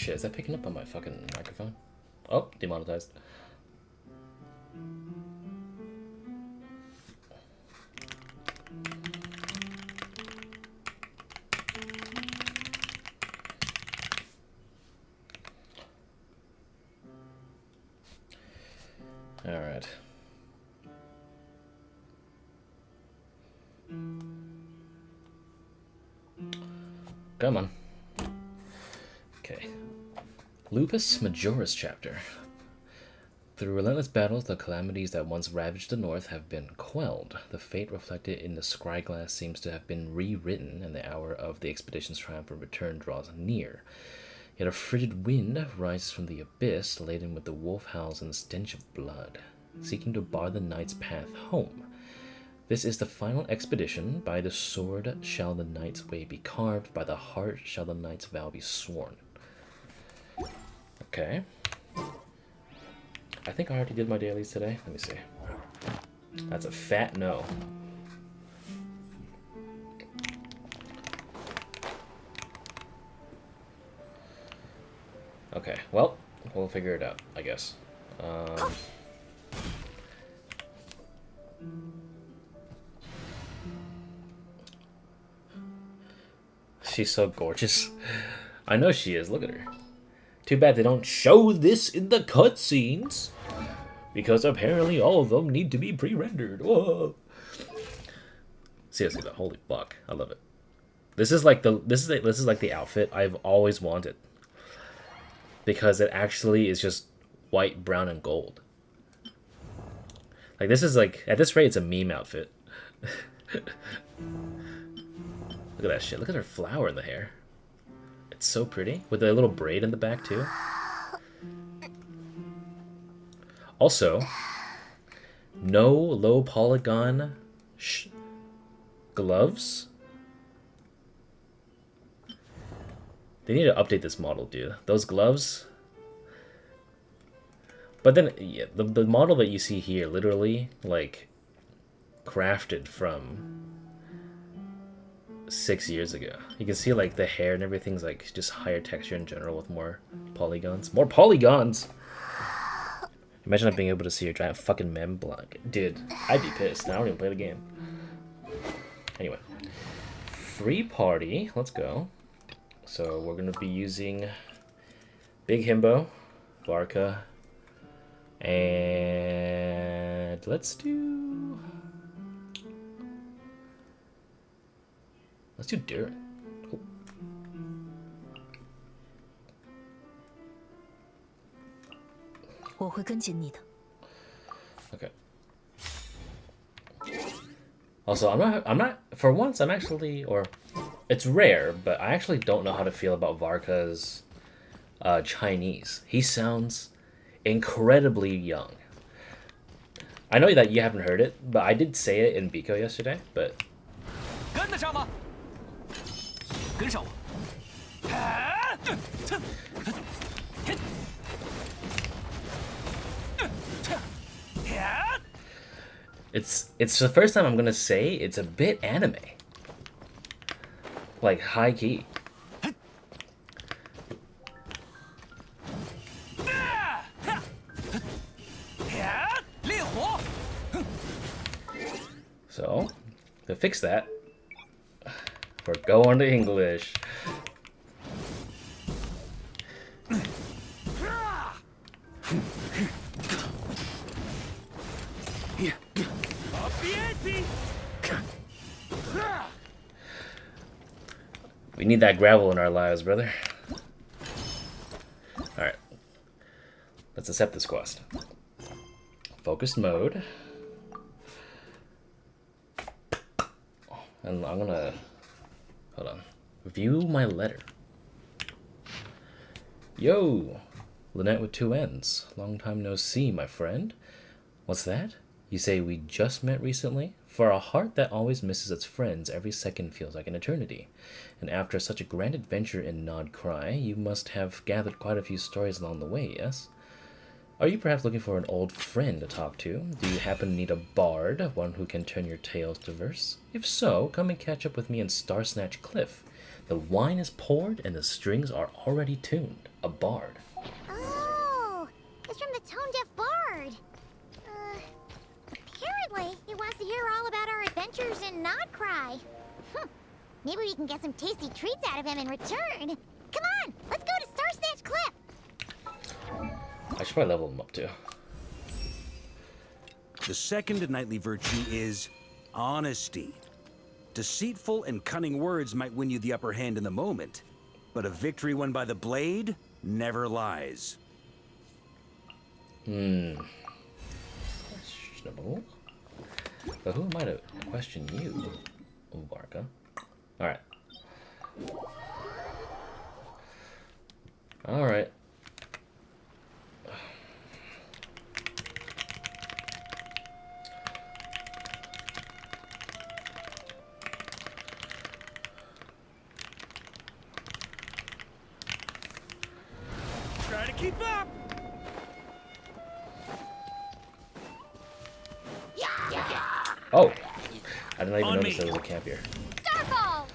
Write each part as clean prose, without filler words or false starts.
Shit, is that picking up on my fucking microphone? Oh, demonetized. All right. Come on. Okay. Lupus Majoris chapter. Through relentless battles, the calamities that once ravaged the north have been quelled. The fate reflected in the scryglass seems to have been rewritten, and the hour of the expedition's triumphant return draws near. Yet a frigid wind rises from the abyss, laden with the wolf howls and the stench of blood, seeking to bar the knight's path home. This is the final expedition. By the sword shall the knight's way be carved, by the heart shall the knight's vow be sworn. Okay. I think I already did my dailies today. Let me see. That's a fat no. Okay, well, we'll figure it out, I guess. She's so gorgeous. I know she is, look at her. Too bad they don't show this in the cutscenes, because apparently all of them need to be pre-rendered. Whoa! Seriously though, holy fuck, I love it. This is like the outfit I've always wanted, because it actually is just white, brown, and gold. Like this is like, at this rate, it's a meme outfit. Look at that shit. Look at her flower in the hair. It's so pretty. With a little braid in the back, too. Also, no low polygon gloves. They need to update this model, dude. Those gloves. But then, yeah, the model that you see here, literally, like, crafted from 6 years ago. You can see like the hair and everything's like just higher texture in general with more polygons. More polygons! Imagine not being able to see your giant fucking mem block. Dude, I'd be pissed. I don't even play the game. Anyway. Free party. Let's go. So we're gonna be using Big Himbo, Varka, and let's do Darren. Cool. Okay. Also, I'm not for once I'm actually, or it's rare, but I actually don't know how to feel about Varka's Chinese. He sounds incredibly young. I know that you haven't heard it, but I did say it in Biko yesterday, but it's the first time I'm gonna say it's a bit anime, like high key. So to fix that, we're going to English. We need that gravel in our lives, brother. Alright. Let's accept this quest. Focused mode. And I'm gonna... Hold on. View my letter. Yo! Lynette with 2 N's. Long time no see, my friend. What's that? You say we just met recently? For a heart that always misses its friends, every second feels like an eternity. And after such a grand adventure in Nod-Krai, you must have gathered quite a few stories along the way, yes? Are you perhaps looking for an old friend to talk to? Do you happen to need a bard, one who can turn your tales to verse? If so, come and catch up with me in Starsnatch Cliff. The wine is poured and the strings are already tuned. A bard. Oh, it's from the tone-deaf bard. Apparently, he wants to hear all about our adventures in Nod-Krai. Maybe we can get some tasty treats out of him in return. Come on, let's go to Star Snatch Cliff. I should probably level him up too. The second knightly virtue is honesty. Deceitful and cunning words might win you the upper hand in the moment, but a victory won by the blade never lies. Questionable. But who am I to question you, Varka? Alright. Alright. Try to keep up! Oh! I didn't even notice there was a camp here. Starfall!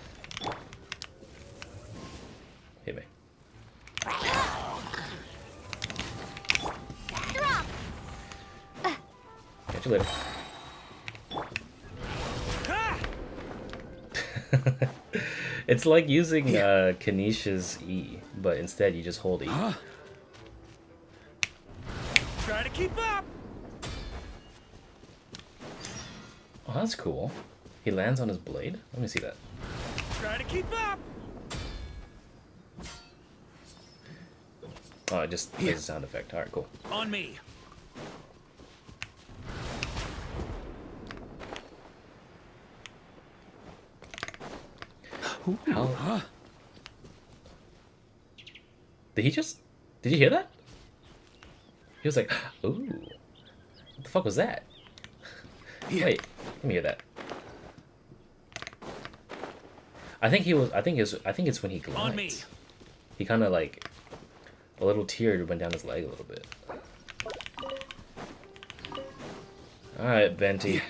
Hit me. Drop! Catch you later. It's like using Kanisha's E, but instead you just hold E. Try to keep up! Oh, that's cool. He lands on his blade? Let me see that. Try to keep up! Oh, it just plays a sound effect. Alright, cool. On me. How? Did he just... Did you hear that? He was like, ooh. What the fuck was that? Wait, let me hear that. I think it's when he glides. On me. He kind of like a little tear went down his leg a little bit. All right, Venti.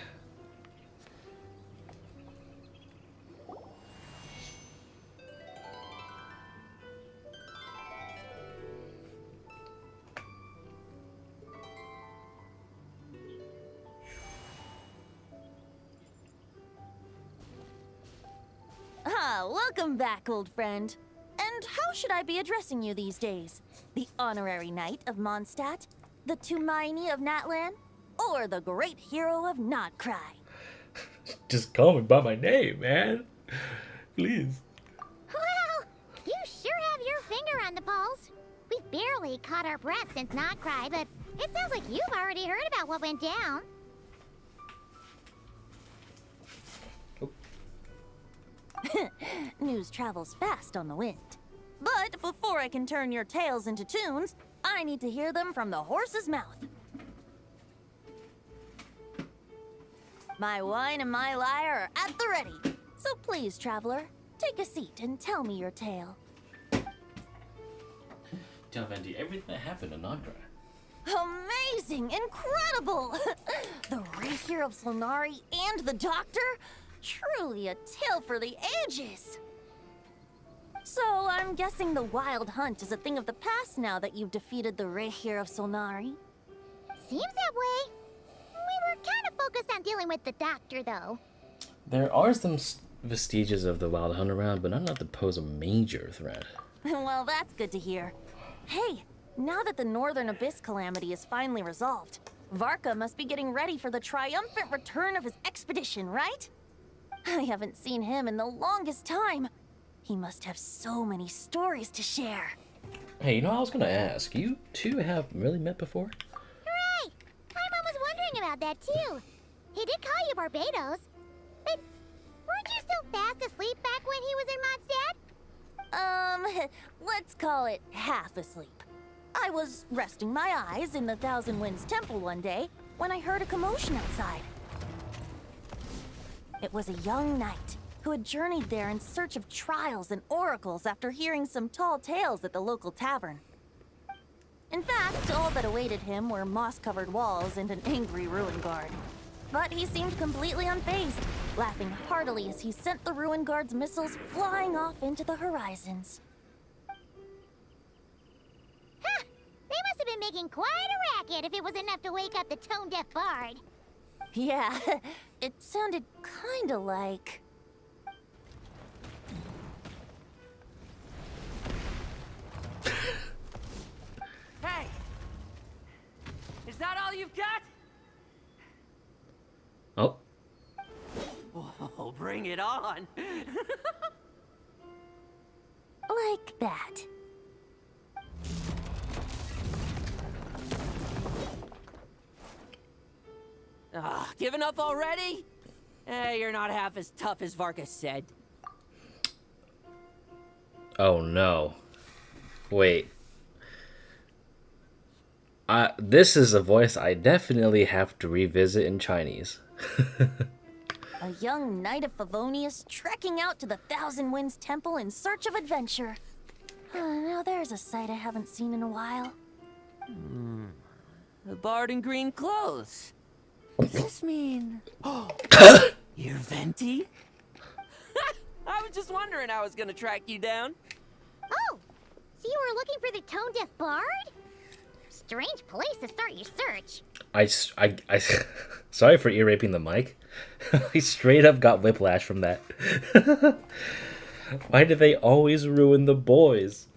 Welcome back, old friend. And how should I be addressing you these days? The honorary knight of Mondstadt? The Tumaini of Natlan? Or the great hero of Nod-Krai? Just call me by my name, man. Please. Well, you sure have your finger on the pulse. We've barely caught our breath since Nod-Krai, but it sounds like you've already heard about what went down. News travels fast on the wind. But before I can turn your tales into tunes, I need to hear them from the horse's mouth. My wine and my lyre are at the ready. So please, traveler, take a seat and tell me your tale. Tell Venti everything that happened in Nod-Krai. Amazing! Incredible! The Rapier of Solnari and the Doctor? Truly a tale for the ages! So, I'm guessing the wild hunt is a thing of the past now that you've defeated the Rapier of Solnari? Seems that way. We were kind of focused on dealing with the Doctor, though. There are some vestiges of the wild hunt around, but not enough to pose a major threat. Well, that's good to hear. Hey, now that the Northern Abyss calamity is finally resolved, Varka must be getting ready for the triumphant return of his expedition, right? I haven't seen him in the longest time. He must have so many stories to share. Hey, you know, I was gonna ask, you two have really met before? Hooray! My mom was wondering about that, too. He did call you Barbados. But weren't you still fast asleep back when he was in Mondstadt? Let's call it half asleep. I was resting my eyes in the Thousand Winds Temple one day when I heard a commotion outside. It was a young knight who had journeyed there in search of trials and oracles after hearing some tall tales at the local tavern. In fact, all that awaited him were moss-covered walls and an angry ruin guard. But he seemed completely unfazed, laughing heartily as he sent the Ruin Guard's missiles flying off into the horizons. Huh! They must have been making quite a racket if it was enough to wake up the tone-deaf bard. Yeah, it sounded kinda like... Hey! Is that all you've got? Oh. Whoa, bring it on! like that. Giving up already? You're not half as tough as Varka said. Oh no. Wait. This is a voice I definitely have to revisit in Chinese. A young knight of Favonius trekking out to the Thousand Winds Temple in search of adventure. Now there's a sight I haven't seen in a while. The bard in green clothes. Does this mean... You're Venti? I was just wondering how I was gonna track you down. Oh! So you were looking for the tone-deaf bard? Strange place to start your search. I sorry for ear raping the mic. I straight up got whiplash from that. Why do they always ruin the boys?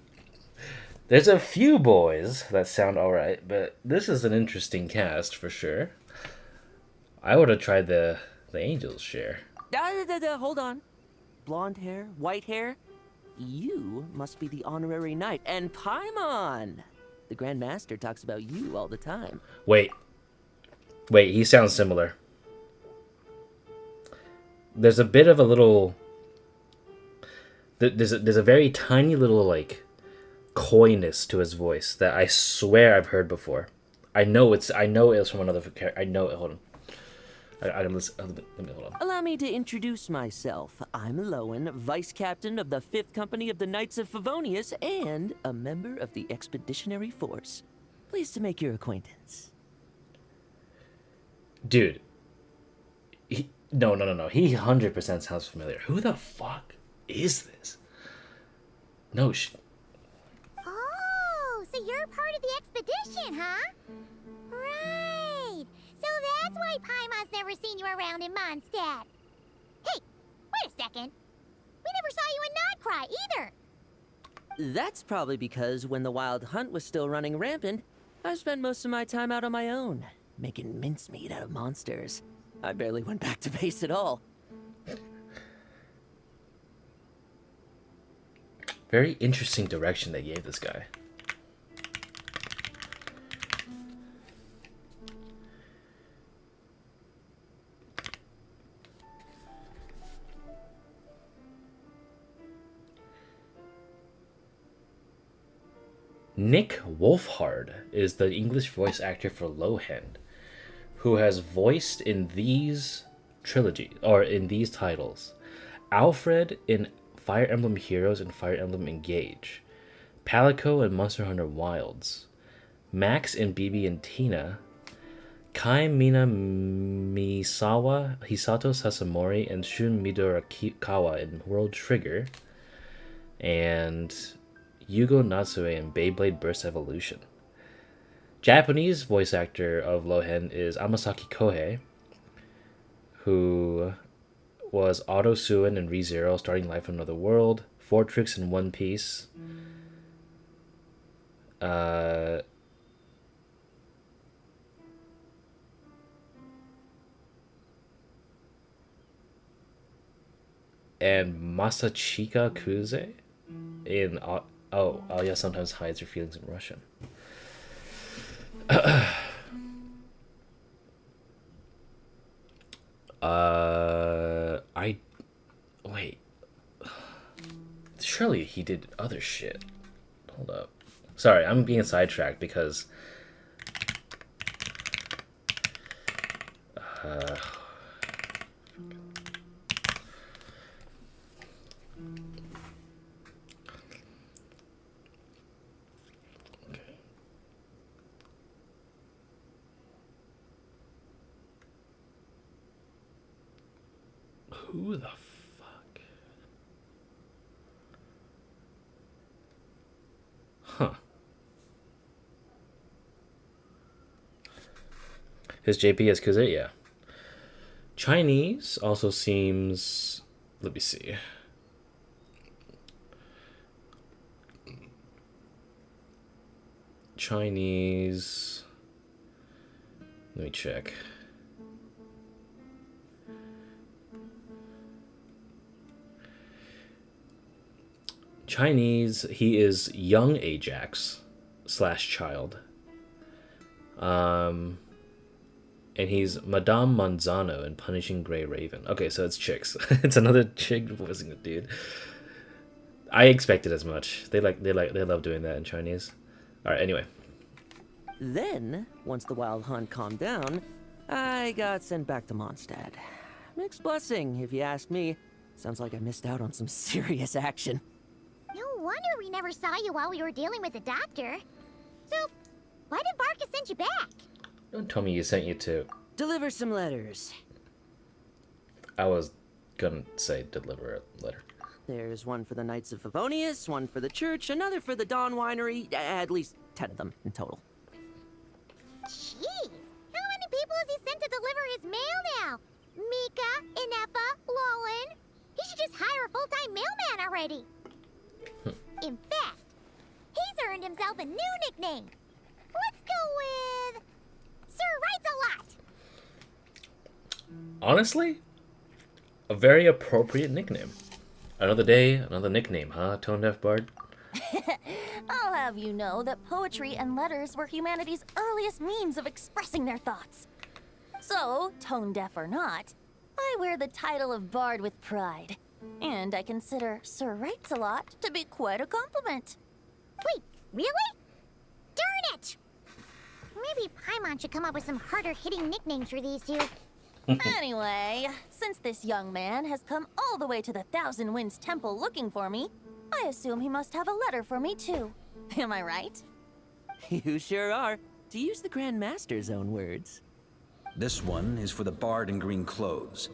There's a few boys that sound alright, but this is an interesting cast for sure. I would have tried the Angels share. Hold on. Blonde hair, white hair. You must be the honorary knight. And Paimon! The Grand Master talks about you all the time. Wait, he sounds similar. There's a bit of a little... There's a very tiny little, like, coyness to his voice that I swear I've heard before. I know it was from another character. I know it. Hold on. I listen. Let me hold on. Allow me to introduce myself. I'm Lohen, Vice Captain of the 5th Company of the Knights of Favonius and a member of the Expeditionary Force. Pleased to make your acquaintance. Dude. No. He 100% sounds familiar. Who the fuck is this? No, Oh, so you're part of the expedition, huh? Right. So that's why Paimon's never seen you around in Mondstadt. Hey, wait a second. We never saw you in Nod-Krai either. That's probably because when the Wild Hunt was still running rampant, I spent most of my time out on my own, making mincemeat out of monsters. I barely went back to base at all. Very interesting direction they gave this guy. Nick Wolfhard is the English voice actor for Lohen, who has voiced in these in these titles: Alfred in Fire Emblem Heroes and Fire Emblem Engage, Palico in Monster Hunter Wilds, Max in BB and Tina, Kai Mina Misawa, Hisato Sasamori, and Shun Midorikawa in World Trigger, and Yugo Natsue in Beyblade Burst Evolution. Japanese voice actor of Lohen is Amasaki Kohei, who was Otto Suin in ReZero, Starting Life in Another World, Fortrix in One Piece, and Masachika Kuze in Alia sometimes hides her feelings in Russian. Wait. Surely he did other shit. Hold up. Sorry, I'm being sidetracked because Who the fuck? Huh. His JP is yeah. Chinese also seems. Let me see. Chinese. Let me check. Chinese, he is young Ajax / child. And he's Madame Manzano in Punishing Grey Raven. Okay, so it's chicks. It's another chick voicing a dude. I expected as much. They love doing that in Chinese. All right, anyway. Then, once the wild hunt calmed down, I got sent back to Mondstadt. Mixed blessing, if you ask me. Sounds like I missed out on some serious action. No wonder we never saw you while we were dealing with the doctor. So, why did Varka send you back? Don't tell me you sent you to. Deliver some letters. I was gonna say deliver a letter. There's one for the Knights of Favonius, one for the church, another for the Dawn Winery, at least 10 of them in total. Jeez, how many people has he sent to deliver his mail now? Mika, Inepa, Lohen. He should just hire a full-time mailman already. In fact, he's earned himself a new nickname. Let's go with Sir Writes-A-Lot. Honestly, a very appropriate nickname. Another day, another nickname, huh, Tone Deaf Bard? I'll have you know that poetry and letters were humanity's earliest means of expressing their thoughts. So, tone deaf or not, I wear the title of Bard with pride. And I consider Sir Writes-A-Lot to be quite a compliment. Wait, really? Darn it! Maybe Paimon should come up with some harder-hitting nicknames for these two. Anyway, since this young man has come all the way to the Thousand Winds Temple looking for me, I assume he must have a letter for me too. Am I right? You sure are, to use the Grand Master's own words. This one is for the bard in green clothes.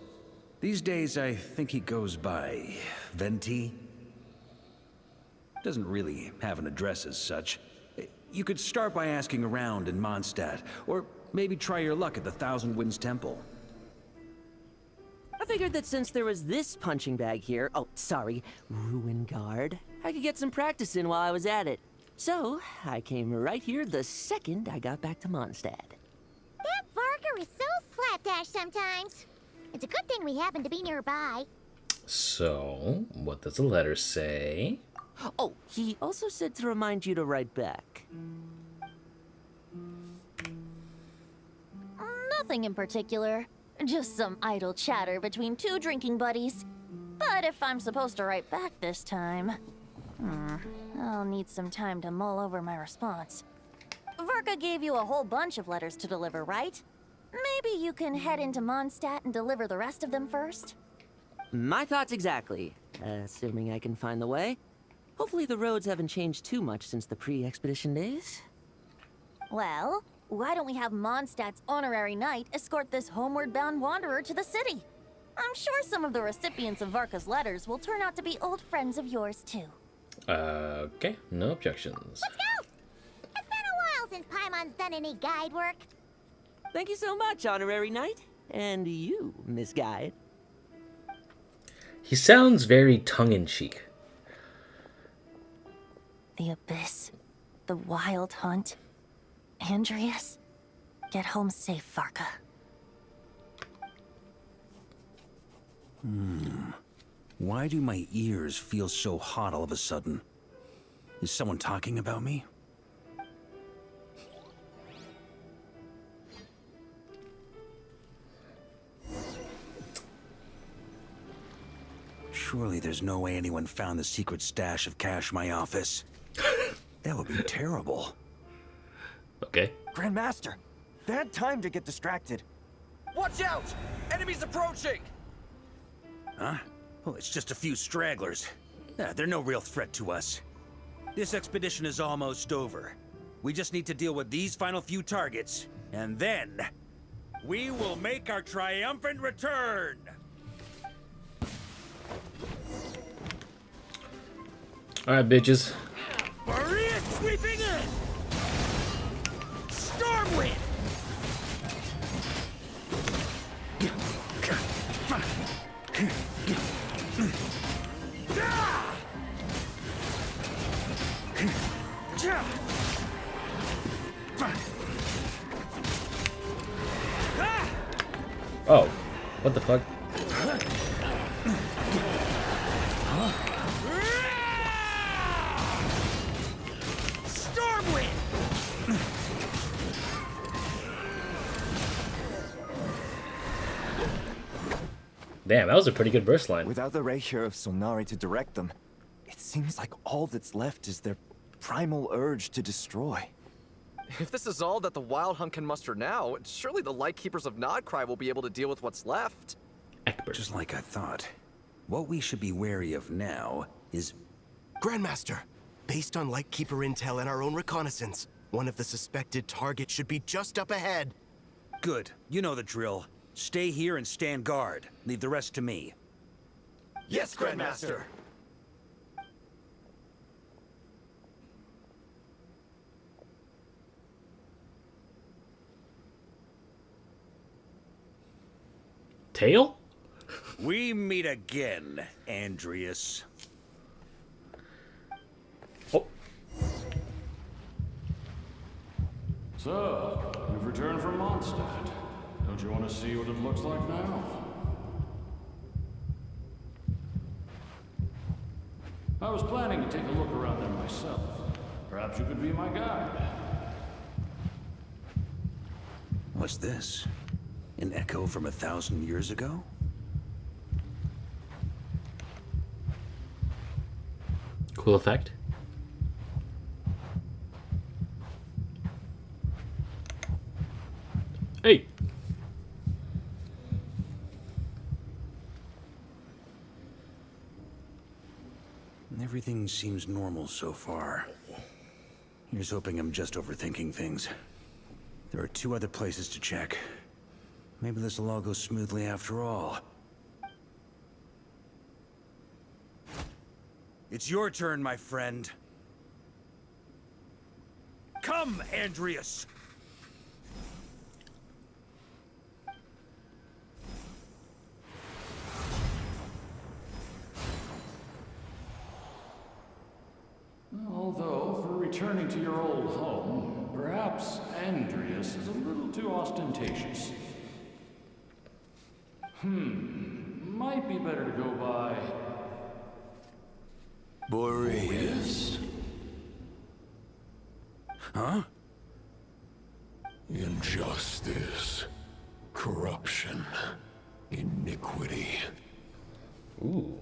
These days, I think he goes by Venti. Doesn't really have an address as such. You could start by asking around in Mondstadt, or maybe try your luck at the Thousand Winds Temple. I figured that since there was this punching bag here, Ruin Guard, I could get some practice in while I was at it. So, I came right here the second I got back to Mondstadt. That Varka is so slapdash sometimes. It's a good thing we happen to be nearby. So, what does the letter say? Oh, he also said to remind you to write back. Nothing in particular. Just some idle chatter between two drinking buddies. But if I'm supposed to write back this time, I'll need some time to mull over my response. Varka gave you a whole bunch of letters to deliver, right? Maybe you can head into Mondstadt and deliver the rest of them first? My thoughts exactly, assuming I can find the way. Hopefully the roads haven't changed too much since the pre-expedition days. Well, why don't we have Mondstadt's honorary knight escort this homeward-bound wanderer to the city? I'm sure some of the recipients of Varka's letters will turn out to be old friends of yours, too. Okay, no objections. Let's go! It's been a while since Paimon's done any guide work. Thank you so much, honorary knight. And you, Miss Guide. He sounds very tongue-in-cheek. The Abyss. The Wild Hunt. Andrius. Get home safe, Varka. Why do my ears feel so hot all of a sudden? Is someone talking about me? Surely there's no way anyone found the secret stash of cash in my office. That would be terrible. Okay. Grandmaster, bad time to get distracted. Watch out! Enemies approaching! Huh? Oh, it's just a few stragglers. They're no real threat to us. This expedition is almost over. We just need to deal with these final few targets, and then we will make our triumphant return! Alright, bitches. Maria sweeping in! Stormwind! Oh, what the fuck? Stormwind! Damn, that was a pretty good burst line. Without the ray here of Sonari to direct them, it seems like all that's left is their primal urge to destroy. If this is all that the Wild Hunt can muster now, surely the Lightkeepers of Nod-Krai will be able to deal with what's left. Egbert. Just like I thought. What we should be wary of now is... Grandmaster, based on Lightkeeper intel and our own reconnaissance, one of the suspected targets should be just up ahead. Good. You know the drill. Stay here and stand guard. Leave the rest to me. Yes, Grandmaster. Tail? We meet again, Andrius. Oh. So, you've returned from Mondstadt. Don't you want to see what it looks like now? I was planning to take a look around there myself. Perhaps you could be my guide. What's this? An echo from 1,000 years ago? Cool effect. Hey! Everything seems normal so far. Here's hoping I'm just overthinking things. There are 2 other places to check. Maybe this will all go smoothly after all. It's your turn, my friend. Come, Andrius! Although, for returning to your old home, perhaps Andrius is a little too ostentatious. Might be better to go by... Boreas. Huh? Injustice. Corruption. Iniquity. Ooh.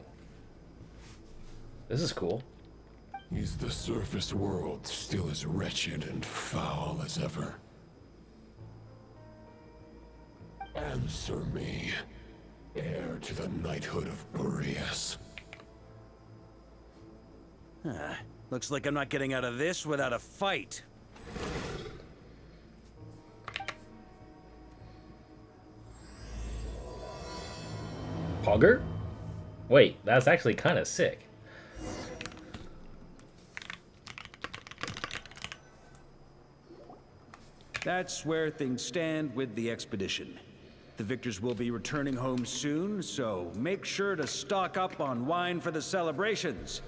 This is cool. Is the surface world still as wretched and foul as ever? Answer me, heir to the knighthood of Boreas. Looks like I'm not getting out of this without a fight. Pogger? Wait, that's actually kind of sick. That's where things stand with the expedition. The victors will be returning home soon, so make sure to stock up on wine for the celebrations.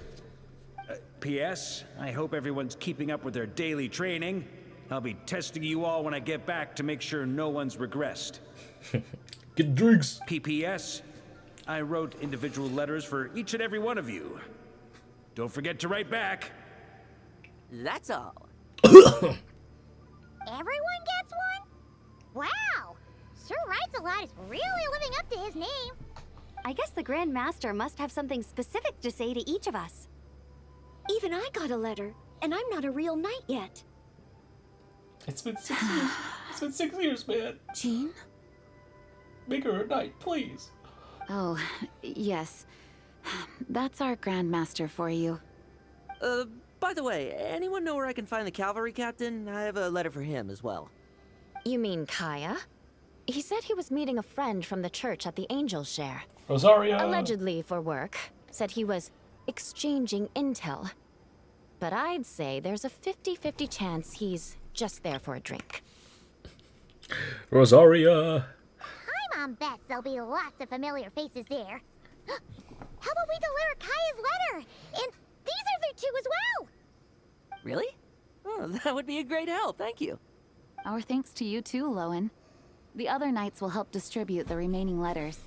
P.S. I hope everyone's keeping up with their daily training. I'll be testing you all when I get back to make sure no one's regressed. Get drinks. P.P.S. I wrote individual letters for each and every one of you. Don't forget to write back. That's all. Everyone gets one? Wow! Sir writes a lot is really living up to his name. I guess the Grand Master must have something specific to say to each of us. Even I got a letter, and I'm not a real knight yet. It's been 6 years. It's been 6 years, man. Jean? Make her a knight, please. Oh, yes. That's our Grand Master for you. By the way, anyone know where I can find the cavalry captain? I have a letter for him as well. You mean Kaya? He said he was meeting a friend from the church at the Angel Share. Rosario. Allegedly for work. Said he was exchanging intel. but I'd say there's a 50-50 chance he's just there for a drink. Rosaria! My mom bets there'll be lots of familiar faces there. How about we deliver Kaya's letter? And these other two as well! Really? Oh, that would be a great help, thank you. Our thanks to you too, Lohen. The other knights will help distribute the remaining letters.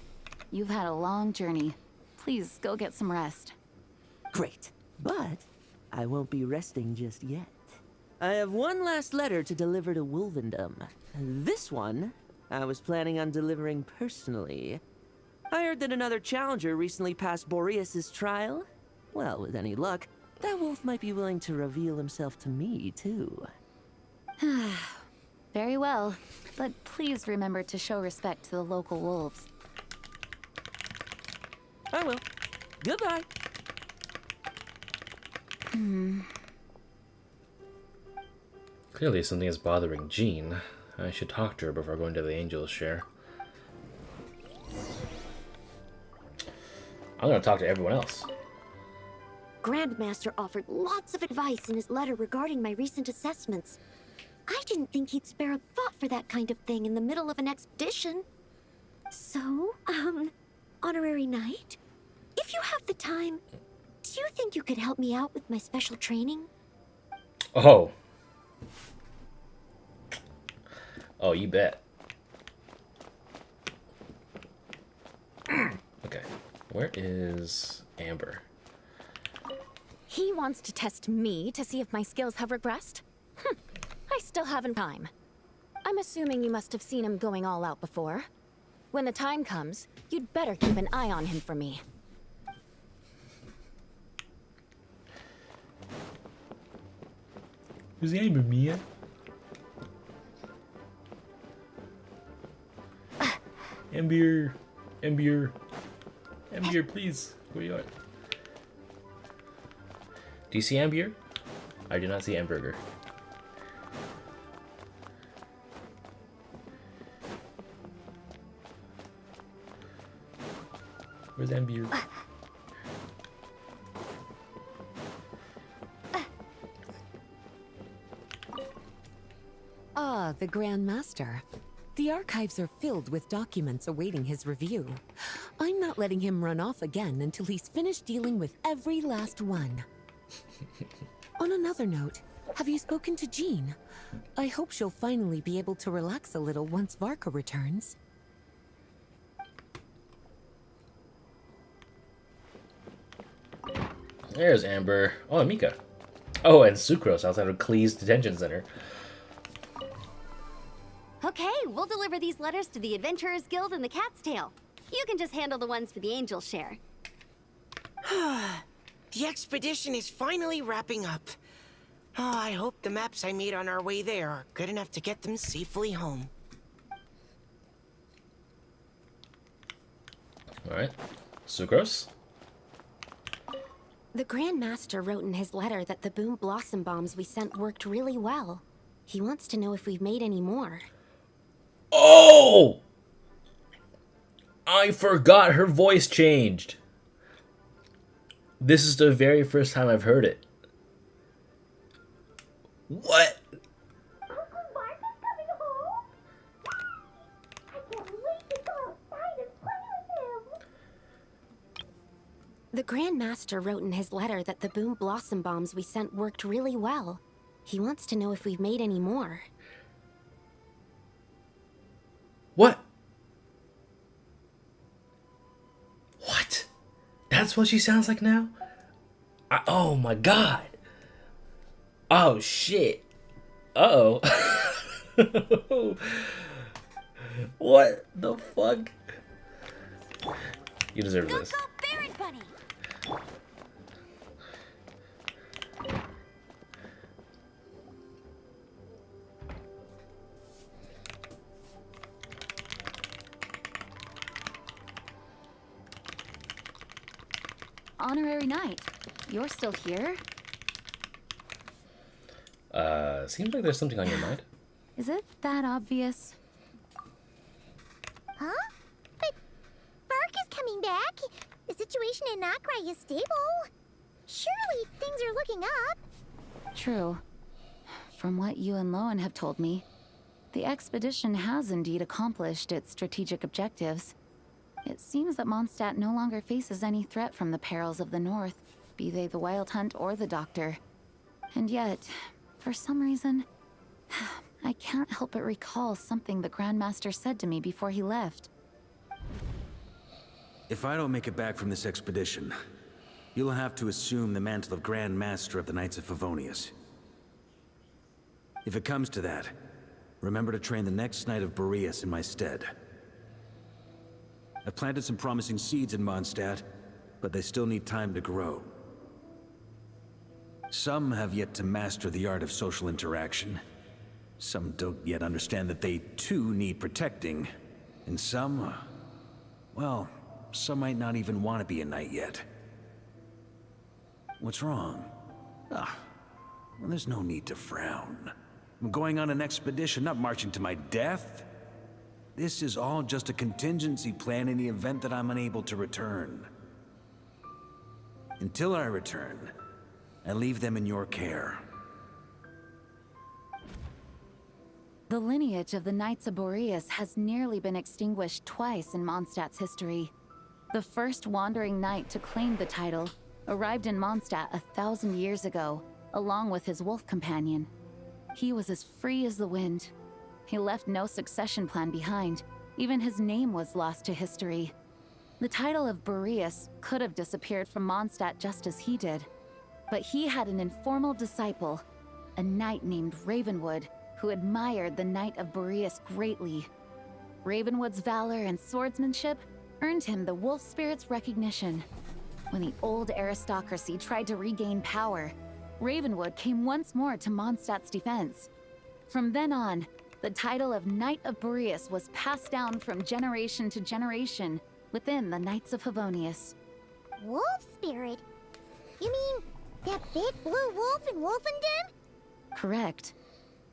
You've had a long journey. Please go get some rest. Great, but I won't be resting just yet. I have one last letter to deliver to Wolvendom. This one, I was planning on delivering personally. I heard that another challenger recently passed Boreas's trial. Well, with any luck, that wolf might be willing to reveal himself to me, too. Very well, but please remember to show respect to the local wolves. I will. Goodbye. Clearly something is bothering Jean. I should talk to her before going to the Angel's share. I'm gonna talk to everyone else. Grandmaster offered lots of advice in his letter regarding my recent assessments. I didn't think he'd spare a thought for that kind of thing in the middle of an expedition. So, Honorary Knight, if you have the time, do you think you could help me out with my special training? Oh. Oh, you bet. Okay. Where is Amber? He wants to test me to see if my skills have regressed? I still haven't time. I'm assuming you must have seen him going all out before. When the time comes, you'd better keep an eye on him for me. Who's Amber, Mia? Amber, please. Where you at? Do you see Amber? I do not see Hamburger. Where's Amber? Ah, the Grand Master. The archives are filled with documents awaiting his review. I'm not letting him run off again until he's finished dealing with every last one. On another note, have you spoken to Jean? I hope she'll finally be able to relax a little once Varka returns. There's Amber. Oh, and Mika. Oh, and Sucrose outside of Klee's detention center. Okay, we'll deliver these letters to the Adventurers Guild and the Cat's Tail. You can just handle the ones for the Angel share. The expedition is finally wrapping up. Oh, I hope the maps I made on our way there are good enough to get them safely home. Alright. Sucrose? The Grand Master wrote in his letter that the boom blossom bombs we sent worked really well. He wants to know if we've made any more. Oh! I forgot her voice changed. This is the very first time I've heard it. What? The Grand Master wrote in his letter that the boom blossom bombs we sent worked really well. He wants to know if we've made any more. What? What? That's what she sounds like now? Oh my god. Oh shit. Uh-oh. What the fuck? You deserve this. Go, Barrett Bunny! Honorary Knight, you're still here? Seems like there's something on your mind. Is it that obvious? Huh? But Varka's coming back. The situation in Nod-Krai is stable. Surely things are looking up. true. From what you and Lohen have told me, the expedition has indeed accomplished its strategic objectives. It seems that Mondstadt no longer faces any threat from the perils of the North, be they the Wild Hunt or the Doctor. And yet, for some reason, I can't help but recall something the Grand Master said to me before he left. If I don't make it back from this expedition, you'll have to assume the mantle of Grand Master of the Knights of Favonius. If it comes to that, remember to train the next Knight of Boreas in my stead. I've planted some promising seeds in Mondstadt, but they still need time to grow. Some have yet to master the art of social interaction. Some don't yet understand that they too need protecting. And some, well, some might not even want to be a knight yet. What's wrong? Well, there's no need to frown. I'm going on an expedition, not marching to my death. This is all just a contingency plan in the event that I'm unable to return. Until I return, I leave them in your care. The lineage of the Knights of Boreas has nearly been extinguished twice in Mondstadt's history. The first wandering knight to claim the title arrived in Mondstadt 1,000 years ago, along with his wolf companion. He was as free as the wind. He left no succession plan behind. Even his name was lost to history. The title of Boreas could have disappeared from Mondstadt just as he did. But he had an informal disciple, a knight named Ravenwood, who admired the Knight of Boreas greatly. Ravenwood's valor and swordsmanship earned him the wolf spirit's recognition. When the old aristocracy tried to regain power, Ravenwood came once more to Mondstadt's defense. From then on, the title of Knight of Boreas was passed down from generation to generation within the Knights of Favonius. Wolf spirit? You mean that big blue wolf in Wolvendom? Correct.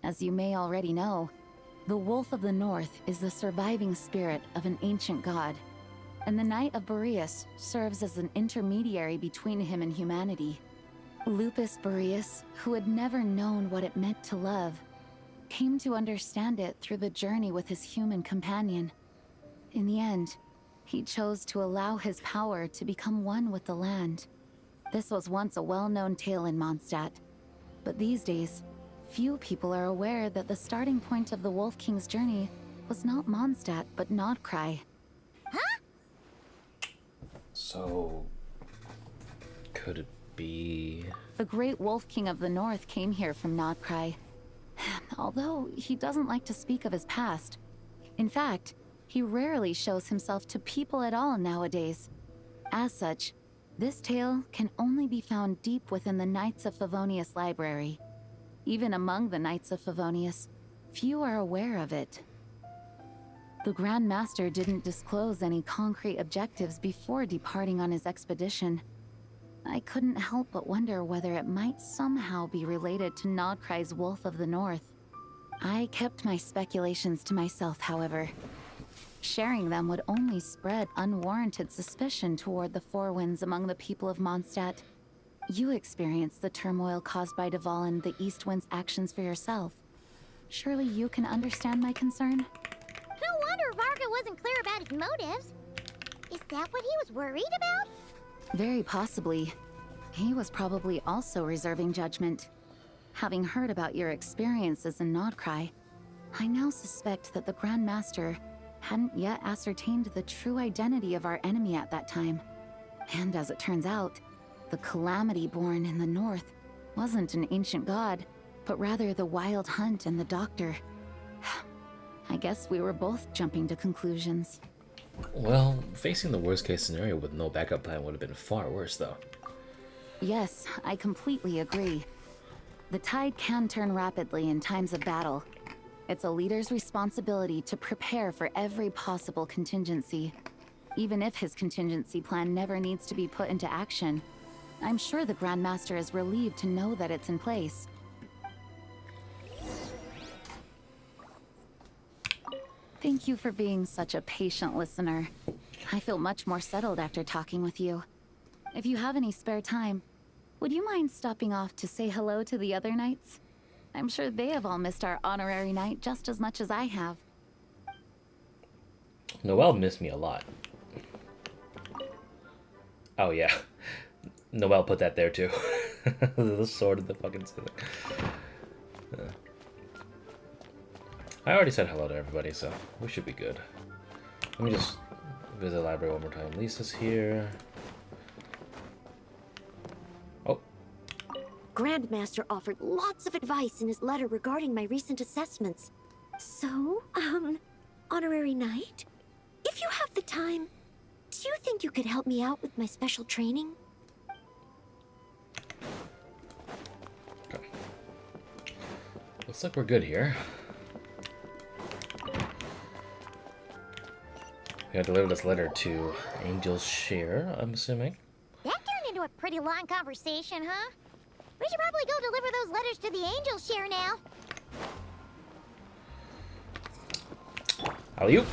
As you may already know, the Wolf of the North is the surviving spirit of an ancient god, and the Knight of Boreas serves as an intermediary between him and humanity. Lupus Boreas, who had never known what it meant to love, came to understand it through the journey with his human companion. In the end, he chose to allow his power to become one with the land. This was once a well-known tale in Mondstadt, but these days, few people are aware that the starting point of the Wolf King's journey was not Mondstadt, but Nod-Krai. Huh? So, could it be... The great Wolf King of the North came here from Nod-Krai, although he doesn't like to speak of his past. In fact, he rarely shows himself to people at all nowadays. As such, this tale can only be found deep within the Knights of Favonius library. Even among the Knights of Favonius, few are aware of it. The Grand Master didn't disclose any concrete objectives before departing on his expedition. I couldn't help but wonder whether it might somehow be related to Nod-Krai's Wolf of the North. I kept my speculations to myself, however. Sharing them would only spread unwarranted suspicion toward the Four Winds among the people of Mondstadt. You experienced the turmoil caused by Duval and the East Wind's actions for yourself. Surely you can understand my concern? No wonder Varka wasn't clear about his motives. Is that what he was worried about? Very possibly. He was probably also reserving judgment. Having heard about your experiences in Nod-Krai, I now suspect that the Grand Master hadn't yet ascertained the true identity of our enemy at that time. And as it turns out, the calamity born in the north wasn't an ancient god, but rather the Wild Hunt and the Doctor. I guess we were both jumping to conclusions. Well, facing the worst case scenario with no backup plan would have been far worse, though. Yes, I completely agree. The tide can turn rapidly in times of battle. It's a leader's responsibility to prepare for every possible contingency. Even if his contingency plan never needs to be put into action, I'm sure the Grand Master is relieved to know that it's in place. Thank you for being such a patient listener. I feel much more settled after talking with you. If you have any spare time, Would you mind stopping off to say hello to the other knights? I'm sure they have all missed our honorary knight just as much as I have. Noelle missed me a lot. Oh yeah. Noelle put that there too. The sword in the fucking ceiling. I already said hello to everybody, so we should be good. Let me just visit the library one more time. Lisa's here. Oh. Grandmaster offered lots of advice in his letter regarding my recent assessments. So, honorary knight, if you have the time, do you think you could help me out with my special training? Okay. Looks like we're good here. We gotta deliver this letter to Angel's Share, I'm assuming. That turned into a pretty long conversation, huh? We should probably go deliver those letters to the Angel's Share now. Alley-oop.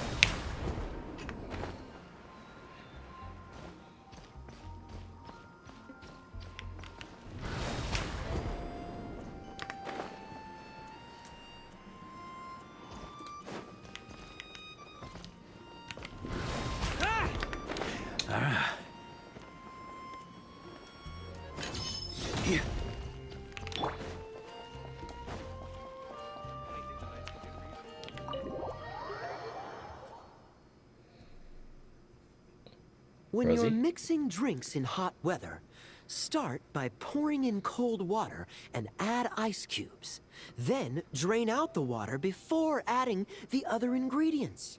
When Rosie? you're mixing drinks in hot weather, start by pouring in cold water and add ice cubes. Then drain out the water before adding the other ingredients.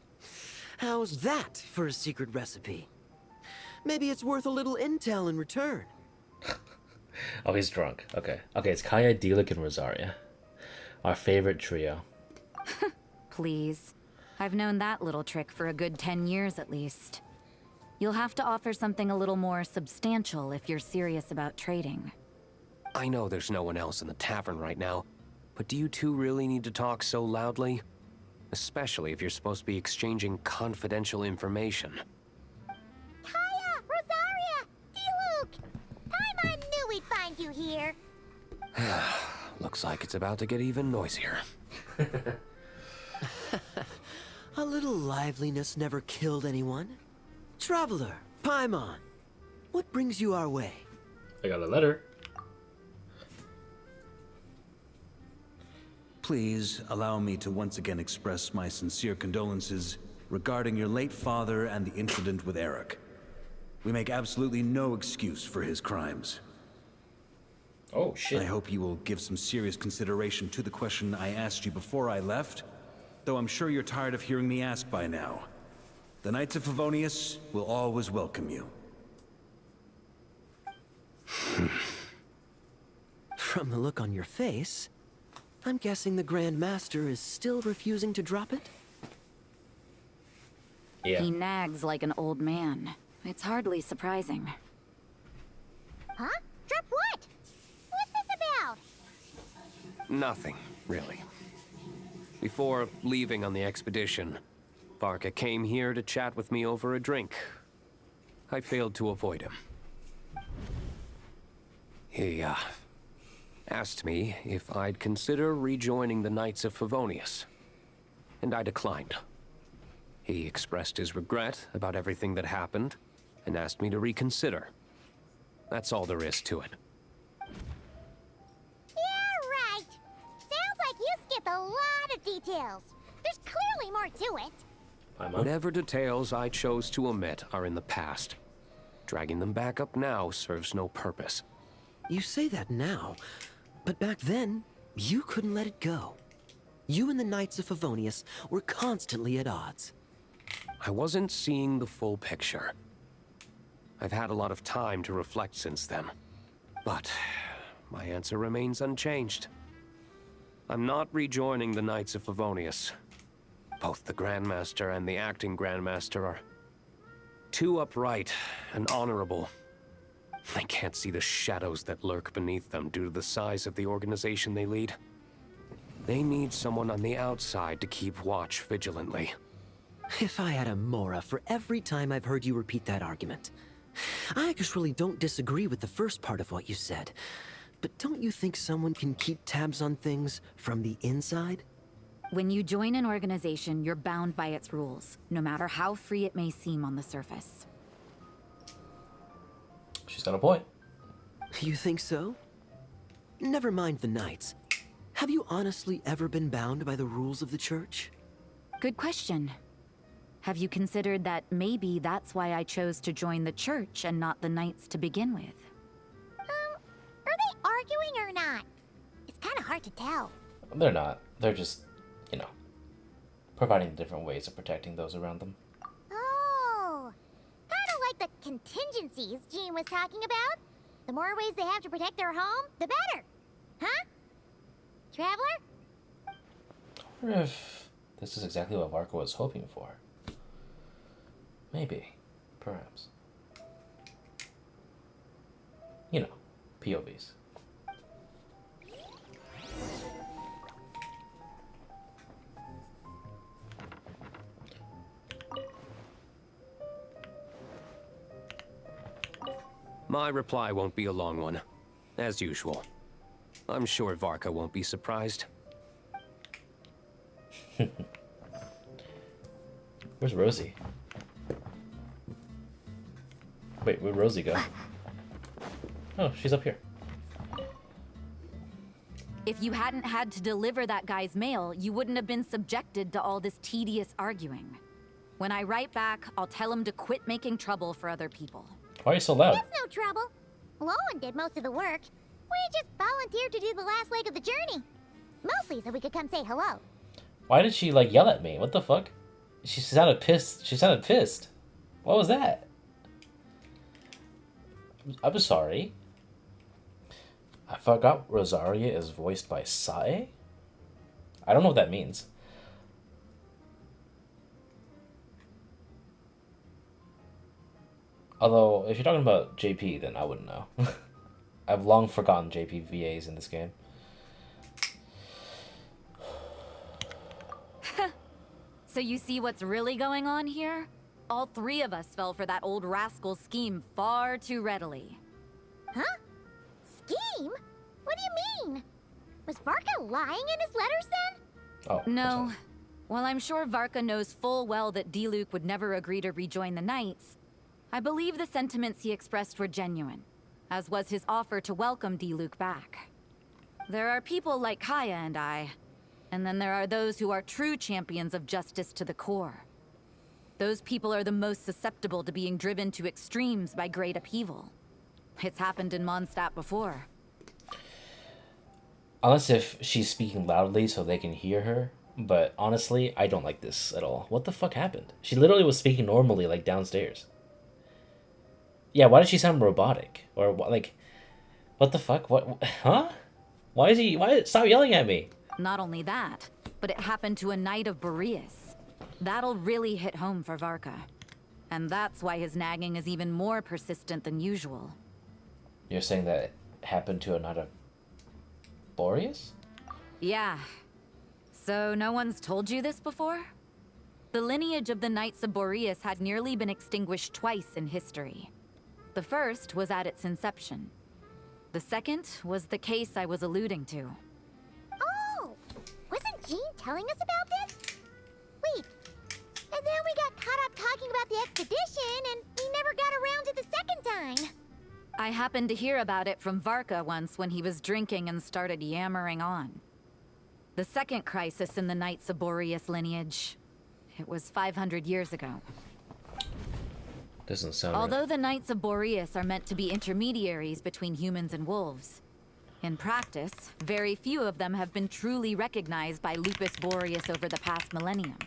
How's that for a secret recipe? Maybe it's worth a little intel in return. Oh, he's drunk. Okay. Okay, it's Kaya, Delik, and Rosaria. Our favorite trio. Please. I've known that little trick for a good 10 years at least. You'll have to offer something a little more substantial if you're serious about trading. I know there's no one else in the tavern right now, but do you two really need to talk so loudly? Especially if you're supposed to be exchanging confidential information. Kaya! Rosaria! D-Luke! Paimon knew we'd find you here. Looks like it's about to get even noisier. A little liveliness never killed anyone. Traveler, Paimon, what brings you our way? I got a letter. Please allow me to once again express my sincere condolences regarding your late father and the incident with Eric. We make absolutely no excuse for his crimes. Oh, shit. I hope you will give some serious consideration to the question I asked you before I left, though I'm sure you're tired of hearing me ask by now. The Knights of Favonius will always welcome you. From the look on your face, I'm guessing the Grand Master is still refusing to drop it? Yeah. He nags like an old man. It's hardly surprising. Huh? Drop what? What's this about? Nothing, really. Before leaving on the expedition, Varka came here to chat with me over a drink. I failed to avoid him. He, asked me if I'd consider rejoining the Knights of Favonius, and I declined. He expressed his regret about everything that happened, and asked me to reconsider. That's all there is to it. Yeah, right. Sounds like you skipped a lot of details. There's clearly more to it. Whatever details I chose to omit are in the past. Dragging them back up now serves no purpose. You say that now, but back then, you couldn't let it go. You and the Knights of Favonius were constantly at odds. I wasn't seeing the full picture. I've had a lot of time to reflect since then. But my answer remains unchanged. I'm not rejoining the Knights of Favonius. Both the Grandmaster and the acting Grandmaster are too upright and honorable. I can't see the shadows that lurk beneath them due to the size of the organization they lead. They need someone on the outside to keep watch vigilantly. If I had a Mora for every time I've heard you repeat that argument, I actually don't disagree with the first part of what you said. But don't you think someone can keep tabs on things from the inside? When you join an organization, you're bound by its rules, no matter how free it may seem on the surface. She's got a point. You think so? Never mind the Knights. Have you honestly ever been bound by the rules of the church? Good question. Have you considered that maybe that's why I chose to join the church and not the Knights to begin with? Are they arguing or not? It's kind of hard to tell. They're not. They're just, you know, providing different ways of protecting those around them. Oh, kind of like the contingencies Jean was talking about. The more ways they have to protect their home, the better. Huh? Traveler? I wonder if this is exactly what Varka was hoping for. Maybe. Perhaps. You know, POVs. My reply won't be a long one, as usual. I'm sure Varka won't be surprised. Where's Rosie? Wait, where'd Rosie go? Oh, she's up here. If you hadn't had to deliver that guy's mail, you wouldn't have been subjected to all this tedious arguing. When I write back, I'll tell him to quit making trouble for other people. Why are you so loud? It's no trouble. Lohen did most of the work. We just volunteered to do the last leg of the journey. Mostly so we could come say hello. Why did she, like, yell at me? What the fuck? She sounded pissed. She sounded pissed. What was that? I'm sorry. I forgot Rosaria is voiced by Sae? I don't know what that means. Although, if you're talking about JP, then I wouldn't know. I've long forgotten JP VAs in this game. So you see what's really going on here? All three of us fell for that old rascal's scheme far too readily. Huh? Scheme? What do you mean? Was Varka lying in his letters then? Oh, no. While I'm sure Varka knows full well that Diluc would never agree to rejoin the Knights, I believe the sentiments he expressed were genuine, as was his offer to welcome Diluc back. There are people like Kaya and I, and then there are those who are true champions of justice to the core. Those people are the most susceptible to being driven to extremes by great upheaval. It's happened in Mondstadt before. Unless if she's speaking loudly so they can hear her. But honestly, I don't like this at all. What the fuck happened? She literally was speaking normally, like, downstairs. Yeah, why did she sound robotic? Or, like, what the fuck? What? Huh? Stop yelling at me. Not only that, but it happened to a Knight of Boreas. That'll really hit home for Varka. And that's why his nagging is even more persistent than usual. You're saying that it happened to a Knight of Boreas? Yeah. So no one's told you this before? The lineage of the Knights of Boreas had nearly been extinguished twice in history. The first was at its inception. The second was the case I was alluding to. Oh! Wasn't Jean telling us about this? Wait. And then we got caught up talking about the expedition, and we never got around to the second time. I happened to hear about it from Varka once when he was drinking and started yammering on. The second crisis in the Knights of Boreas lineage. It was 500 years ago. Doesn't sound Although right. the Knights of Boreas are meant to be intermediaries between humans and wolves, in practice, very few of them have been truly recognized by Lupus Boreas over the past millennium.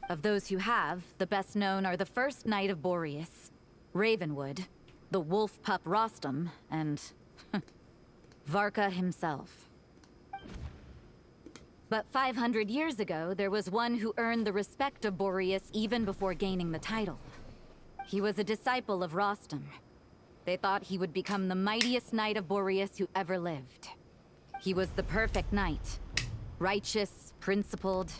Of those who have, the best known are the first Knight of Boreas, Ravenwood, the wolf pup Rostam, and Varka himself. But 500 years ago, there was one who earned the respect of Boreas even before gaining the title. He was a disciple of Rostam. They thought he would become the mightiest Knight of Boreas who ever lived. He was the perfect knight. Righteous, principled.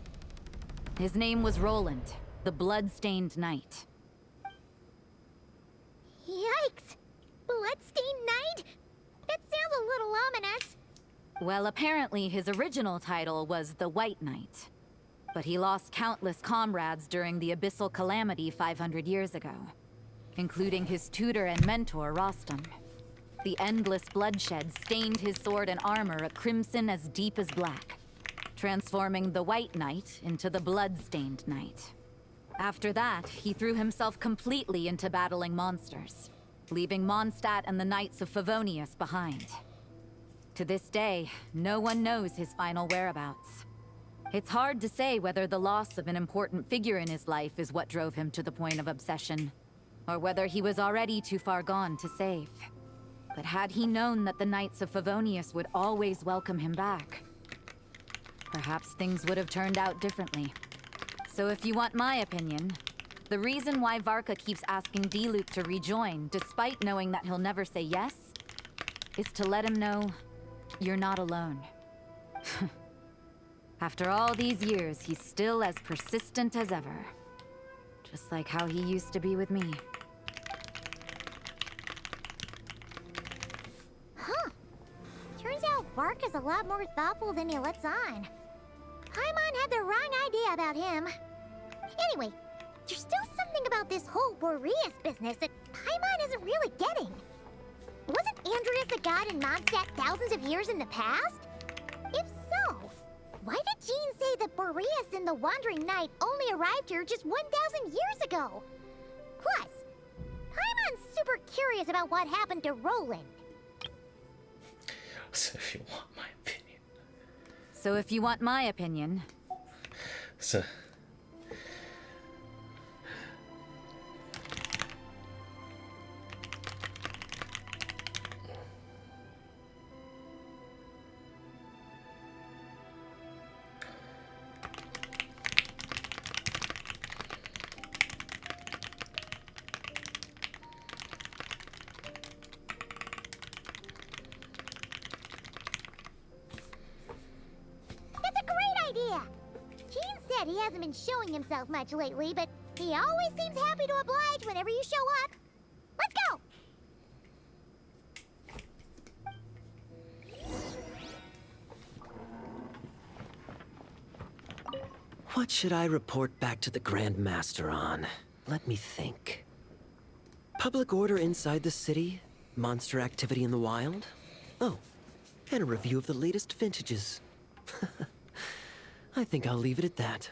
His name was Roland, the blood-stained knight. Yeah, Well, apparently his original title was the White Knight. But he lost countless comrades during the Abyssal Calamity 500 years ago, including his tutor and mentor, Rostam. The endless bloodshed stained his sword and armor a crimson as deep as black, transforming the White Knight into the Blood-Stained Knight. After that, he threw himself completely into battling monsters, leaving Mondstadt and the Knights of Favonius behind. To this day, no one knows his final whereabouts. It's hard to say whether the loss of an important figure in his life is what drove him to the point of obsession, or whether he was already too far gone to save. But had he known that the Knights of Favonius would always welcome him back, perhaps things would have turned out differently. So if you want my opinion, the reason why Varka keeps asking Diluc to rejoin, despite knowing that he'll never say yes, is to let him know you're not alone. After all these years, he's still as persistent as ever. Just like how he used to be with me. Huh. Turns out Varka's a lot more thoughtful than he lets on. Paimon had the wrong idea about him. Anyway, there's still something about this whole Boreas business that Paimon isn't really getting. Wasn't Andrius a god in Mondstadt thousands of years in the past? If so, why did Jean say that Boreas and the Wandering Knight only arrived here just 1,000 years ago? Plus, Paimon's super curious about what happened to Roland. So if you want my opinion. So if you want my opinion... So... He hasn't been showing himself much lately, but he always seems happy to oblige whenever you show up. Let's go! What should I report back to the Grand Master on? Let me think. Public order inside the city? Monster activity in the wild? Oh, and a review of the latest vintages. I think I'll leave it at that.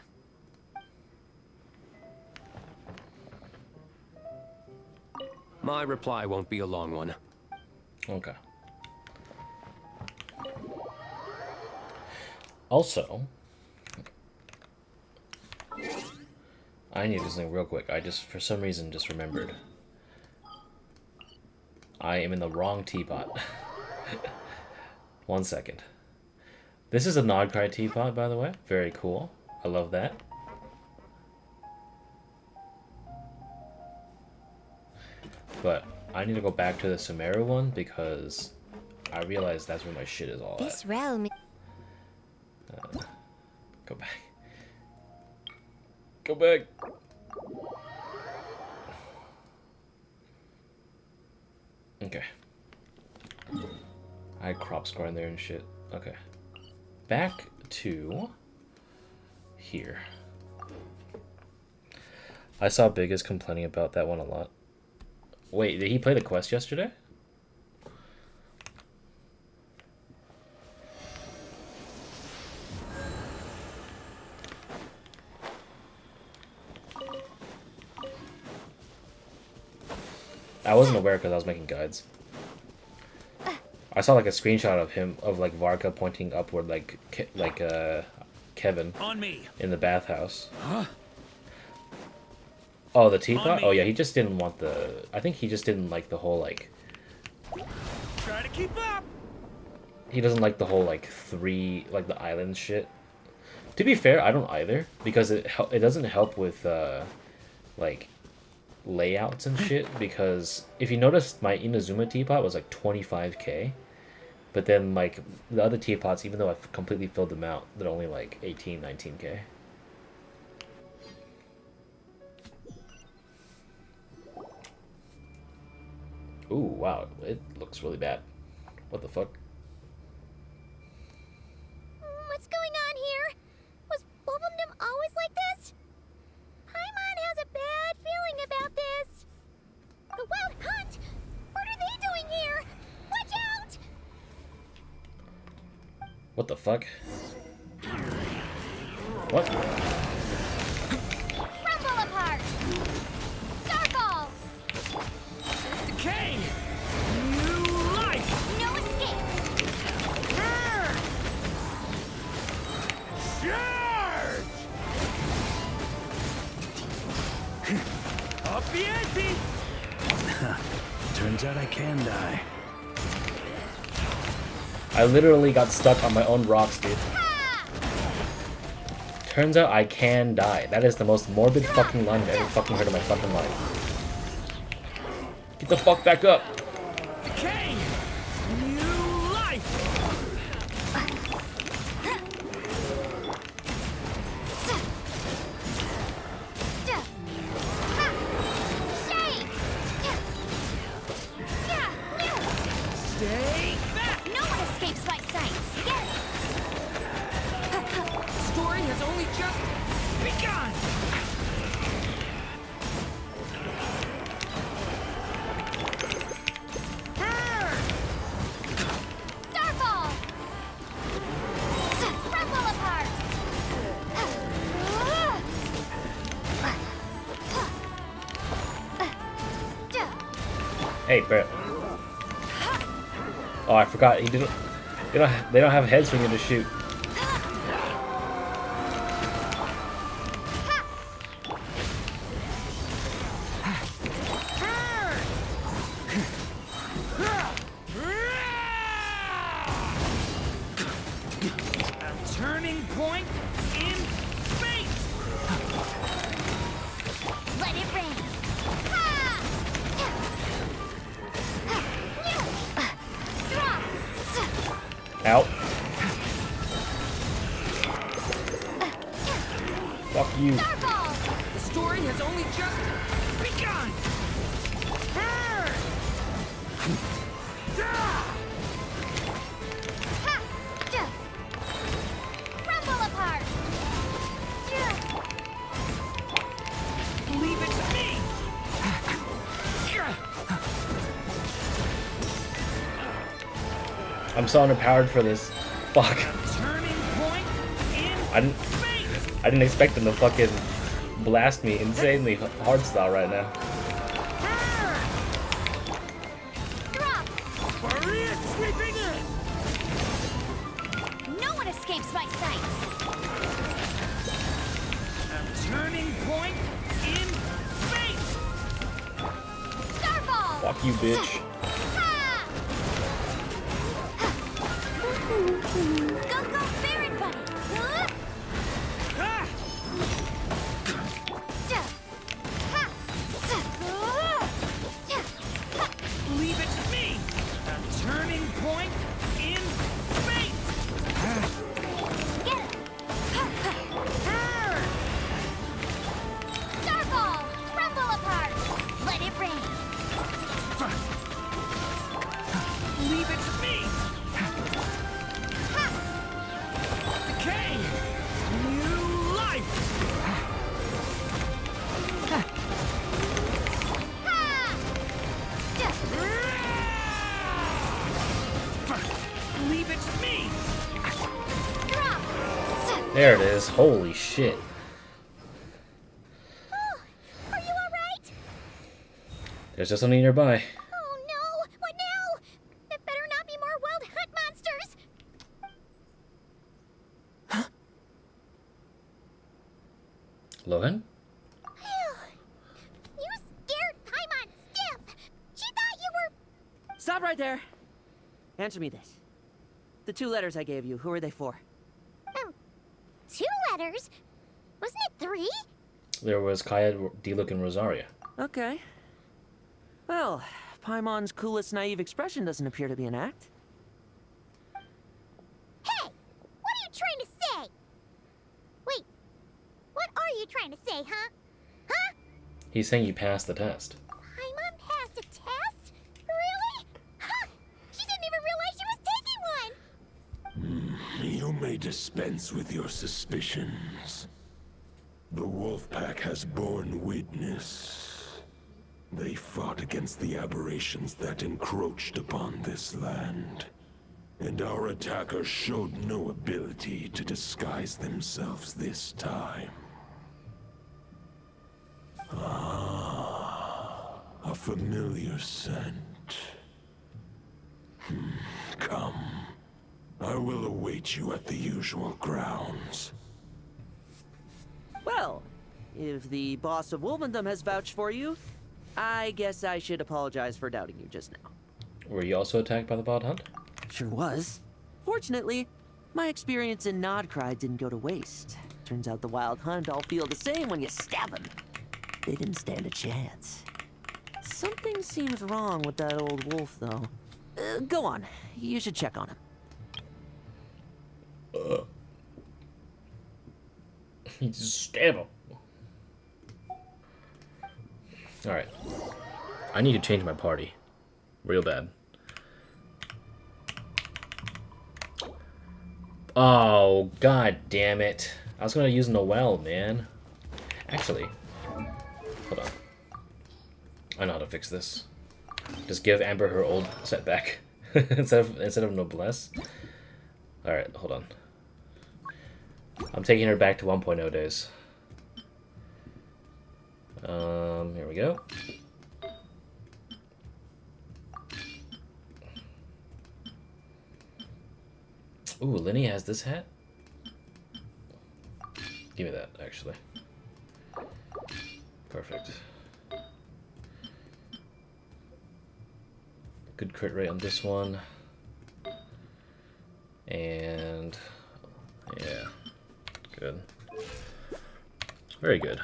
My reply won't be a long one. Okay. Also, I need to do something real quick. I just, for some reason, just remembered. I am in the wrong teapot. 1 second. This is a Nod-Krai teapot, by the way. Very cool. I love that. But I need to go back to the Sumeru one because I realized that's where my shit is all at. This realm. Go back. Go back. Okay. I had crop score in there and shit. Okay. Back to here. I saw Biggest complaining about that one a lot. Wait, did he play the quest yesterday? I wasn't aware because I was making guides. I saw like a screenshot of him, of like Varka pointing upward like Kevin On me. in the bathhouse. Huh? Oh, the teapot? Oh yeah, he just didn't want the... I think he just didn't like the whole like... Try to keep up. He doesn't like the whole like like the island shit. To be fair, I don't either because it doesn't help with like layouts and shit, because if you notice my Inazuma teapot was like 25k, but then like the other teapots, even though I've completely filled them out, they're only like 18, 19k. Ooh, wow, it looks really bad. What the fuck? What the fuck? What? Crumble apart! Starfall! Decay! New life! No escape! Charge! Up the ante! Turns out I can die. I literally got stuck on my own rocks, dude. Turns out I can die. That is the most morbid fucking line I've ever fucking heard in my fucking life. Get the fuck back up! Decay! New life! Stay back! No one escapes my sights! Get Story has only just begun! Starfall! Crumble apart! Hey, bro. Oh, I forgot. He didn't. They don't have heads for you to shoot. A turning point in space! Let it rain! Out. Fuck you. The story has only just begun! Crumble apart! Leave it to me! I'm so underpowered for this. Fuck. Turning point in I didn't expect them to fucking blast me insanely hard style right now. Maria sweeping in! No one escapes my sights! A turning point in space! Starfall! Fuck you, bitch. Go, go, Baron Buddy! Leave it to me! A turning point in space! Get it! Starfall! Crumble apart! Let it rain! Leave it to me! Decay! New life! Leave it to me! There it is. Holy shit. Are you alright? There's just something nearby. Oh no! What now? There better not be more wild hunt monsters! Lohen? You scared Paimon stiff! She thought you were... Stop right there. Answer me this. The 2 letters I gave you, who are they for? 2 letters? Wasn't it 3? There was Kaya, Diluc, and Rosaria. Okay. Well, Paimon's coolest naive expression doesn't appear to be an act. Hey! What are you trying to say? Wait. What are you trying to say, huh? Huh? He's saying you passed the test. Paimon passed a test? Really? Huh! She didn't even realize she was taking one! You may dispense with your suspicions. The Wolfpack has borne witness. They fought against the aberrations that encroached upon this land. And our attackers showed no ability to disguise themselves this time. Ah, a familiar scent. Come. I will await you at the usual grounds. Well, if the boss of Wolvendom has vouched for you, I guess I should apologize for doubting you just now. Were you also attacked by the Wild Hunt? Sure was. Fortunately, my experience in Nod-Krai didn't go to waste. Turns out the Wild Hunt all feel the same when you stab them. They didn't stand a chance. Something seems wrong with that old wolf, though. Go on. You should check on him. You just stab him. Alright. I need to change my party. Real bad. Oh, god damn it. I was gonna use Noel, man. Actually, hold on. I know how to fix this. Just give Amber her old setback instead of Noblesse. Alright, hold on. I'm taking her back to 1.0 days. Here we go. Ooh, Lenny has this hat? Give me that, actually. Perfect. Good crit rate on this one. And yeah, good. Very good.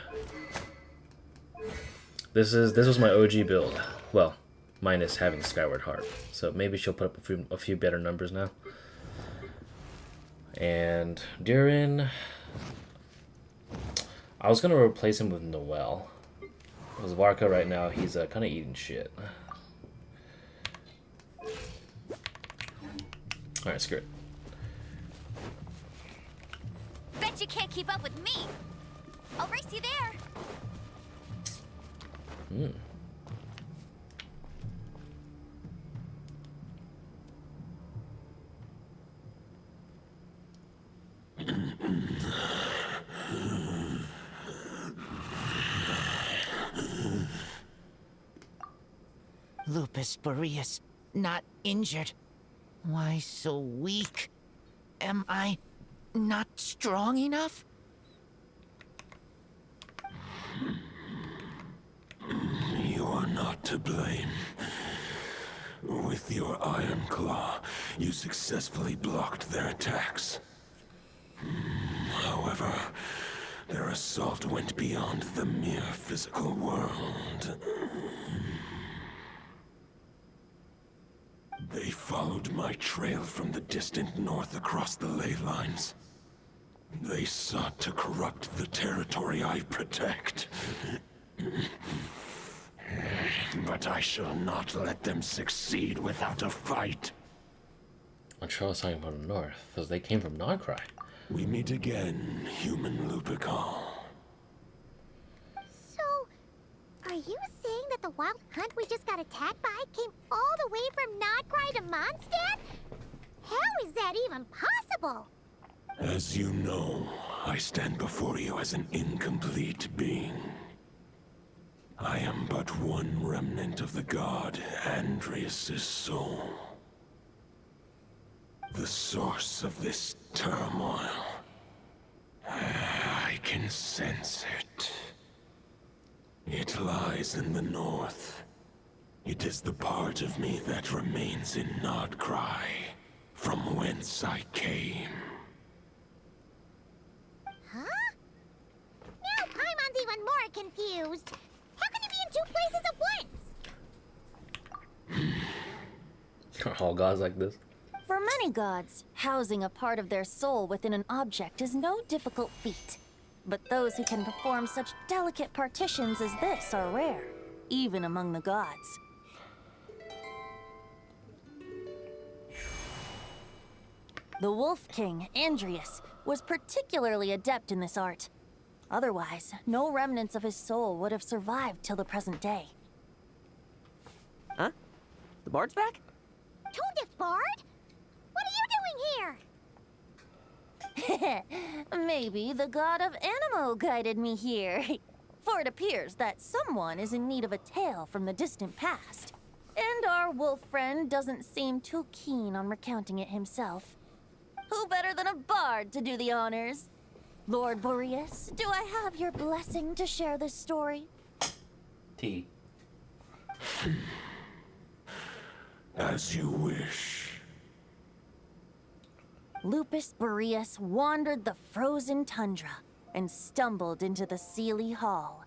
This was my OG build. Well, minus having Skyward Harp. So maybe she'll put up a few better numbers now. And Durin, I was gonna replace him with Noel. Because Varka right now, he's kind of eating shit. Alright, screw it. Bet you can't keep up with me. I'll race you there. Lupus Boreas, not injured. Why so weak? Am I not strong enough? You are not to blame. With your Iron Claw, you successfully blocked their attacks. However, their assault went beyond the mere physical world. They followed my trail from the distant north across the ley lines. They sought to corrupt the territory I protect. But I shall not let them succeed without a fight. I'm sure I was talking about the north, because they came from Nod-Krai. We meet again, human Lupical. So, are you saying that the Wild Hunt we just got attacked by came all the way from Nod-Krai to Mondstadt? How is that even possible? As you know, I stand before you as an incomplete being. I am but one remnant of the god Andrius' soul. The source of this turmoil. I can sense it. It lies in the north. It is the part of me that remains in Nod-Krai, from whence I came. Huh? Now Paimon's even more confused. How can you be in two places at once? All gods like this. For many gods, housing a part of their soul within an object is no difficult feat. But those who can perform such delicate partitions as this are rare, even among the gods. The Wolf King, Andrius, was particularly adept in this art. Otherwise, no remnants of his soul would have survived till the present day. Huh? The bard's back? Tone-deaf bard? What are Maybe the god of Animo guided me here. For it appears that someone is in need of a tale from the distant past. And our wolf friend doesn't seem too keen on recounting it himself. Who better than a bard to do the honors? Lord Boreas, do I have your blessing to share this story? T. As you wish. Lupus Boreas wandered the frozen tundra and stumbled into the Sealy Hall.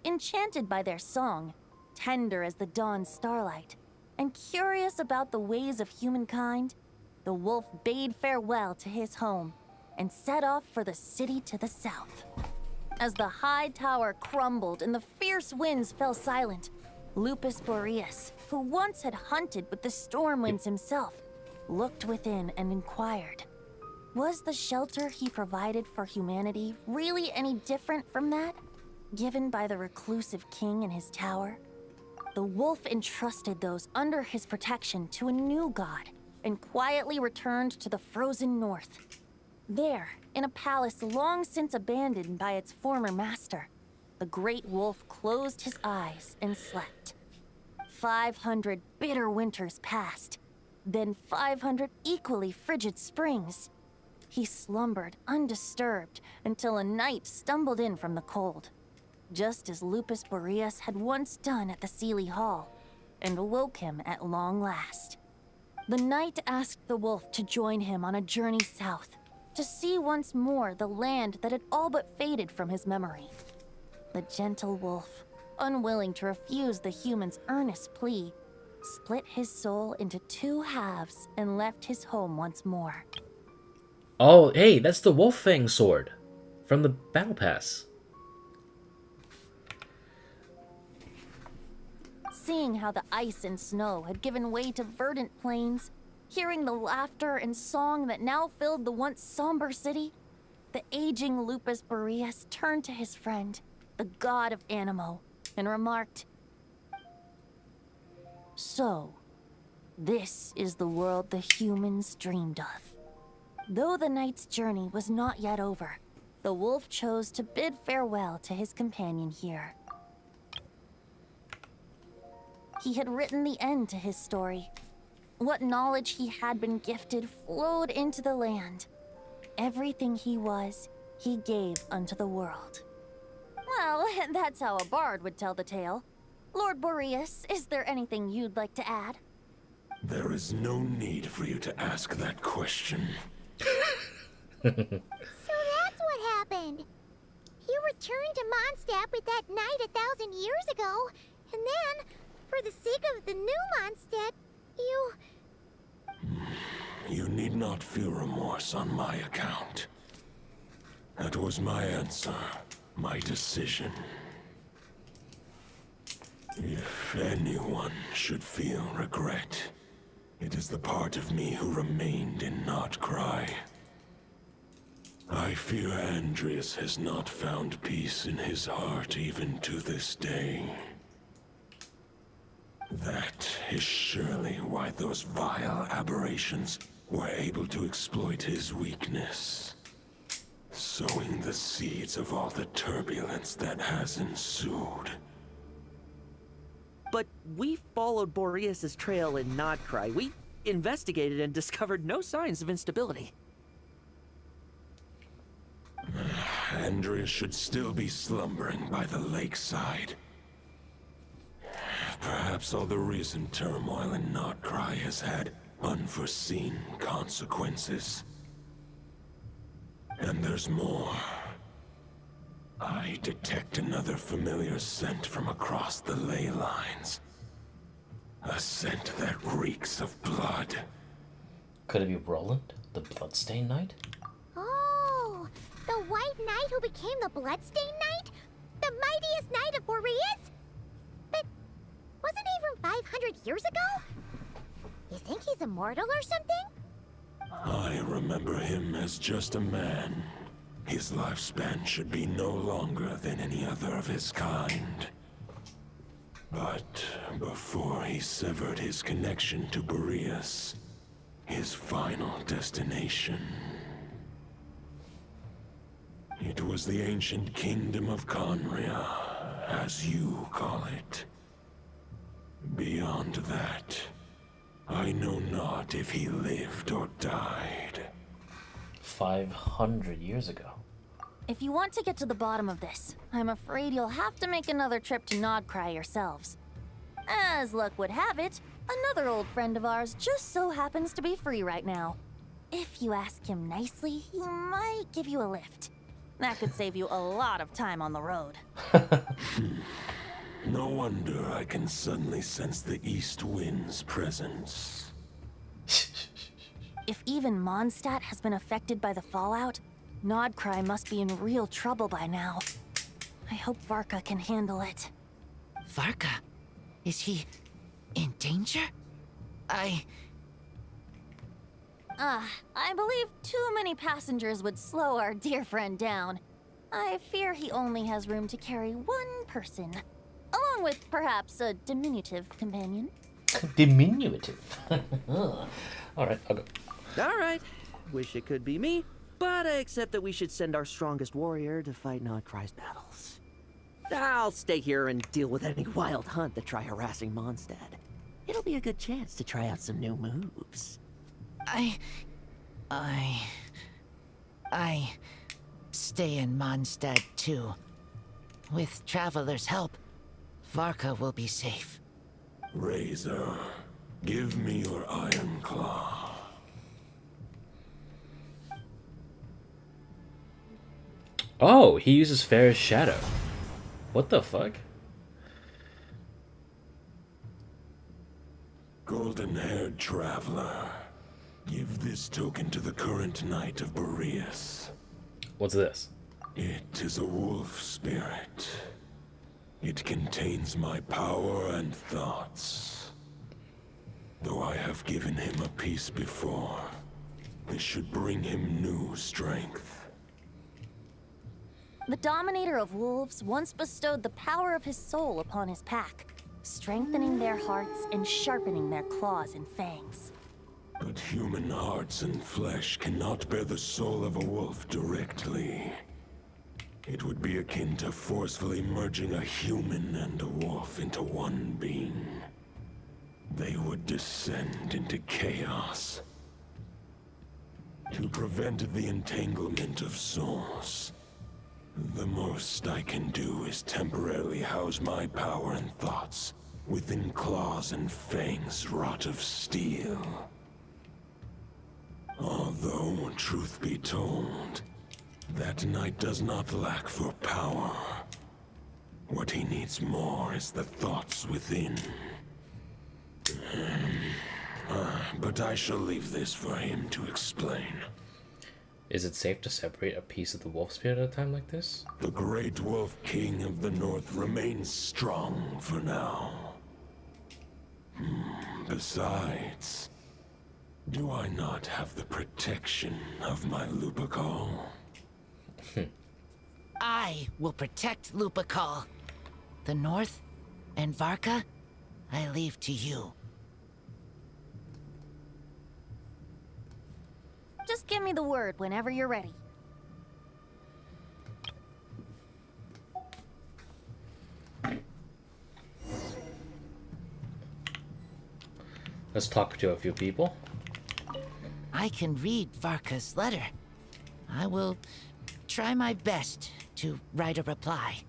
Enchanted by their song, tender as the dawn starlight, and curious about the ways of humankind, the wolf bade farewell to his home and set off for the city to the south. As the high tower crumbled and the fierce winds fell silent, Lupus Boreas, who once had hunted with the storm winds himself, looked within and inquired, was the shelter he provided for humanity really any different from that given by the reclusive king in his tower? The wolf entrusted those under his protection to a new god and quietly returned to the frozen north. There, in a palace long since abandoned by its former master, the great wolf closed his eyes and slept. 500 bitter winters passed, then 500 equally frigid springs. He slumbered undisturbed until a night stumbled in from the cold, just as Lupus Boreas had once done at the Sealy Hall, and awoke him at long last. The night asked the wolf to join him on a journey south, to see once more the land that had all but faded from his memory. The gentle wolf, unwilling to refuse the human's earnest plea, split his soul into two halves and left his home once more. Oh, hey, that's the Wolf Fang sword from the Battle Pass. Seeing how the ice and snow had given way to verdant plains, hearing the laughter and song that now filled the once somber city, the aging Lupus Boreas turned to his friend, the god of Animo, and remarked, "So, this is the world the humans dreamed of." Though the night's journey was not yet over, the wolf chose to bid farewell to his companion here. He had written the end to his story. What knowledge he had been gifted flowed into the land. Everything he was, he gave unto the world. Well, that's how a bard would tell the tale. Lord Boreas, is there anything you'd like to add? There is no need for you to ask that question. So that's what happened. You returned to Mondstadt with that knight 1,000 years ago, and then, for the sake of the new Mondstadt, you... You need not feel remorse on my account. That was my answer, my decision. If anyone should feel regret, it is the part of me who remained in Nod-Krai. I fear Andrius has not found peace in his heart even to this day. That is surely why those vile aberrations were able to exploit his weakness, sowing the seeds of all the turbulence that has ensued. But we followed Boreas' trail in Nod-Krai. We investigated and discovered no signs of instability. Andrius should still be slumbering by the lakeside. Perhaps all the recent turmoil in Nod-Krai has had unforeseen consequences. And there's more. I detect another familiar scent from across the ley lines. A scent that reeks of blood. Could it be Roland, the Bloodstained Knight? Oh, the White Knight who became the Bloodstained Knight? The mightiest knight of Boreas? But wasn't he from 500 years ago? You think he's immortal or something? I remember him as just a man. His lifespan should be no longer than any other of his kind. But before he severed his connection to Boreas, his final destination... It was the ancient kingdom of Conria, as you call it. Beyond that, I know not if he lived or died. 500 years ago. If you want to get to the bottom of this, I'm afraid you'll have to make another trip to Nod-Krai yourselves. As luck would have it, another old friend of ours just so happens to be free right now. If you ask him nicely, he might give you a lift. That could save you a lot of time on the road. No wonder I can suddenly sense the east wind's presence. If even Mondstadt has been affected by the fallout, Nod-Krai must be in real trouble by now. I hope Varka can handle it. Varka? Is he in danger? I believe too many passengers would slow our dear friend down. I fear he only has room to carry one person, along with perhaps a diminutive companion. Diminutive? Alright, I'll go. Alright. Wish it could be me, but I accept that we should send our strongest warrior to fight Nod-Krai's battles. I'll stay here and deal with any wild hunt that try harassing Mondstadt. It'll be a good chance to try out some new moves. I stay in Mondstadt too. With Traveler's help, Varka will be safe. Razor, give me your iron claw. Oh, he uses Fair's Shadow. What the fuck? Golden-haired traveler, give this token to the current knight of Boreas. What's this? It is a wolf spirit. It contains my power and thoughts. Though I have given him a piece before, this should bring him new strength. The Dominator of Wolves once bestowed the power of his soul upon his pack, strengthening their hearts and sharpening their claws and fangs. But human hearts and flesh cannot bear the soul of a wolf directly. It would be akin to forcefully merging a human and a wolf into one being. They would descend into chaos. To prevent the entanglement of souls, the most I can do is temporarily house my power and thoughts within claws and fangs wrought of steel. Although, truth be told, that knight does not lack for power. What he needs more is the thoughts within. But I shall leave this for him to explain. Is it safe to separate a piece of the wolf spirit at a time like this? The great wolf king of the north remains strong for now. Besides, do I not have the protection of my Lupus? I will protect Lupus. The north and Varka, I leave to you. Just give me the word whenever you're ready. Let's talk to a few people. I can read Varka's letter. I will try my best to write a reply.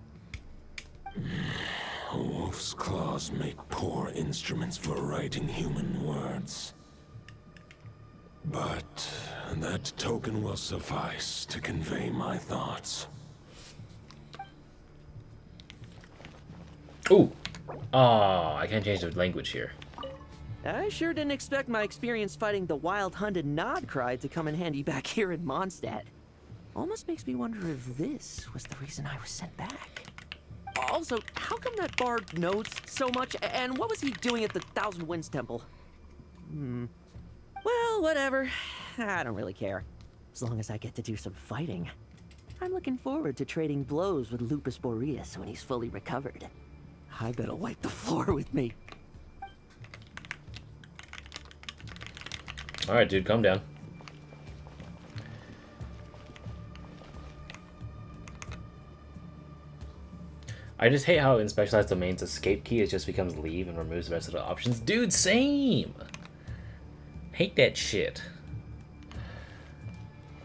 A wolf's claws make poor instruments for writing human words. But that token will suffice to convey my thoughts. Ooh. Oh, I can't change the language here. I sure didn't expect my experience fighting the wild-hunted Nod-Krai to come in handy back here in Mondstadt. Almost makes me wonder if this was the reason I was sent back. Also, how come that bard knows so much, and what was he doing at the Thousand Winds Temple? Well, whatever. I don't really care. As long as I get to do some fighting. I'm looking forward to trading blows with Lupus Boreas when he's fully recovered. I better wipe the floor with me. Alright, dude, calm down. I just hate how in specialized domains escape key it just becomes leave and removes the rest of the options. Dude, same. Hate that shit.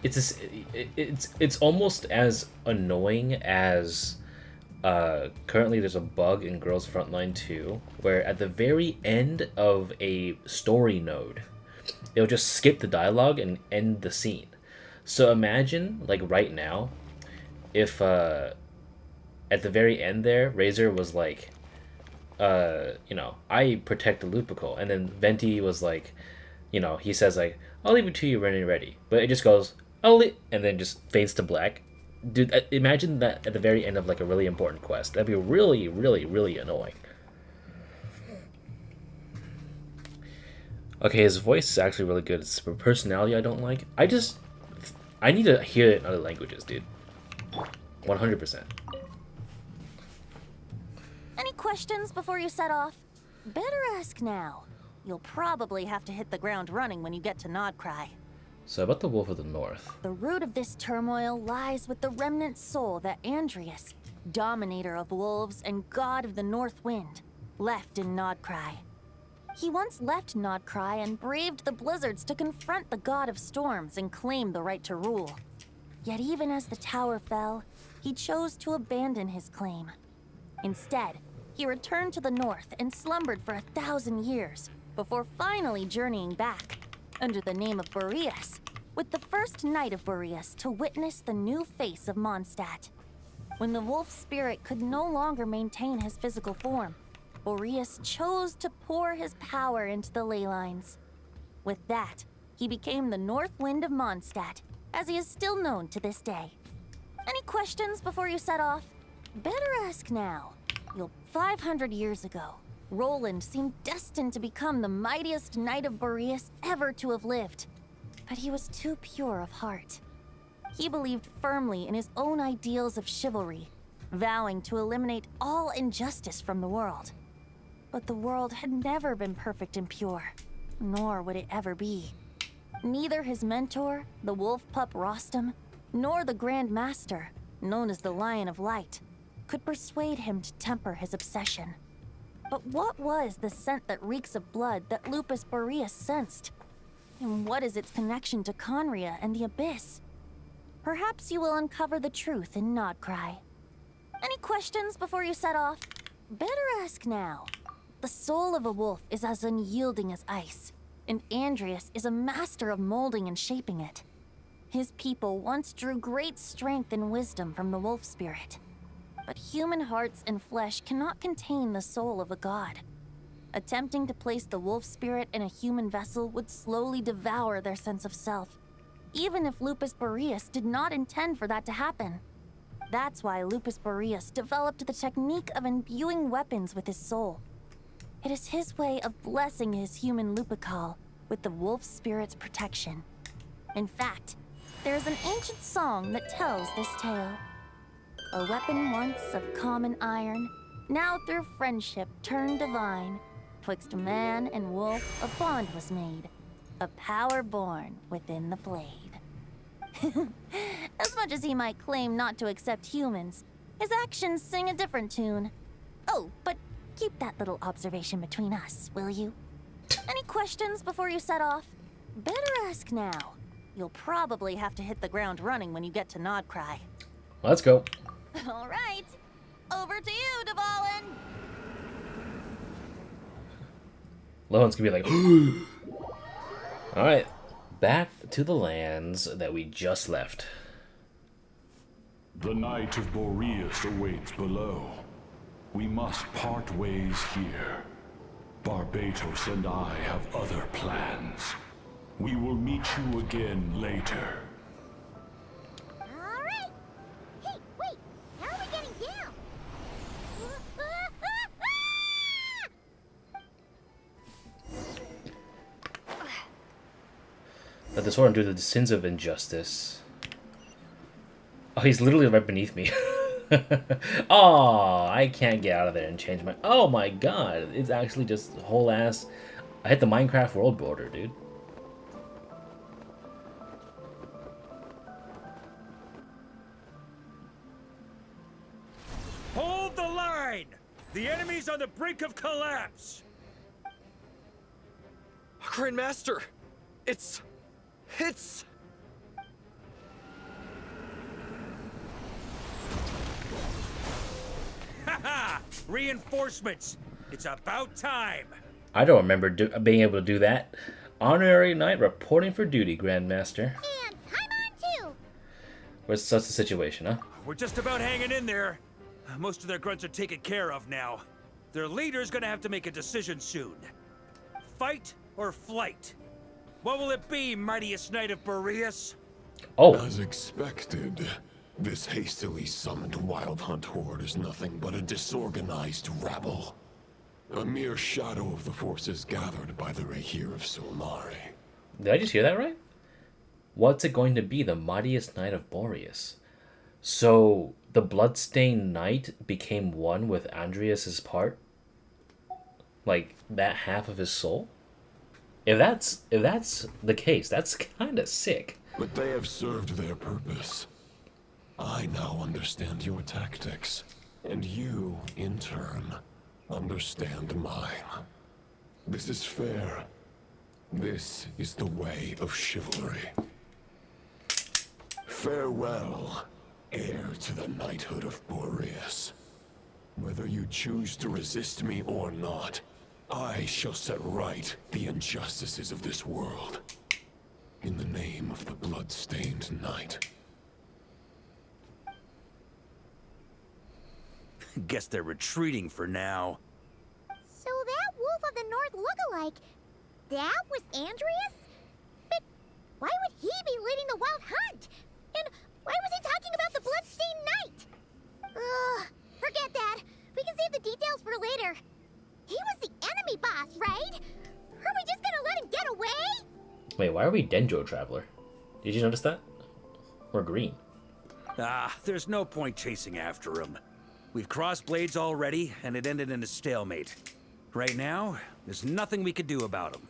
It's almost as annoying as currently there's a bug in Girls Frontline 2 where at the very end of a story node it'll just skip the dialogue and end the scene. So imagine, like right now, if at the very end there Razor was like you know, I protect the Lupical, and then Venti was like, you know, he says like, I'll leave it to you when you're ready, but it just goes, and then just fades to black. Dude, imagine that at the very end of like a really important quest. That'd be really, really, really annoying. Okay, his voice is actually really good. It's the personality I don't like. I need to hear it in other languages, dude. 100%. Any questions before you set off? Better ask now. You'll probably have to hit the ground running when you get to Nod-Krai. So about the Wolf of the North. The root of this turmoil lies with the remnant soul that Andrius, dominator of wolves and god of the North Wind, left in Nod-Krai. He once left Nod-Krai and braved the blizzards to confront the god of storms and claim the right to rule. Yet even as the tower fell, he chose to abandon his claim. Instead, he returned to the north and slumbered for 1,000 years before finally journeying back, under the name of Boreas, with the first knight of Boreas to witness the new face of Mondstadt. When the wolf spirit could no longer maintain his physical form, Boreas chose to pour his power into the ley lines. With that, he became the North Wind of Mondstadt, as he is still known to this day. Any questions before you set off? Better ask now. 500 years ago, Roland seemed destined to become the mightiest knight of Boreas ever to have lived. But he was too pure of heart. He believed firmly in his own ideals of chivalry, vowing to eliminate all injustice from the world. But the world had never been perfect and pure, nor would it ever be. Neither his mentor, the wolf pup Rostam, nor the Grand Master, known as the Lion of Light, could persuade him to temper his obsession. But what was the scent that reeks of blood that Lupus Boreas sensed? And what is its connection to Conria and the Abyss? Perhaps you will uncover the truth in Nod-Krai. Any questions before you set off? Better ask now. The soul of a wolf is as unyielding as ice, and Andrius is a master of molding and shaping it. His people once drew great strength and wisdom from the wolf spirit. But human hearts and flesh cannot contain the soul of a god. Attempting to place the wolf spirit in a human vessel would slowly devour their sense of self, even if Lupus Boreas did not intend for that to happen. That's why Lupus Boreas developed the technique of imbuing weapons with his soul. It is his way of blessing his human Lupical with the wolf spirit's protection. In fact, there is an ancient song that tells this tale. A weapon once of common iron, now through friendship turned divine. Twixt man and wolf a bond was made, a power born within the blade. As much as he might claim not to accept humans, his actions sing a different tune. Oh, but keep that little observation between us, will you? Any questions before you set off? Better ask now. You'll probably have to hit the ground running when you get to Nod-Krai. Let's go. All right. Over to you, Dvalin. Lohen's gonna be like, alright, back to the lands that we just left. The Knight of Boreas awaits below. We must part ways here. Barbatos and I have other plans. We will meet you again later. Alright! Hey, wait! How are we getting down? Let the sword undo the sins of injustice. Oh, he's literally right beneath me. Oh, I can't get out of there and change my... Oh my god, it's actually just whole ass... I hit the Minecraft world border, dude. Hold the line! line! The enemy's on the brink of collapse! Grand Master! It's... Haha! Reinforcements! It's about time! I don't remember being able to do that. Honorary Knight reporting for duty, Grandmaster. And I'm on too. What's such a situation, huh? We're just about hanging in there. Most of their grunts are taken care of now. Their leader's gonna have to make a decision soon. Fight or flight? What will it be, mightiest knight of Boreas? Oh. As expected, this hastily summoned Wild Hunt horde is nothing but a disorganized rabble. A mere shadow of the forces gathered by the Rahir of Solmari. Did I just hear that right? What's it going to be? The mightiest knight of Boreas. So the bloodstained knight became one with Andrius's part? Like that half of his soul? If that's the case, that's kind of sick. But they have served their purpose. I now understand your tactics, and you, in turn, understand mine. This is fair. This is the way of chivalry. Farewell, heir to the knighthood of Boreas. Whether you choose to resist me or not, I shall set right the injustices of this world. In the name of the blood-stained knight. Guess they're retreating for now. So that Wolf of the North lookalike, that was Andrius? But why would he be leading the Wild Hunt? And why was he talking about the Bloodstained Knight? Ugh, forget that. We can save the details for later. He was the enemy boss, right? Are we just gonna let him get away? Wait, why are we Dendro Traveler? Did you notice that? We're green. Ah, there's no point chasing after him. We've crossed blades already, and it ended in a stalemate. Right now, there's nothing we could do about him.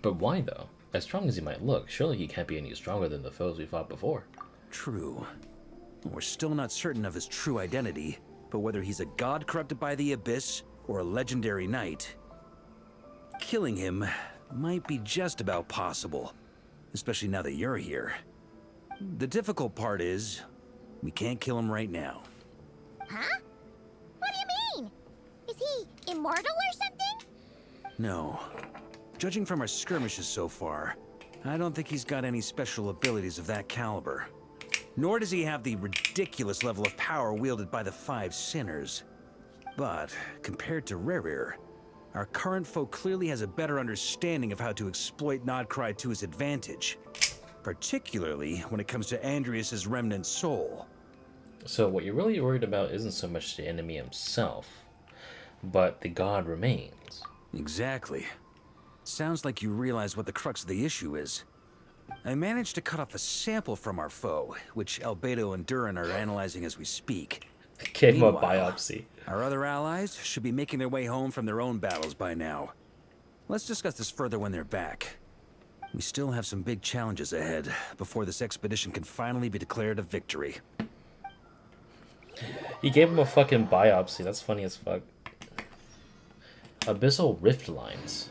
But why, though? As strong as he might look, surely he can't be any stronger than the foes we fought before. True. We're still not certain of his true identity, but whether he's a god corrupted by the Abyss or a legendary knight, killing him might be just about possible, especially now that you're here. The difficult part is, we can't kill him right now. Huh? What do you mean? Is he immortal or something? No. Judging from our skirmishes so far, I don't think he's got any special abilities of that caliber. Nor does he have the ridiculous level of power wielded by the Five Sinners. But, compared to Rerir, our current foe clearly has a better understanding of how to exploit Nod-Krai to his advantage. Particularly when it comes to Andrius's remnant soul. So what you're really worried about isn't so much the enemy himself, but the god remains. Exactly. Sounds like you realize what the crux of the issue is. I managed to cut off a sample from our foe, which Albedo and Durin are analyzing as we speak. Gave him a biopsy. Our other allies should be making their way home from their own battles by now. Let's discuss this further when they're back. We still have some big challenges ahead before this expedition can finally be declared a victory. He gave him a fucking biopsy. That's funny as fuck. Abyssal rift lines.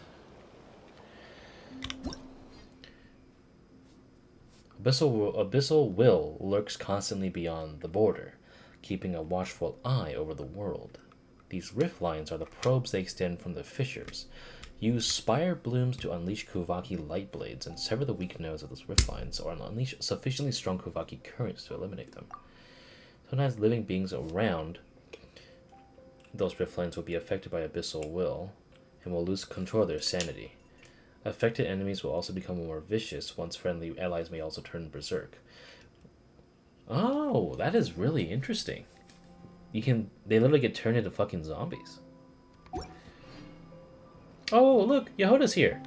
Abyssal will lurks constantly beyond the border, keeping a watchful eye over the world. These rift lines are the probes they extend from the fissures. Use spire blooms to unleash Kuvaki light blades and sever the weak nodes of those rift lines, or unleash sufficiently strong Kuvaki currents to eliminate them. Sometimes living beings around those rift lines will be affected by abyssal will and will lose control of their sanity. Affected enemies will also become more vicious once friendly allies may also turn berserk. Oh, that is really interesting. They literally get turned into fucking zombies. Oh, look, Yehoda's here.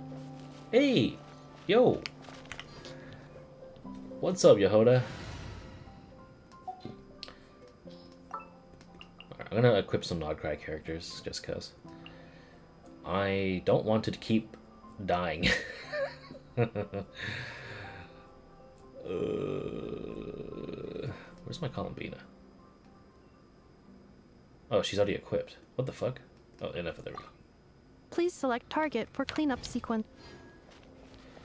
Hey, yo. What's up, Yehoda? I'm gonna equip some Nod-Krai characters, just cause. I don't want to keep dying. Where's my Columbina? Oh, she's already equipped. What the fuck? Oh, enough of there we go. Please select target for cleanup sequence.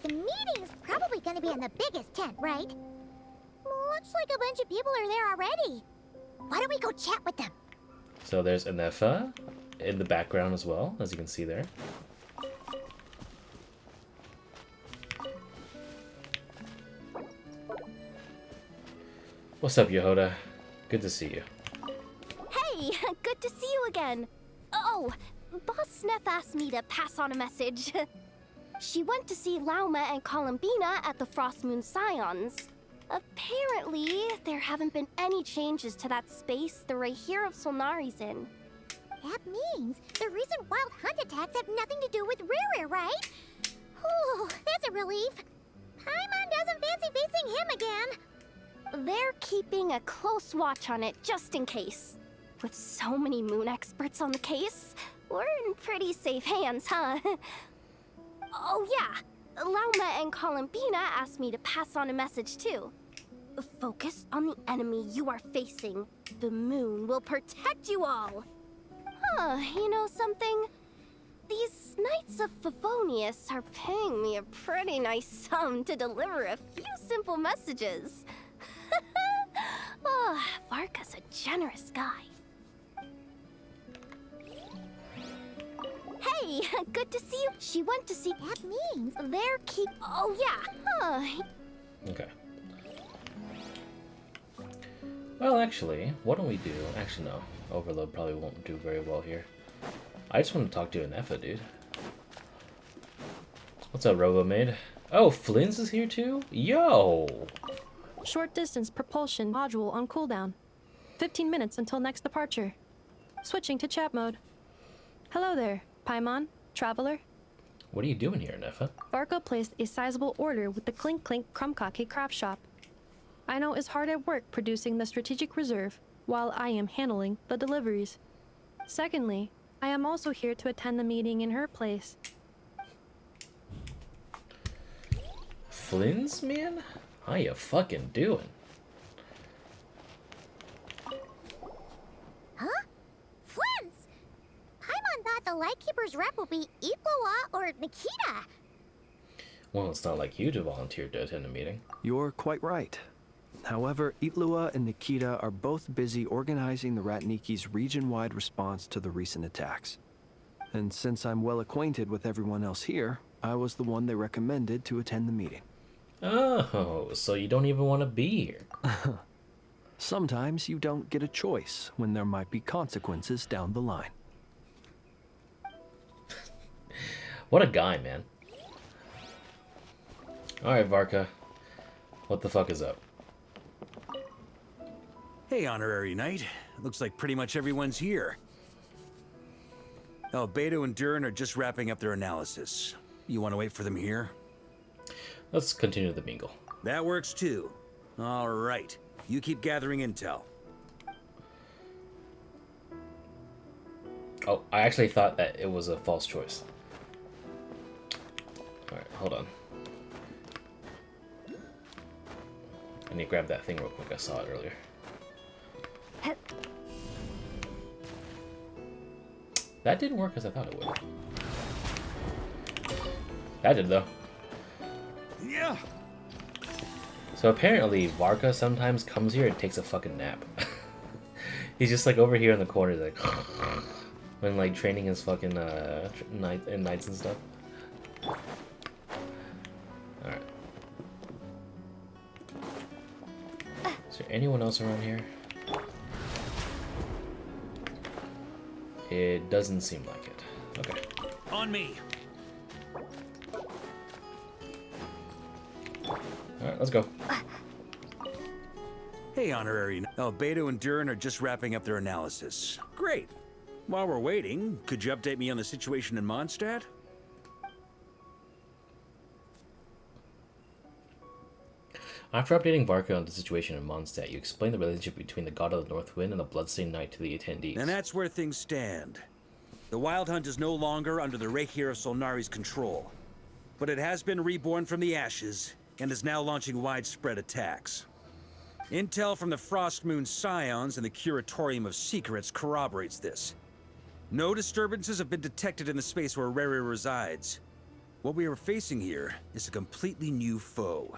The meeting's probably gonna be in the biggest tent, right? Looks like a bunch of people are there already. Why don't we go chat with them? So there's Anefa in the background as well, as you can see there. What's up, Yehoda? Good to see you. Hey, good to see you again. Oh, Boss Sneff asked me to pass on a message. She went to see Lauma and Columbina at the Frost Moon Scions. Apparently, there haven't been any changes to that space the Rahir of Solnari's in. That means the recent wild hunt attacks have nothing to do with Riri, right? Whew, that's a relief. Paimon doesn't fancy facing him again. They're keeping a close watch on it just in case. With so many moon experts on the case, we're in pretty safe hands, huh? Oh yeah, Lauma and Columbina asked me to pass on a message too. Focus on the enemy you are facing. The moon will protect you all. Huh, you know something? These Knights of Favonius are paying me a pretty nice sum to deliver a few simple messages. Oh, Varka's a generous guy. Hey, good to see you. She went to see... That means... Oh, yeah. Huh. Okay. Well, actually, what don't we do? Actually, no. Overload probably won't do very well here. I just want to talk to Anefa, dude. What's up, Robomaid? Oh, Flynn's is here too? Yo! Short distance propulsion module on cooldown. 15 minutes until next departure. Switching to chat mode. Hello there, Paimon, traveler. What are you doing here, Anefa? Varka placed a sizable order with the Clink Clink Krumkake craft shop. Aino is hard at work producing the strategic reserve, while I am handling the deliveries. Secondly, I am also here to attend the meeting in her place. Flynn's, man? How you fucking doing? Huh? Flynn's! Paimon thought the Lightkeeper's rep would be Iqua or Nikita. Well, it's not like you to volunteer to attend a meeting. You're quite right. However, Itlua and Nikita are both busy organizing the Ratniki's region-wide response to the recent attacks. And since I'm well acquainted with everyone else here, I was the one they recommended to attend the meeting. Oh, so you don't even want to be here. Sometimes you don't get a choice when there might be consequences down the line. What a guy, man. Alright, Varka. What the fuck is up? Hey, Honorary Knight. Looks like pretty much everyone's here. Oh, Beto and Durin are just wrapping up their analysis. You want to wait for them here? Let's continue the mingle. That works too. All right. You keep gathering intel. Oh, I actually thought that it was a false choice. Alright, hold on. I need to grab that thing real quick. I saw it earlier. That didn't work as I thought it would. That did, though. Yeah. So apparently, Varka sometimes comes here and takes a fucking nap. He's just like over here in the corner, like when like training his fucking knights and stuff. All right. Is there anyone else around here? It doesn't seem like it. Okay. On me. Alright, let's go. Hey, Honorary. Oh, Beto and Durin are just wrapping up their analysis. Great. While we're waiting, could you update me on the situation in Mondstadt? After updating Varka on the situation in Mondstadt, you explain the relationship between the God of the North Wind and the Bloodstained Knight to the attendees. And that's where things stand. The Wild Hunt is no longer under the Rahir of Solnari's control, but it has been reborn from the ashes and is now launching widespread attacks. Intel from the Frostmoon Scions and the Curatorium of Secrets corroborates this. No disturbances have been detected in the space where Rere resides. What we are facing here is a completely new foe.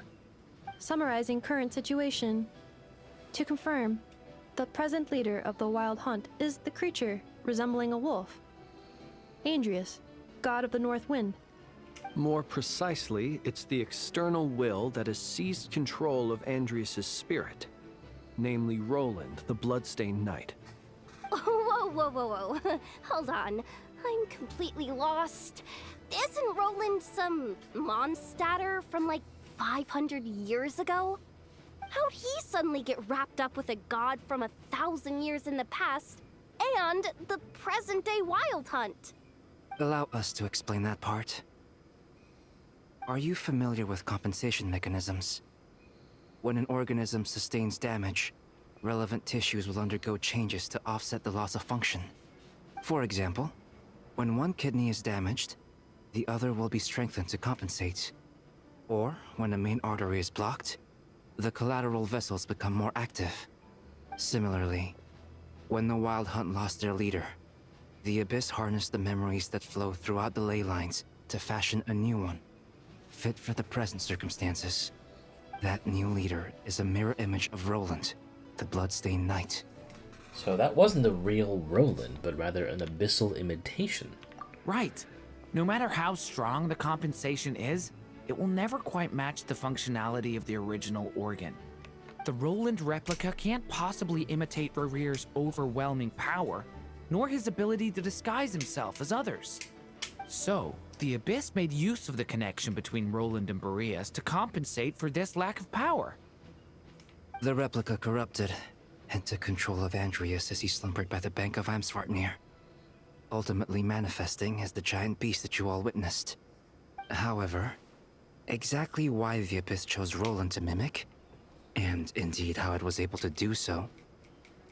Summarizing current situation. To confirm, the present leader of the Wild Hunt is the creature resembling a wolf. Andrius, god of the North Wind. More precisely, it's the external will that has seized control of Andrius' spirit, namely Roland, the Bloodstained Knight. Whoa, whoa, whoa, whoa. Hold on. I'm completely lost. Isn't Roland some Mondstadter from like 500 years ago? How'd he suddenly get wrapped up with a god from 1,000 years in the past and the present-day Wild Hunt? Allow us to explain that part. Are you familiar with compensation mechanisms? When an organism sustains damage, relevant tissues will undergo changes to offset the loss of function. For example, when one kidney is damaged, the other will be strengthened to compensate. Or, when a main artery is blocked, the collateral vessels become more active. Similarly, when the Wild Hunt lost their leader, the Abyss harnessed the memories that flow throughout the ley lines to fashion a new one, fit for the present circumstances. That new leader is a mirror image of Roland, the Bloodstained Knight. So that wasn't the real Roland, but rather an abyssal imitation. Right. No matter how strong the compensation is, it will never quite match the functionality of the original organ. The Roland replica can't possibly imitate Rere's overwhelming power, nor his ability to disguise himself as others. So, the Abyss made use of the connection between Roland and Boreas to compensate for this lack of power. The replica corrupted and took control of Andrius as he slumbered by the bank of Amsvartnir, ultimately manifesting as the giant beast that you all witnessed. However, exactly why the Abyss chose Roland to mimic, and indeed how it was able to do so,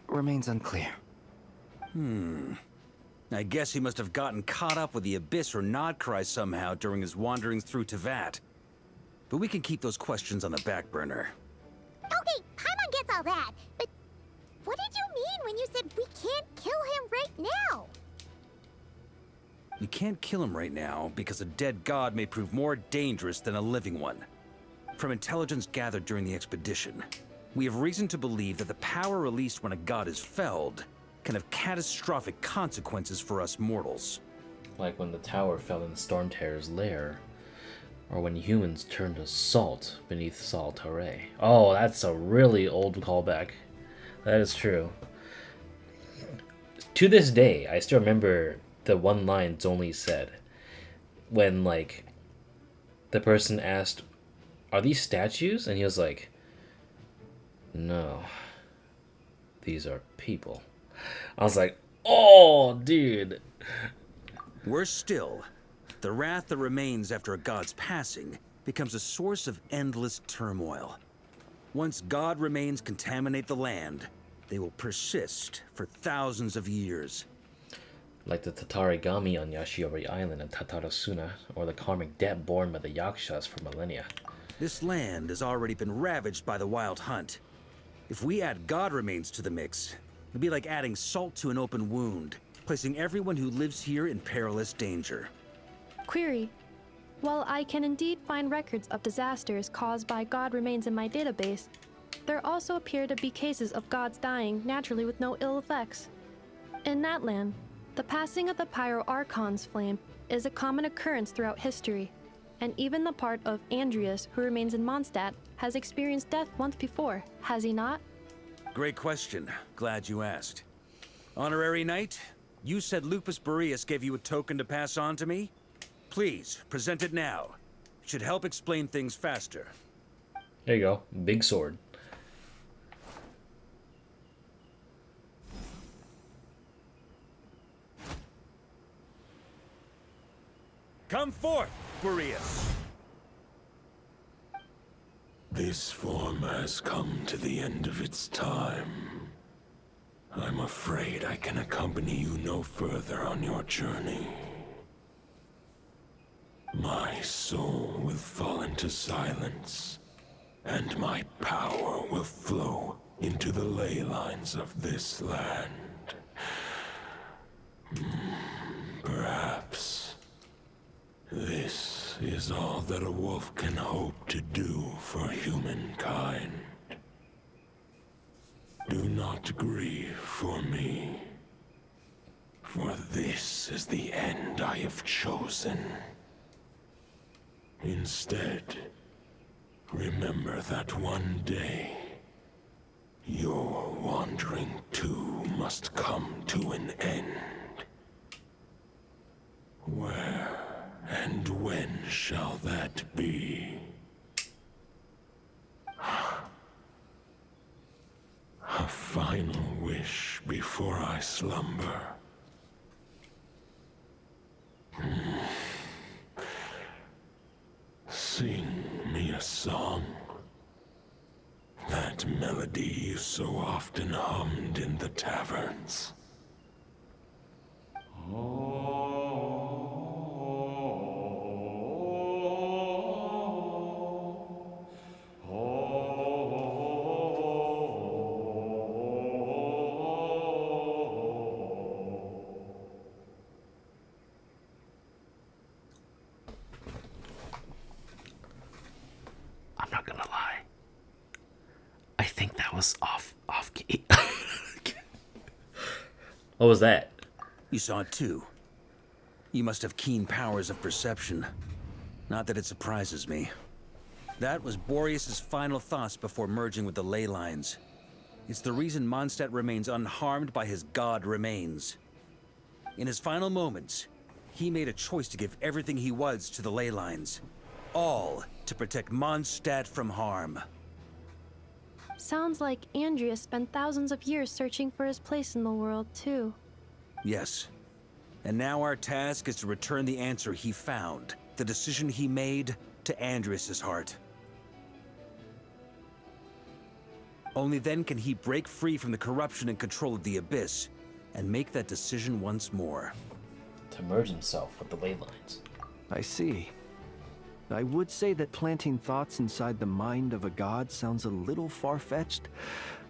remains unclear. I guess he must have gotten caught up with the Abyss or Nod-Krai somehow during his wanderings through Tevat. But we can keep those questions on the back burner. Okay, Paimon gets all that, but what did you mean when you said we can't kill him right now? You can't kill him right now because a dead god may prove more dangerous than a living one. From intelligence gathered during the expedition, we have reason to believe that the power released when a god is felled can have catastrophic consequences for us mortals. Like when the tower fell in Stormterror's lair, or when humans turned to salt beneath Saltare. Oh, that's a really old callback. That is true. To this day, I still remember the one line Zhongli said when, like, the person asked, "Are these statues?" And he was like, "No, these are people." I was like, oh, dude. Worse still, the wrath that remains after a god's passing becomes a source of endless turmoil. Once god remains contaminate the land, they will persist for thousands of years. Like the Tatarigami on Yashiori Island and Tatarasuna, or the karmic debt borne by the Yakshas for millennia. This land has already been ravaged by the Wild Hunt. If we add god remains to the mix, it'd be like adding salt to an open wound, placing everyone who lives here in perilous danger. Query. While I can indeed find records of disasters caused by god remains in my database, there also appear to be cases of gods dying naturally with no ill effects. In that land, the passing of the Pyro-Archon's flame is a common occurrence throughout history, and even the part of Andrius who remains in Mondstadt has experienced death once before, has he not? Great question. Glad you asked. Honorary Knight, you said Lupus Boreas gave you a token to pass on to me? Please, present it now. Should help explain things faster. There you go. Big sword. Come forth, Boreas. This form has come to the end of its time. I'm afraid I can accompany you no further on your journey. My soul will fall into silence, and my power will flow into the ley lines of this land. Perhaps this is all that a wolf can hope to do for humankind. Do not grieve for me, for this is the end I have chosen. Instead, remember that one day, your wandering too must come to an end. Where and when shall that be? A final wish before I slumber. Sing me a song. That melody you so often hummed in the taverns. I'm not gonna lie. I think that was off key. What was that? You saw it too. You must have keen powers of perception. Not that it surprises me. That was Boreas's final thoughts before merging with the ley lines. It's the reason Mondstadt remains unharmed by his god remains. In his final moments, he made a choice to give everything he was to the ley lines. All to protect Mondstadt from harm. Sounds like Andrius spent thousands of years searching for his place in the world, too. Yes. And now our task is to return the answer he found, the decision he made, to Andrius's heart. Only then can he break free from the corruption and control of the Abyss, and make that decision once more. To merge himself with the ley lines. I see. I would say that planting thoughts inside the mind of a god sounds a little far-fetched,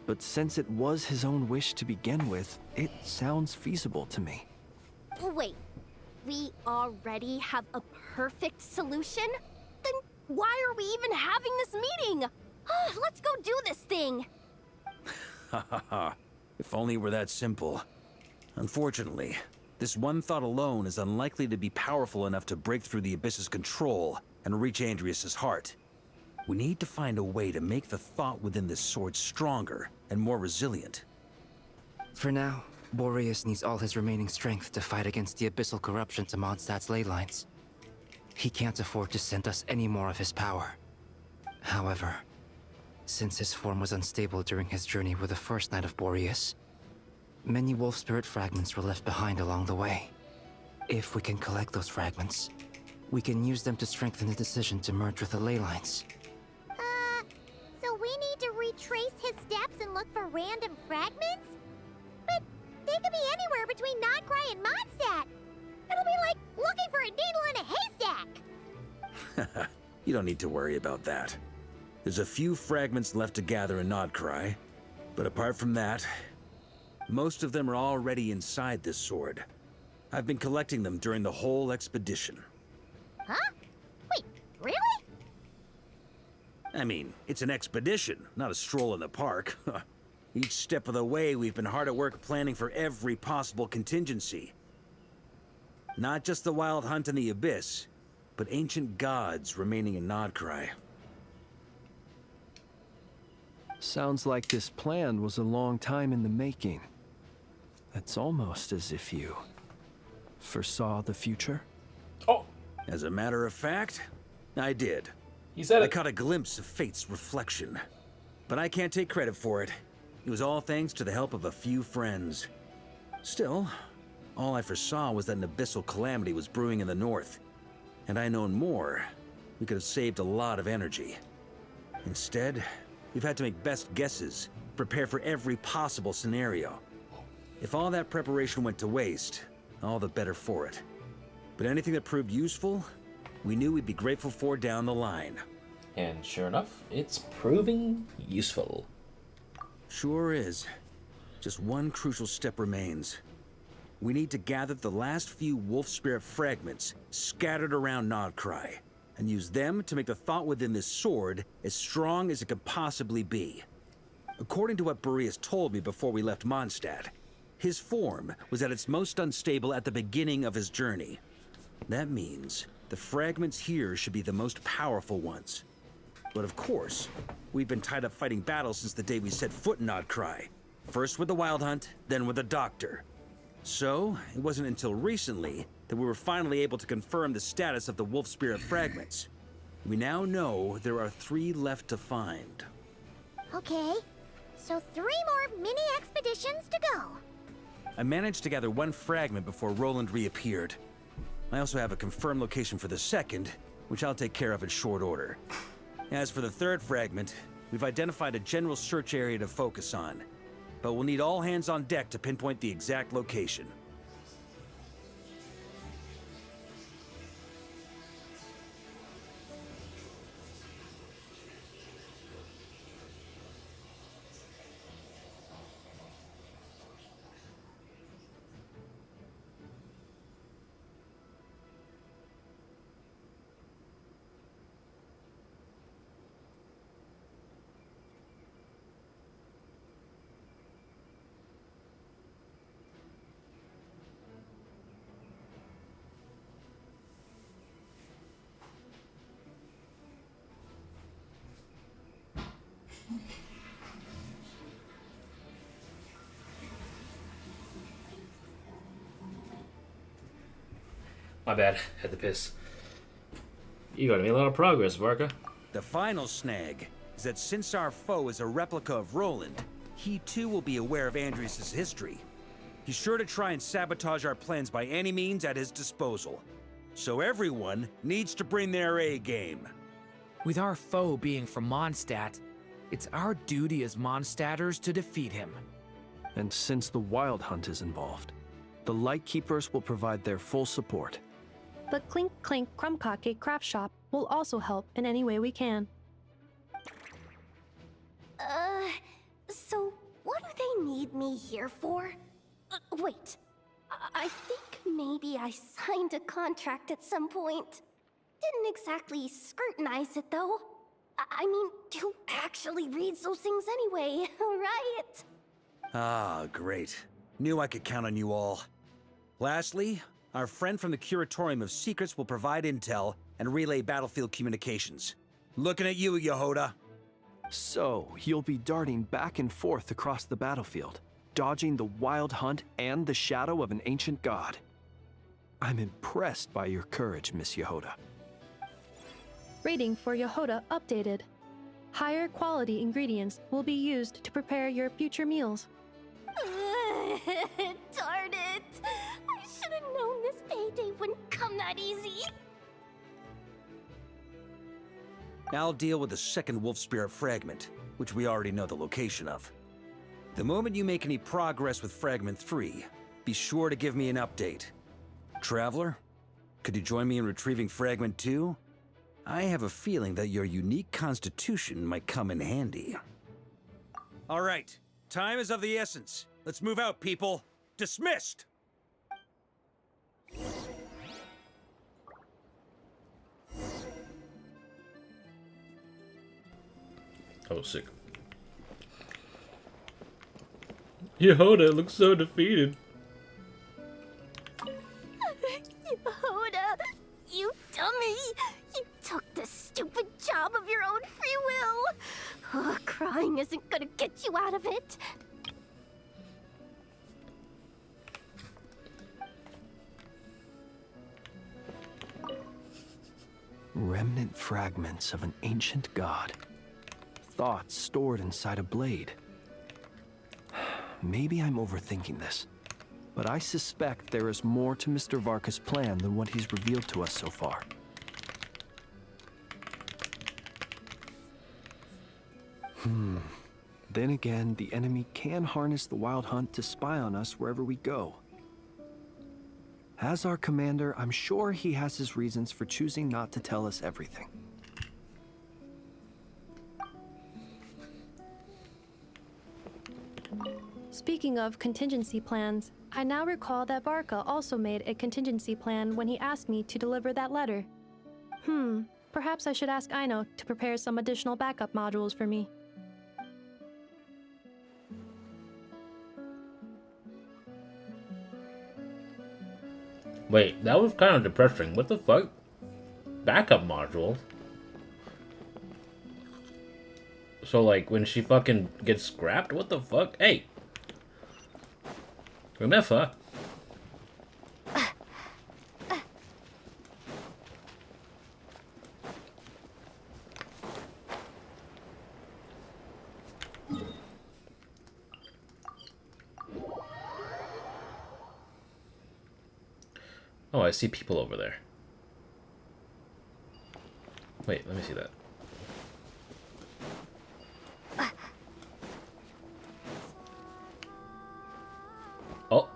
but since it was his own wish to begin with, it sounds feasible to me. Wait, we already have a perfect solution? Then why are we even having this meeting? Let's go do this thing! Ha ha ha. If only it were that simple. Unfortunately, this one thought alone is unlikely to be powerful enough to break through the Abyss's control and reach Andrius's heart. We need to find a way to make the thought within this sword stronger and more resilient. For now, Boreas needs all his remaining strength to fight against the abyssal corruption to Mondstadt's ley lines. He can't afford to send us any more of his power. However, since his form was unstable during his journey with the first Knight of Boreas, many wolf spirit fragments were left behind along the way. If we can collect those fragments, we can use them to strengthen the decision to merge with the ley lines. So we need to retrace his steps and look for random fragments? But they could be anywhere between Nod-Krai and Mondstadt. It'll be like looking for a needle in a haystack. You don't need to worry about that. There's a few fragments left to gather in Nod-Krai, but apart from that, most of them are already inside this sword. I've been collecting them during the whole expedition. Huh? Wait, really? I mean, it's an expedition, not a stroll in the park. Each step of the way, we've been hard at work planning for every possible contingency. Not just the wild hunt in the Abyss, but ancient gods remaining in Nod-Krai. Sounds like this plan was a long time in the making. It's almost as if you foresaw the future. Oh! As a matter of fact, I did. He said it. I caught a glimpse of fate's reflection. But I can't take credit for it. It was all thanks to the help of a few friends. Still, all I foresaw was that an abyssal calamity was brewing in the north. Had I known more, we could have saved a lot of energy. Instead, we've had to make best guesses, prepare for every possible scenario. If all that preparation went to waste, all the better for it. But anything that proved useful, we knew we'd be grateful for down the line. And sure enough, it's proving useful. Sure is. Just one crucial step remains. We need to gather the last few wolf spirit fragments scattered around Nod-Krai, and use them to make the thought within this sword as strong as it could possibly be. According to what Boreas told me before we left Mondstadt, his form was at its most unstable at the beginning of his journey. That means the fragments here should be the most powerful ones. But of course, we've been tied up fighting battles since the day we set foot in Nod-Krai. First with the Wild Hunt, then with the Doctor. So, it wasn't until recently that we were finally able to confirm the status of the wolf spirit fragments. We now know there are 3 left to find. Okay, so 3 more mini expeditions to go. I managed to gather 1 fragment before Roland reappeared. I also have a confirmed location for the second, which I'll take care of in short order. As for the 3rd fragment, we've identified a general search area to focus on, but we'll need all hands on deck to pinpoint the exact location. My bad. Had to piss. You gotta make a lot of progress, Varka. The final snag is that since our foe is a replica of Roland, he too will be aware of Andrius' history. He's sure to try and sabotage our plans by any means at his disposal. So everyone needs to bring their A game. With our foe being from Mondstadt, it's our duty as Mondstadters to defeat him. And since the Wild Hunt is involved, the Lightkeepers will provide their full support. The Clink Clink Crumkake craft shop will also help in any way we can. So what do they need me here for? Wait, I think maybe I signed a contract at some point. Didn't exactly scrutinize it though. I mean, who actually reads those things anyway, right? Ah, great. Knew I could count on you all. Lastly, our friend from the Curatorium of Secrets will provide intel and relay battlefield communications. Looking at you, Yehoda. So, you'll be darting back and forth across the battlefield, dodging the Wild Hunt and the shadow of an ancient god. I'm impressed by your courage, Miss Yehoda. Rating for Yehoda updated. Higher quality ingredients will be used to prepare your future meals. Darn it! I should have known this payday wouldn't come that easy. I'll deal with the second wolf spirit fragment, which we already know the location of. The moment you make any progress with Fragment 3, be sure to give me an update. Traveler, could you join me in retrieving Fragment 2? I have a feeling that your unique constitution might come in handy. All right, time is of the essence. Let's move out, people. Dismissed! Oh, sick. Yehoda looks so defeated. Yehoda, you dummy! You took the stupid job of your own free will! Oh, crying isn't gonna get you out of it! Remnant fragments of an ancient god. Thoughts stored inside a blade. Maybe I'm overthinking this, but I suspect there is more to Mr. Varka's plan than what he's revealed to us so far. Then again, the enemy can harness the Wild Hunt to spy on us wherever we go. As our commander, I'm sure he has his reasons for choosing not to tell us everything. Speaking of contingency plans, I now recall that Varka also made a contingency plan when he asked me to deliver that letter. Perhaps I should ask Aino to prepare some additional backup modules for me. Wait, that was kind of depressing. What the fuck? Backup module? So, like, when she fucking gets scrapped? What the fuck? Hey! Remember? Oh, I see people over there. Wait, let me see that. Oh.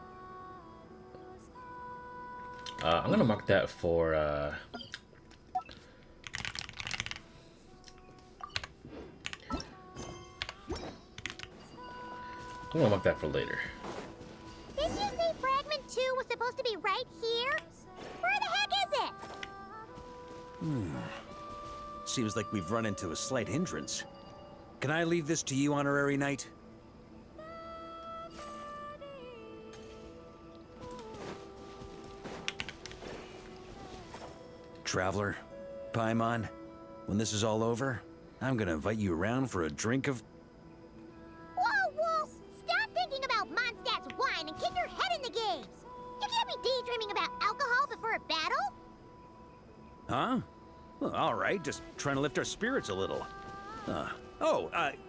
I'm gonna mark that for, I'm gonna mark that for later. Didn't you say Fragment 2 was supposed to be right here? Where the heck is it? Seems like we've run into a slight hindrance. Can I leave this to you, Honorary Knight? Traveler, Paimon, when this is all over, I'm gonna invite you around for a drink of... Whoa! Stop thinking about Mondstadt's wine and keep your head in the games! You can't be daydreaming about alcohol before a battle! Huh? Well, all right, just trying to lift our spirits a little.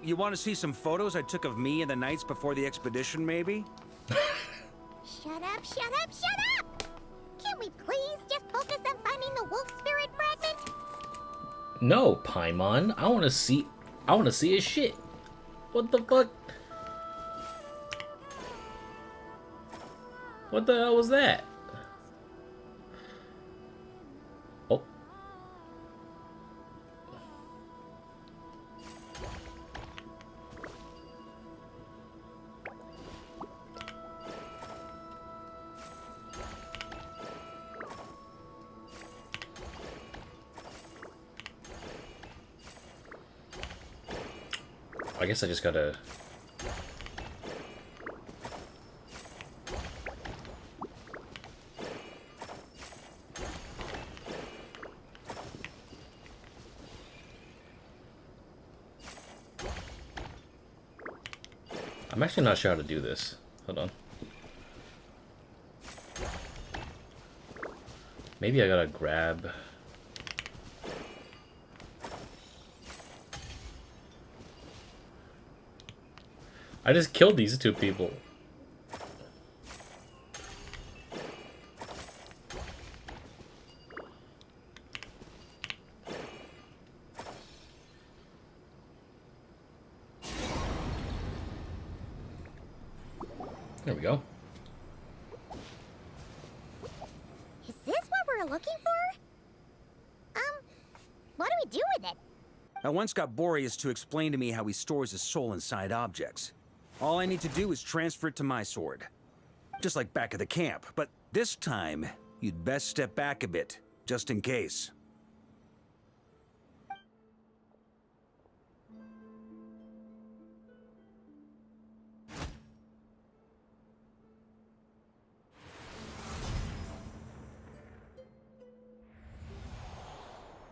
You want to see some photos I took of me and the knights before the expedition, maybe? Shut up! Can't we please just focus on finding the wolf spirit fragment? No, Paimon. I wanna see his shit. What the fuck? What the hell was that? Oh. I guess I just gotta... I'm actually not sure how to do this. Hold on. Maybe I gotta grab... I just killed these two people. There we go. Is this what we're looking for? What do we do with it? I once got Boreas to explain to me how he stores his soul inside objects. All I need to do is transfer it to my sword. Just like back at the camp, but this time, you'd best step back a bit, just in case.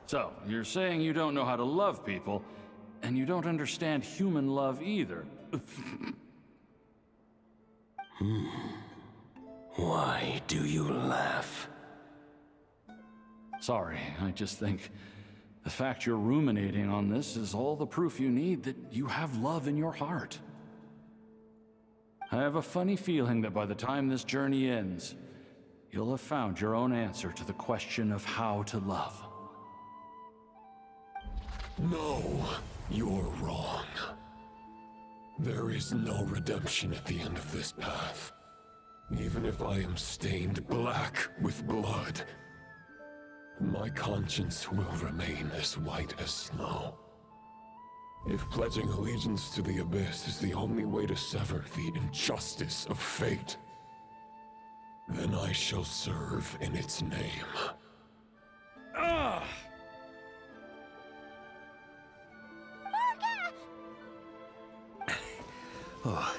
So, you're saying you don't know how to love people, and you don't understand human love either. Why do you laugh? Sorry, I just think the fact you're ruminating on this is all the proof you need that you have love in your heart. I have a funny feeling that by the time this journey ends, you'll have found your own answer to the question of how to love. No, you're wrong. There is no redemption at the end of this path. Even if I am stained black with blood, my conscience will remain as white as snow. If pledging allegiance to the Abyss is the only way to sever the injustice of fate, then I shall serve in its name. Ugh! Oh,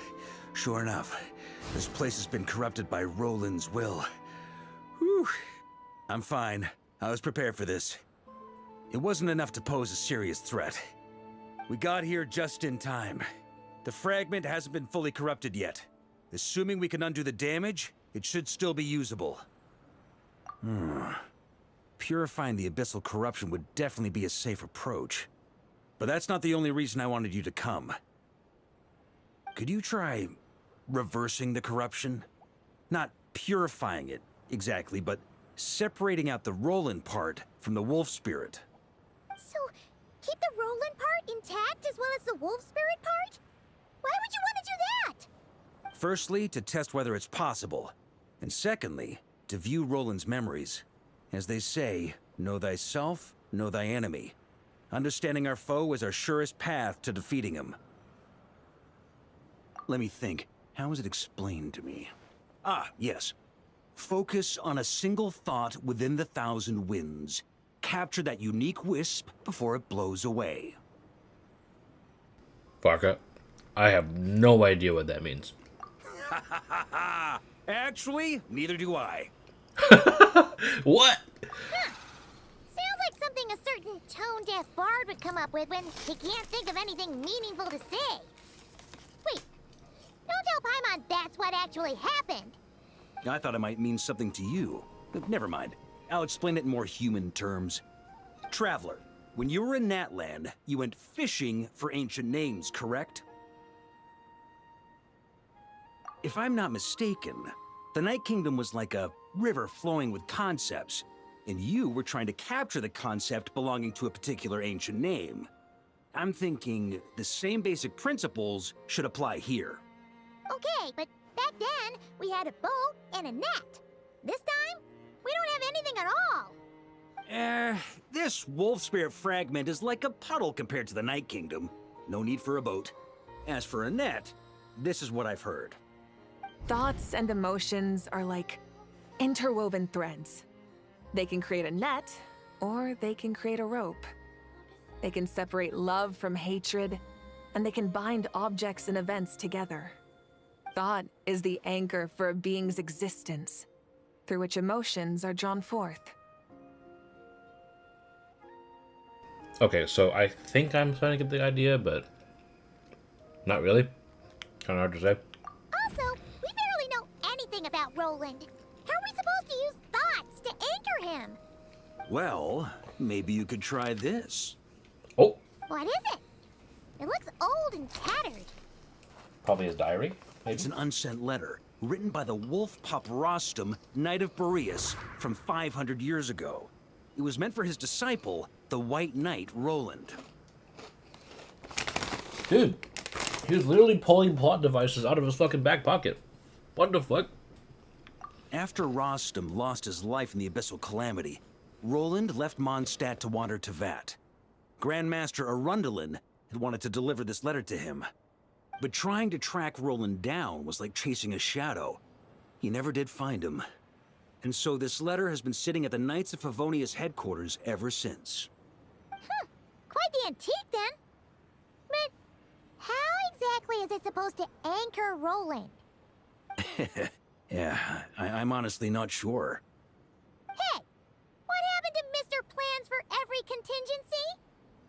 sure enough, this place has been corrupted by Roland's will. Whew. I'm fine. I was prepared for this. It wasn't enough to pose a serious threat. We got here just in time. The fragment hasn't been fully corrupted yet. Assuming we can undo the damage, it should still be usable. Purifying the abyssal corruption would definitely be a safe approach. But that's not the only reason I wanted you to come. Could you try reversing the corruption? Not purifying it, exactly, but separating out the Roland part from the wolf spirit. So, keep the Roland part intact as well as the wolf spirit part? Why would you want to do that? Firstly, to test whether it's possible. And secondly, to view Roland's memories. As they say, know thyself, know thy enemy. Understanding our foe is our surest path to defeating him. Let me think. How was it explained to me? Ah, yes. Focus on a single thought within the 1,000 winds. Capture that unique wisp before it blows away. Varka, I have no idea what that means. Actually, neither do I. What? Sounds like something a certain tone-deaf bard would come up with when he can't think of anything meaningful to say. Wait, don't tell Paimon that's what actually happened. I thought it might mean something to you. But never mind. I'll explain it in more human terms. Traveler, when you were in Natland, you went fishing for ancient names, correct? If I'm not mistaken, the Night Kingdom was like a river flowing with concepts, and you were trying to capture the concept belonging to a particular ancient name. I'm thinking the same basic principles should apply here. Okay, but back then, we had a boat and a net. This time, we don't have anything at all. This wolf spirit fragment is like a puddle compared to the Night Kingdom. No need for a boat. As for a net, this is what I've heard. Thoughts and emotions are like interwoven threads. They can create a net, or they can create a rope. They can separate love from hatred, and they can bind objects and events together. Thought is the anchor for a being's existence, through which emotions are drawn forth. Okay, so I think I'm starting to get the idea, but not really. Kind of hard to say. Also, we barely know anything about Roland. How are we supposed to use thoughts to anchor him? Well, maybe you could try this. Oh. What is it? It looks old and tattered. Probably his diary. Maybe? It's an unsent letter, written by the wolf pup Rostam, Knight of Boreas, from 500 years ago. It was meant for his disciple, the White Knight Roland. Dude, he was literally pulling plot devices out of his fucking back pocket. What the fuck? After Rostam lost his life in the Abyssal Calamity, Roland left Mondstadt to wander to Vat. Grandmaster Arundelen had wanted to deliver this letter to him. But trying to track Roland down was like chasing a shadow. He never did find him. And so this letter has been sitting at the Knights of Favonius headquarters ever since. Quite the antique, then. But how exactly is it supposed to anchor Roland? Yeah, I'm honestly not sure. Hey, what happened to Mr. Plans for every contingency?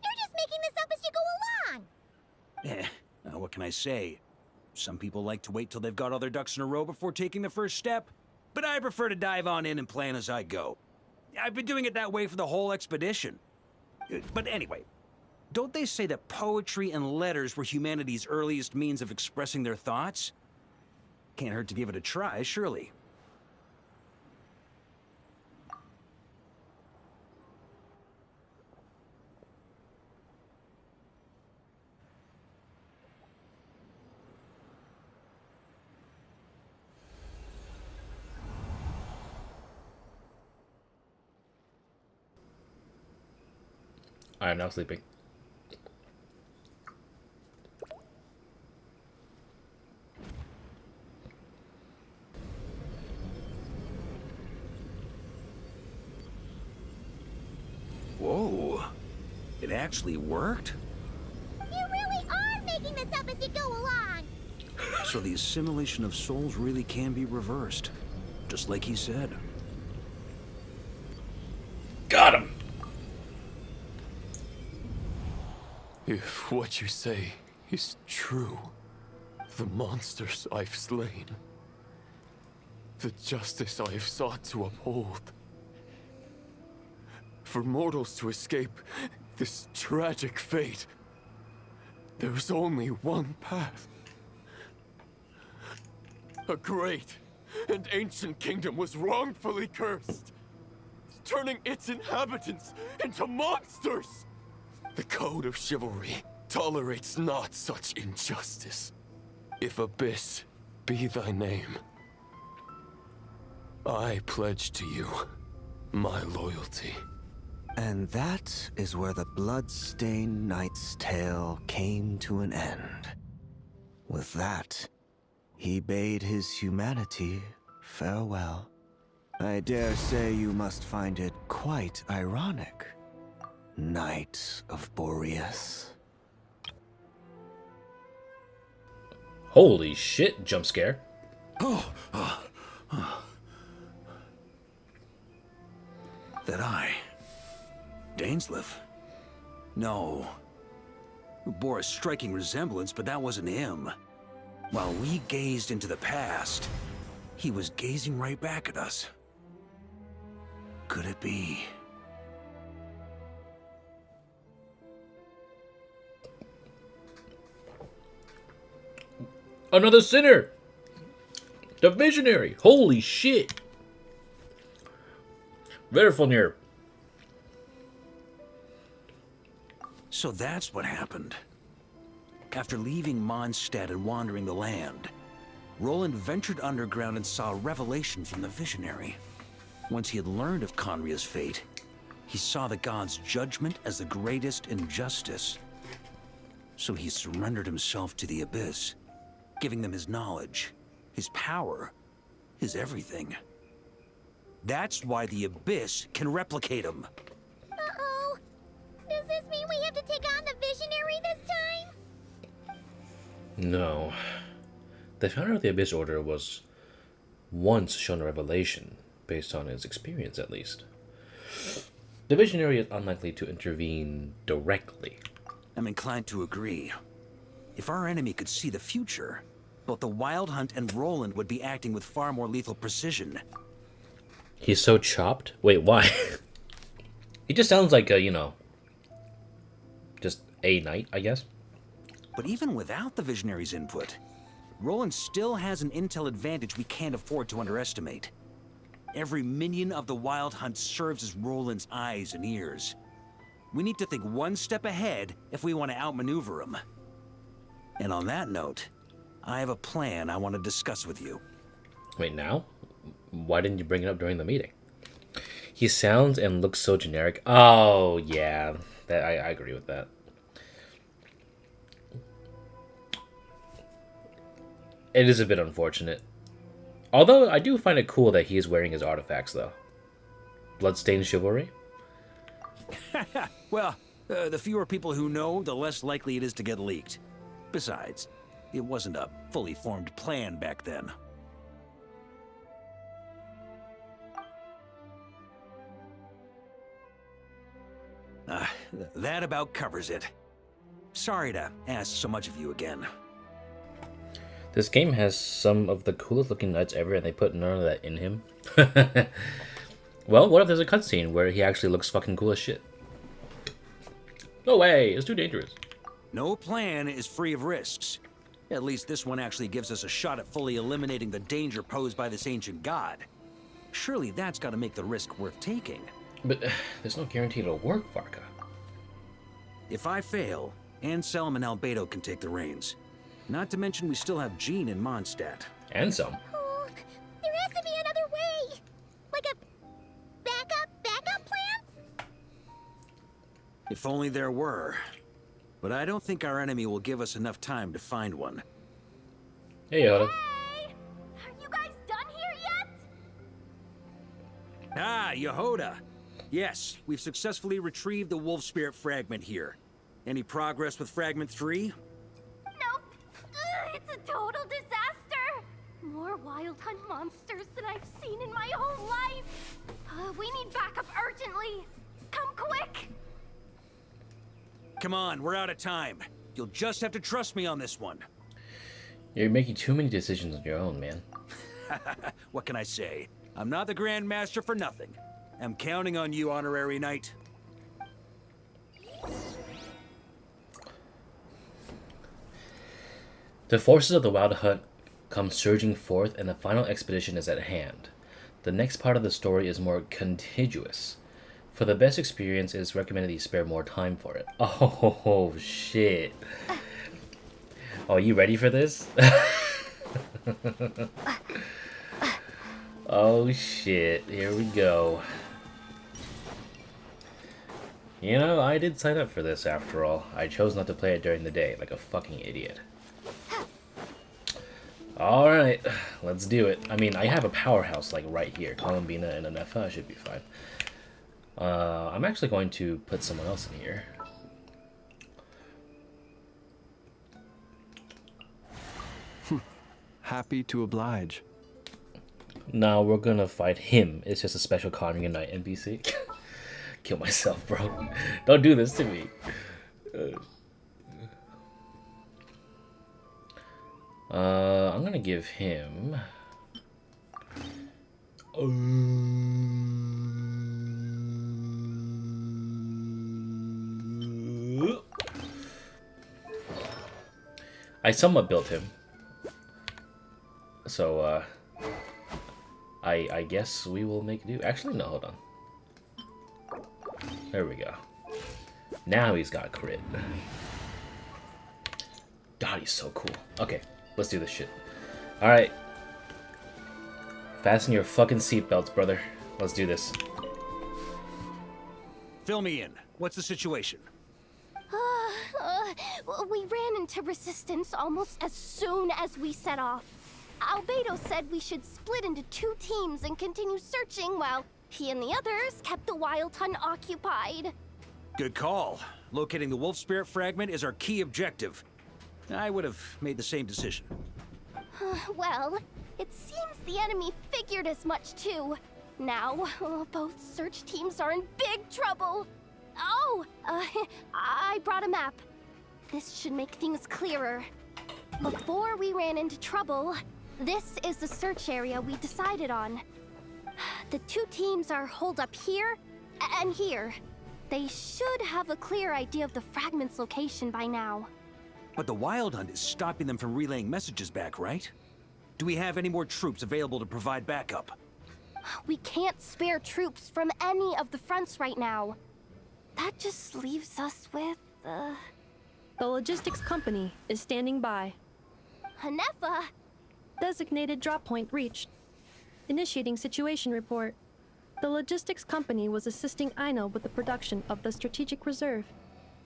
You're just making this up as you go along. What can I say? Some people like to wait till they've got all their ducks in a row before taking the first step, but I prefer to dive on in and plan as I go. I've been doing it that way for the whole expedition. But anyway, don't they say that poetry and letters were humanity's earliest means of expressing their thoughts? Can't hurt to give it a try, surely. I am now sleeping. It actually worked? You really are making this up as you go along. So the assimilation of souls really can be reversed. Just like he said. Got him! If what you say is true, the monsters I've slain, the justice I have sought to uphold, for mortals to escape this tragic fate, there's only one path. A great and ancient kingdom was wrongfully cursed, turning its inhabitants into monsters. The code of chivalry tolerates not such injustice. If Abyss be thy name, I pledge to you my loyalty. And that is where the blood-stained knight's tale came to an end. With that, he bade his humanity farewell. I dare say you must find it quite ironic, Knight of Boreas. Holy shit, jump scare. That I... Dainsleif? No. It bore a striking resemblance, but that wasn't him. While we gazed into the past, he was gazing right back at us. Could it be? Another sinner! The visionary! Holy shit! Very fun here. So that's what happened. After leaving Mondstadt and wandering the land, Roland ventured underground and saw a revelation from the visionary. Once he had learned of Conria's fate, he saw the gods' judgment as the greatest injustice. So he surrendered himself to the Abyss, giving them his knowledge, his power, his everything. That's why the Abyss can replicate him. Uh-oh. Does this mean we have to take on the visionary this time? No. The founder of the Abyss Order was once shown a revelation, based on his experience at least. The visionary is unlikely to intervene directly. I'm inclined to agree. If our enemy could see the future, both the Wild Hunt and Roland would be acting with far more lethal precision. He's so chopped? Wait, why? He just sounds like a, you know, just a knight, I guess. But even without the Visionary's input, Roland still has an intel advantage we can't afford to underestimate. Every minion of the Wild Hunt serves as Roland's eyes and ears. We need to think one step ahead if we want to outmaneuver him. And on that note, I have a plan I want to discuss with you. Wait, now? Why didn't you bring it up during the meeting? He sounds and looks so generic. Oh, yeah. I agree with that. It is a bit unfortunate. Although, I do find it cool that he is wearing his artifacts, though. Bloodstained chivalry? Well, the fewer people who know, the less likely it is to get leaked. Besides, it wasn't a fully formed plan back then. That about covers it. Sorry to ask so much of you again. This game has some of the coolest looking knights ever, and they put none of that in him. Well, what if there's a cutscene where he actually looks fucking cool as shit? No way, it's too dangerous. No plan is free of risks. At least this one actually gives us a shot at fully eliminating the danger posed by this ancient god. Surely that's got to make the risk worth taking. But there's no guarantee it'll work, Varka. If I fail, Anselm and Albedo can take the reins. Not to mention we still have Jean in Mondstadt. Anselm? Oh, there has to be another way. Like a backup plan? If only there were. But I don't think our enemy will give us enough time to find one. Hey, Yoda. Are you guys done here yet? Ah, Yehoda. Yes, we've successfully retrieved the wolf spirit fragment here. Any progress with fragment 3? Nope. It's a total disaster. More wild hunt monsters than I've seen in my whole life. We need backup urgently. Come quick. Come on, we're out of time. You'll just have to trust me on this one. You're making too many decisions on your own, man. What can I say? I'm not the Grand Master for nothing. I'm counting on you, Honorary Knight. The forces of the Wild Hunt come surging forth, and the final expedition is at hand. The next part of the story is more contiguous. For the best experience, it is recommended you spare more time for it. Oh, shit. Oh, you ready for this? Oh, shit. Here we go. You know, I did sign up for this after all. I chose not to play it during the day, like a fucking idiot. Alright, let's do it. I mean, I have a powerhouse, like, right here. Columbina and Anefa should be fine. I'm actually going to put someone else in here. Happy to oblige. Now we're gonna fight him. It's just a special calming night NPC. Kill myself, bro. Don't do this to me. I'm gonna give him. I somewhat built him. So, I guess we will make do. Actually, no, hold on. There we go. Now he's got crit. God, he's so cool. Okay, let's do this shit. Alright. Fasten your fucking seatbelts, brother. Let's do this. Fill me in. What's the situation? We ran into resistance almost as soon as we set off. Albedo said we should split into 2 teams and continue searching while he and the others kept the Wild Hunt occupied. Good call. Locating the wolf spirit fragment is our key objective. I would have made the same decision. Well, it seems the enemy figured as much too. Now, both search teams are in big trouble. Oh, I brought a map. This should make things clearer. Before we ran into trouble, this is the search area we decided on. The 2 teams are holed up here and here. They should have a clear idea of the fragment's location by now. But the Wild Hunt is stopping them from relaying messages back, right? Do we have any more troops available to provide backup? We can't spare troops from any of the fronts right now. That just leaves us with, The logistics company is standing by. Hanefa! Designated drop point reached. Initiating situation report. The logistics company was assisting Aino with the production of the strategic reserve.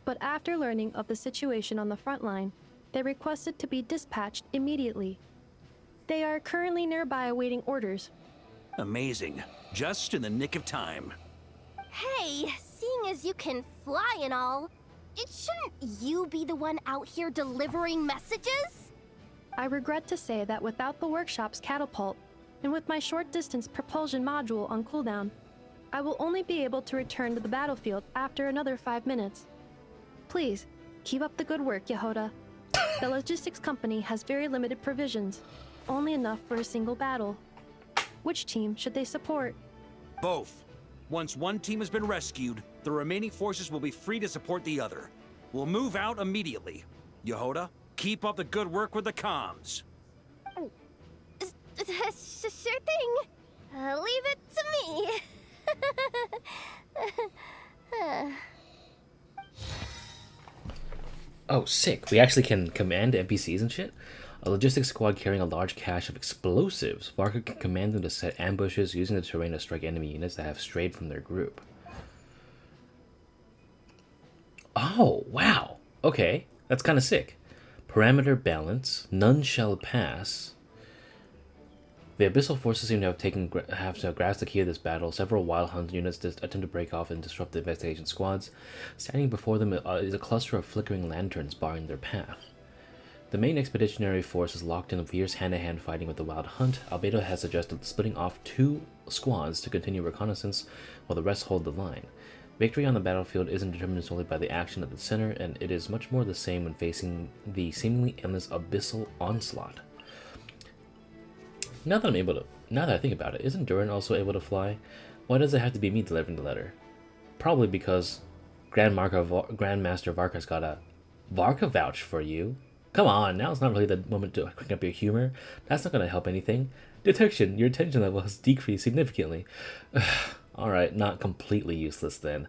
But after learning of the situation on the front line, they requested to be dispatched immediately. They are currently nearby awaiting orders. Amazing. Just in the nick of time. Hey, seeing as you can fly and all, shouldn't you be the one out here delivering messages? I regret to say that without the workshop's catapult, and with my short-distance propulsion module on cooldown, I will only be able to return to the battlefield after another 5 minutes. Please, keep up the good work, Yehoda. The logistics company has very limited provisions, only enough for a single battle. Which team should they support? Both. Once one team has been rescued, the remaining forces will be free to support the other. We'll move out immediately. Yehoda, keep up the good work with the comms. Sure thing. Leave it to me. Oh, sick. We actually can command NPCs and shit? A logistics squad carrying a large cache of explosives. Varka can command them to set ambushes using the terrain to strike enemy units that have strayed from their group. Oh, wow. Okay, that's kind of sick. Parameter balance. None shall pass. The Abyssal forces seem to have grasped the key of this battle. Several Wild Hunt units attempt to break off and disrupt the investigation squads. Standing before them is a cluster of flickering lanterns barring their path. The main expeditionary force is locked in fierce hand-to-hand fighting with the Wild Hunt. Albedo has suggested splitting off 2 squads to continue reconnaissance while the rest hold the line. Victory on the battlefield isn't determined solely by the action at the center, and it is much more the same when facing the seemingly endless abyssal onslaught. Now that I think about it, isn't Durin also able to fly? Why does it have to be me delivering the letter? Probably because Grandmaster Varka's got a Varka vouch for you. Come on, now it's not really the moment to crank up your humor. That's not going to help anything. Detection, your attention level has decreased significantly. Alright, not completely useless then.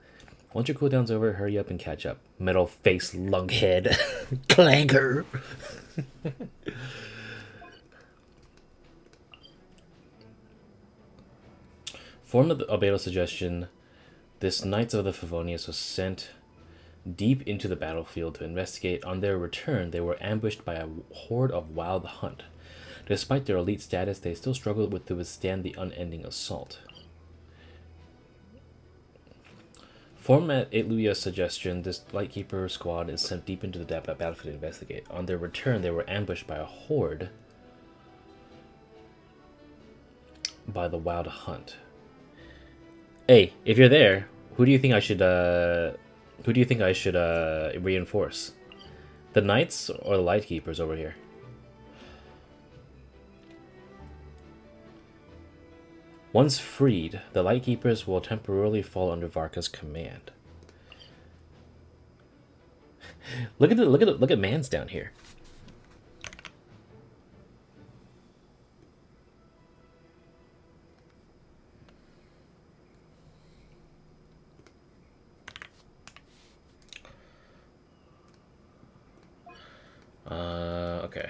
Once your cooldown's over, hurry up and catch up. Metal face lughead. Clanker. Formed of the Albedo suggestion, this Knights of the Favonius was sent deep into the battlefield to investigate. On their return, they were ambushed by a horde of Wild Hunt. Despite their elite status, they still struggled to withstand the unending assault. Formed at Itluya's suggestion, this Lightkeeper squad is sent deep into the battlefield to investigate. On their return, they were ambushed by a horde by the Wild Hunt. Hey, if you're there, who do you think I should reinforce? The Knights or the Lightkeepers over here? Once freed, the Lightkeepers will temporarily fall under Varka's command. Look at Mans down here. Okay.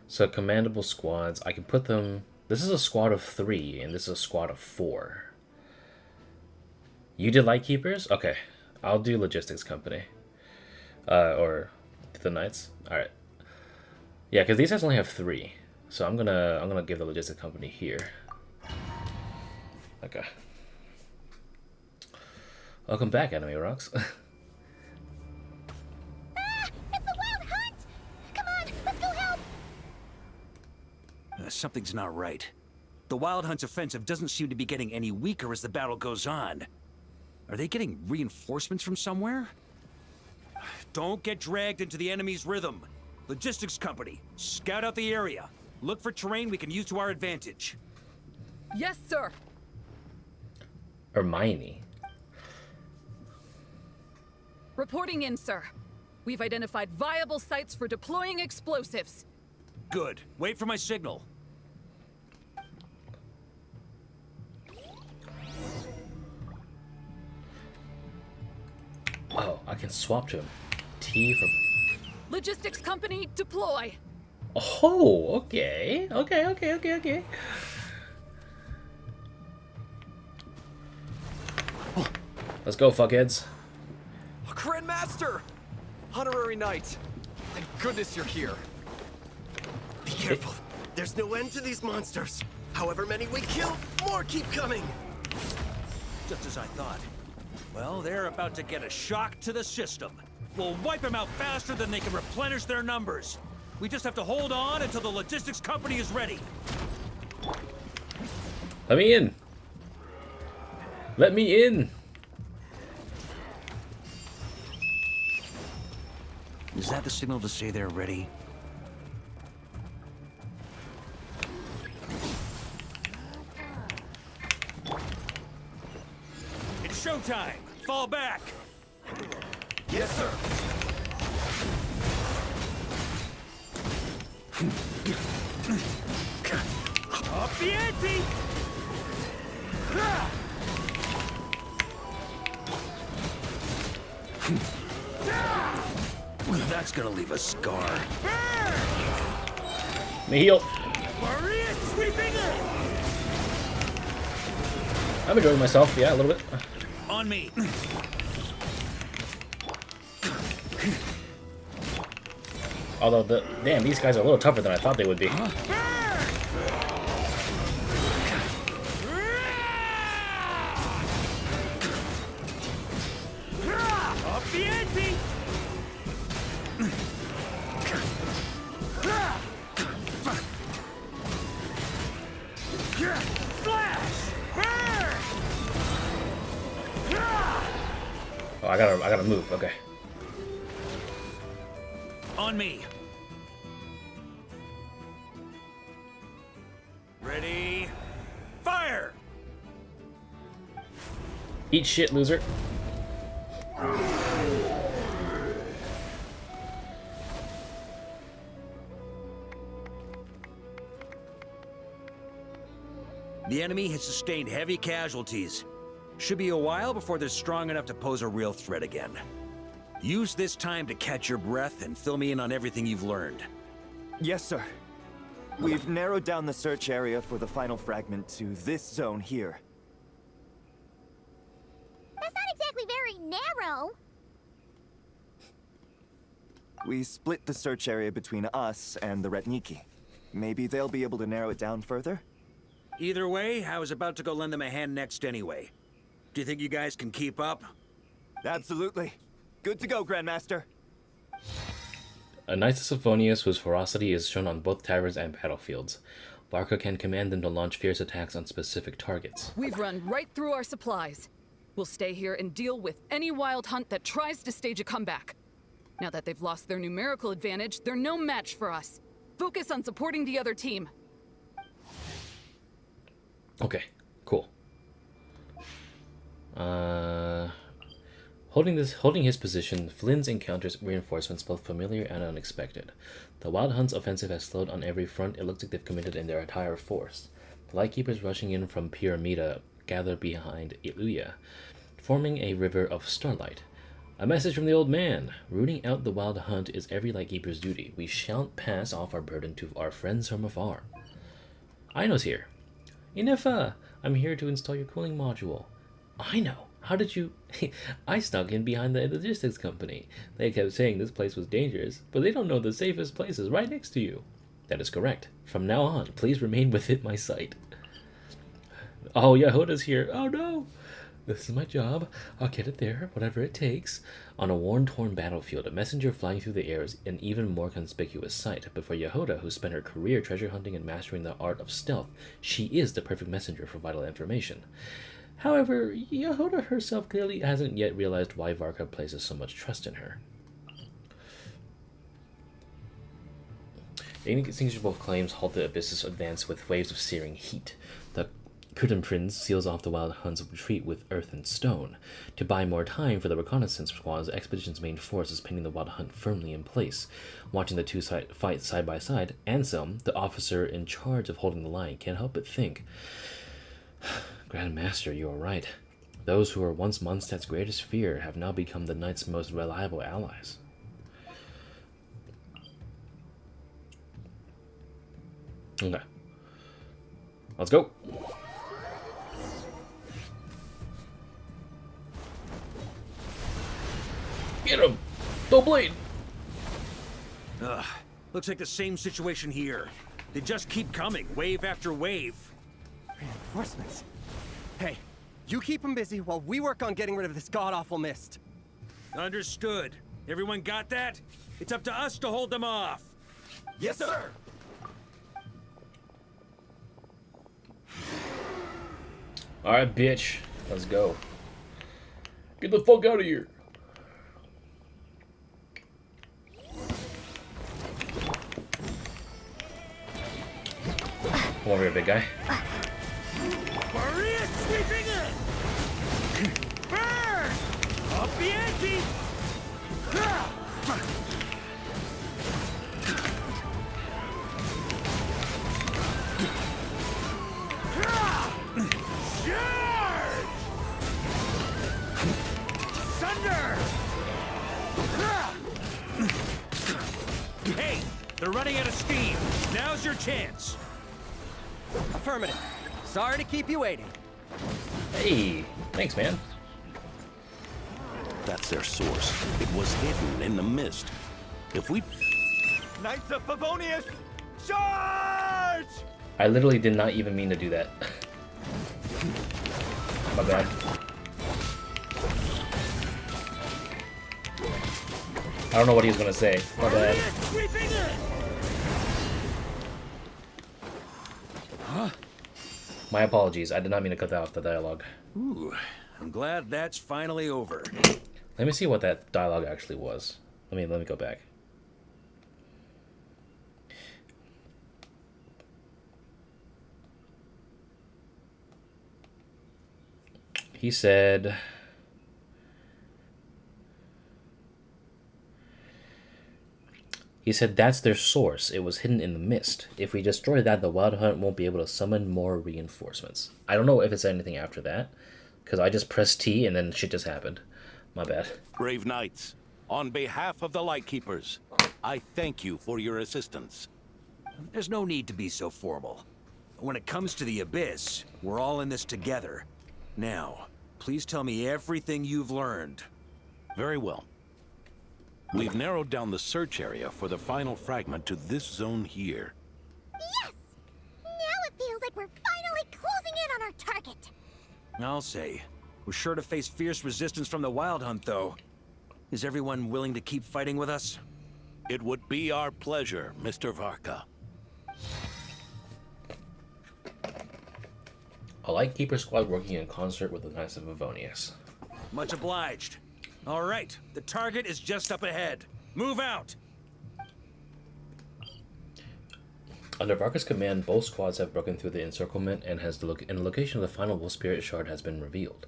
So commandable squads, I can put them. This is a squad of 3, and this is a squad of 4. You did Lightkeepers? Okay. I'll do Logistics Company. Or the Knights. Alright. Yeah, because these guys only have 3. So I'm gonna give the Logistics Company here. Okay. Welcome back, Anime Rocks. Something's not right. The Wild Hunt's offensive doesn't seem to be getting any weaker as the battle goes on. Are they getting reinforcements from somewhere? Don't get dragged into the enemy's rhythm. Logistics Company, scout out the area. Look for terrain we can use to our advantage. Yes, sir. Hermione. Reporting in, sir. We've identified viable sites for deploying explosives. Good. Wait for my signal. Oh, I can swap to him. T for... Logistics Company, deploy. Oh, okay. Okay. Let's go, fuckheads. Grandmaster! Honorary Knight! Thank goodness you're here. Be careful. There's no end to these monsters. However many we kill, more keep coming. Just as I thought. Well, they're about to get a shock to the system. We'll wipe them out faster than they can replenish their numbers. We just have to hold on until the Logistics Company is ready. Let me in. Let me in. Is that the signal to say they're ready? It's showtime! Fall back! Yes, sir! Up the ante! That's gonna leave a scar. Me heal. Maria sweeping in! I'm enjoying myself, yeah, a little bit. On me. Although, damn, these guys are a little tougher than I thought they would be. Oh, I gotta move. Okay. On me. Ready? Fire! Eat shit, loser. The enemy has sustained heavy casualties. Should be a while before they're strong enough to pose a real threat again. Use this time to catch your breath and fill me in on everything you've learned. Yes, sir. We've narrowed down the search area for the final fragment to this zone here. That's not exactly very narrow. We split the search area between us and the Ratniki. Maybe they'll be able to narrow it down further? Either way, I was about to go lend them a hand next anyway. Do you think you guys can keep up? Absolutely. Good to go, Grandmaster. A Knights of Symphonius whose ferocity is shown on both taverns and battlefields. Varka can command them to launch fierce attacks on specific targets. We've run right through our supplies. We'll stay here and deal with any wild hunt that tries to stage a comeback. Now that they've lost their numerical advantage, they're no match for us. Focus on supporting the other team. Okay, cool. Holding his position, Flynn's encounters reinforcements both familiar and unexpected. The Wild Hunt's offensive has slowed on every front. It looks like they've committed in their entire force. The Lightkeepers rushing in from Pyramida gather behind Illuya, forming a river of starlight. A message from the old man. Rooting out the Wild Hunt is every Lightkeeper's duty. We shan't pass off our burden to our friends from afar. Aino's here. Inefa, I'm here to install your cooling module. Aino, how did you... I snuck in behind the logistics company. They kept saying this place was dangerous, but they don't know the safest place is right next to you. That is correct. From now on, please remain within my sight. Oh, Yehuda's here. Oh no! This is my job. I'll get it there, whatever it takes. On a worn-torn battlefield, a messenger flying through the air is an even more conspicuous sight. But for Yehuda, who spent her career treasure hunting and mastering the art of stealth, she is the perfect messenger for vital information. However, Yehuda herself clearly hasn't yet realized why Varka places so much trust in her. The inextinguishable claims halt the Abyss's advance with waves of searing heat. The Curtain Prince seals off the Wild Hunt's retreat with earth and stone. To buy more time for the reconnaissance squad's expedition's main force is pinning the Wild Hunt firmly in place. Watching the two fight side by side, Anselm, the officer in charge of holding the line, can't help but think, Grandmaster, you are right. Those who were once Mondstadt's greatest fear have now become the Knight's most reliable allies. Okay. Let's go. Get him! Don't bleed! Ugh. Looks like the same situation here. They just keep coming, wave after wave. Reinforcements. Hey, you keep them busy while we work on getting rid of this god-awful mist. Understood. Everyone got that? It's up to us to hold them off. Yes, sir! Alright, bitch. Let's go. Get the fuck out of here. Come over here, big guy. Maria sweeping in! Burn! Up the ante! Charge! Thunder! Hey, they're running out of steam. Now's your chance. Affirmative. Sorry to keep you waiting. Hey, thanks, man. That's their source. It was hidden in the mist. If we... Knights of Favonius, charge! I literally did not even mean to do that. My bad. I don't know what he was gonna say. My bad. Huh? My apologies. I did not mean to cut that off the dialogue. Ooh, I'm glad that's finally over. Let me see what that dialogue actually was. Let me go back. He said, that's their source. It was hidden in the mist. If we destroy that, the Wild Hunt won't be able to summon more reinforcements. I don't know if it's anything after that, because I just pressed T and then shit just happened. My bad. Brave knights, on behalf of the Lightkeepers, I thank you for your assistance. There's no need to be so formal. When it comes to the Abyss, we're all in this together. Now, please tell me everything you've learned. Very well. We've narrowed down the search area for the final fragment to this zone here. Yes! Now it feels like we're finally closing in on our target. I'll say. We're sure to face fierce resistance from the Wild Hunt, though. Is everyone willing to keep fighting with us? It would be our pleasure, Mr. Varka. A Lightkeeper squad working in concert with the Knights of Favonius. Much obliged. All right, the target is just up ahead. Move out! Under Varka's command, both squads have broken through the encirclement and the location of the final Wolf Spirit Shard has been revealed.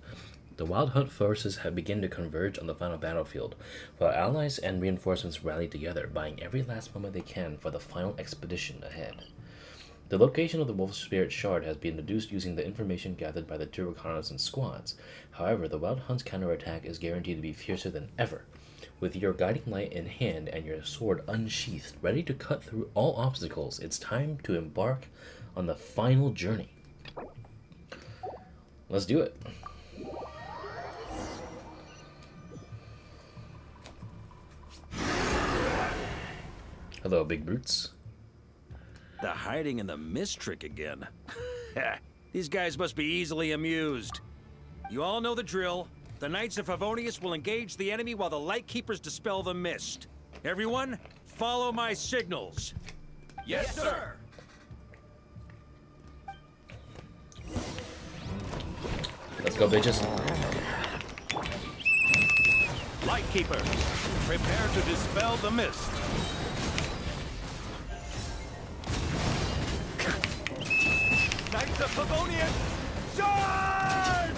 The Wild Hunt forces have begun to converge on the final battlefield, while allies and reinforcements rally together, buying every last moment they can for the final expedition ahead. The location of the Wolf Spirit Shard has been deduced using the information gathered by the two reconnaissance squads. However, the Wild Hunt's counterattack is guaranteed to be fiercer than ever. With your guiding light in hand and your sword unsheathed, ready to cut through all obstacles, it's time to embark on the final journey. Let's do it. Hello, big brutes. The hiding in the mist trick again. These guys must be easily amused. You all know the drill. The Knights of Favonius will engage the enemy while the Lightkeepers dispel the mist. Everyone, follow my signals. Yes, sir! Let's go, bitches. Lightkeepers, prepare to dispel the mist. Knights of Favonius, charge!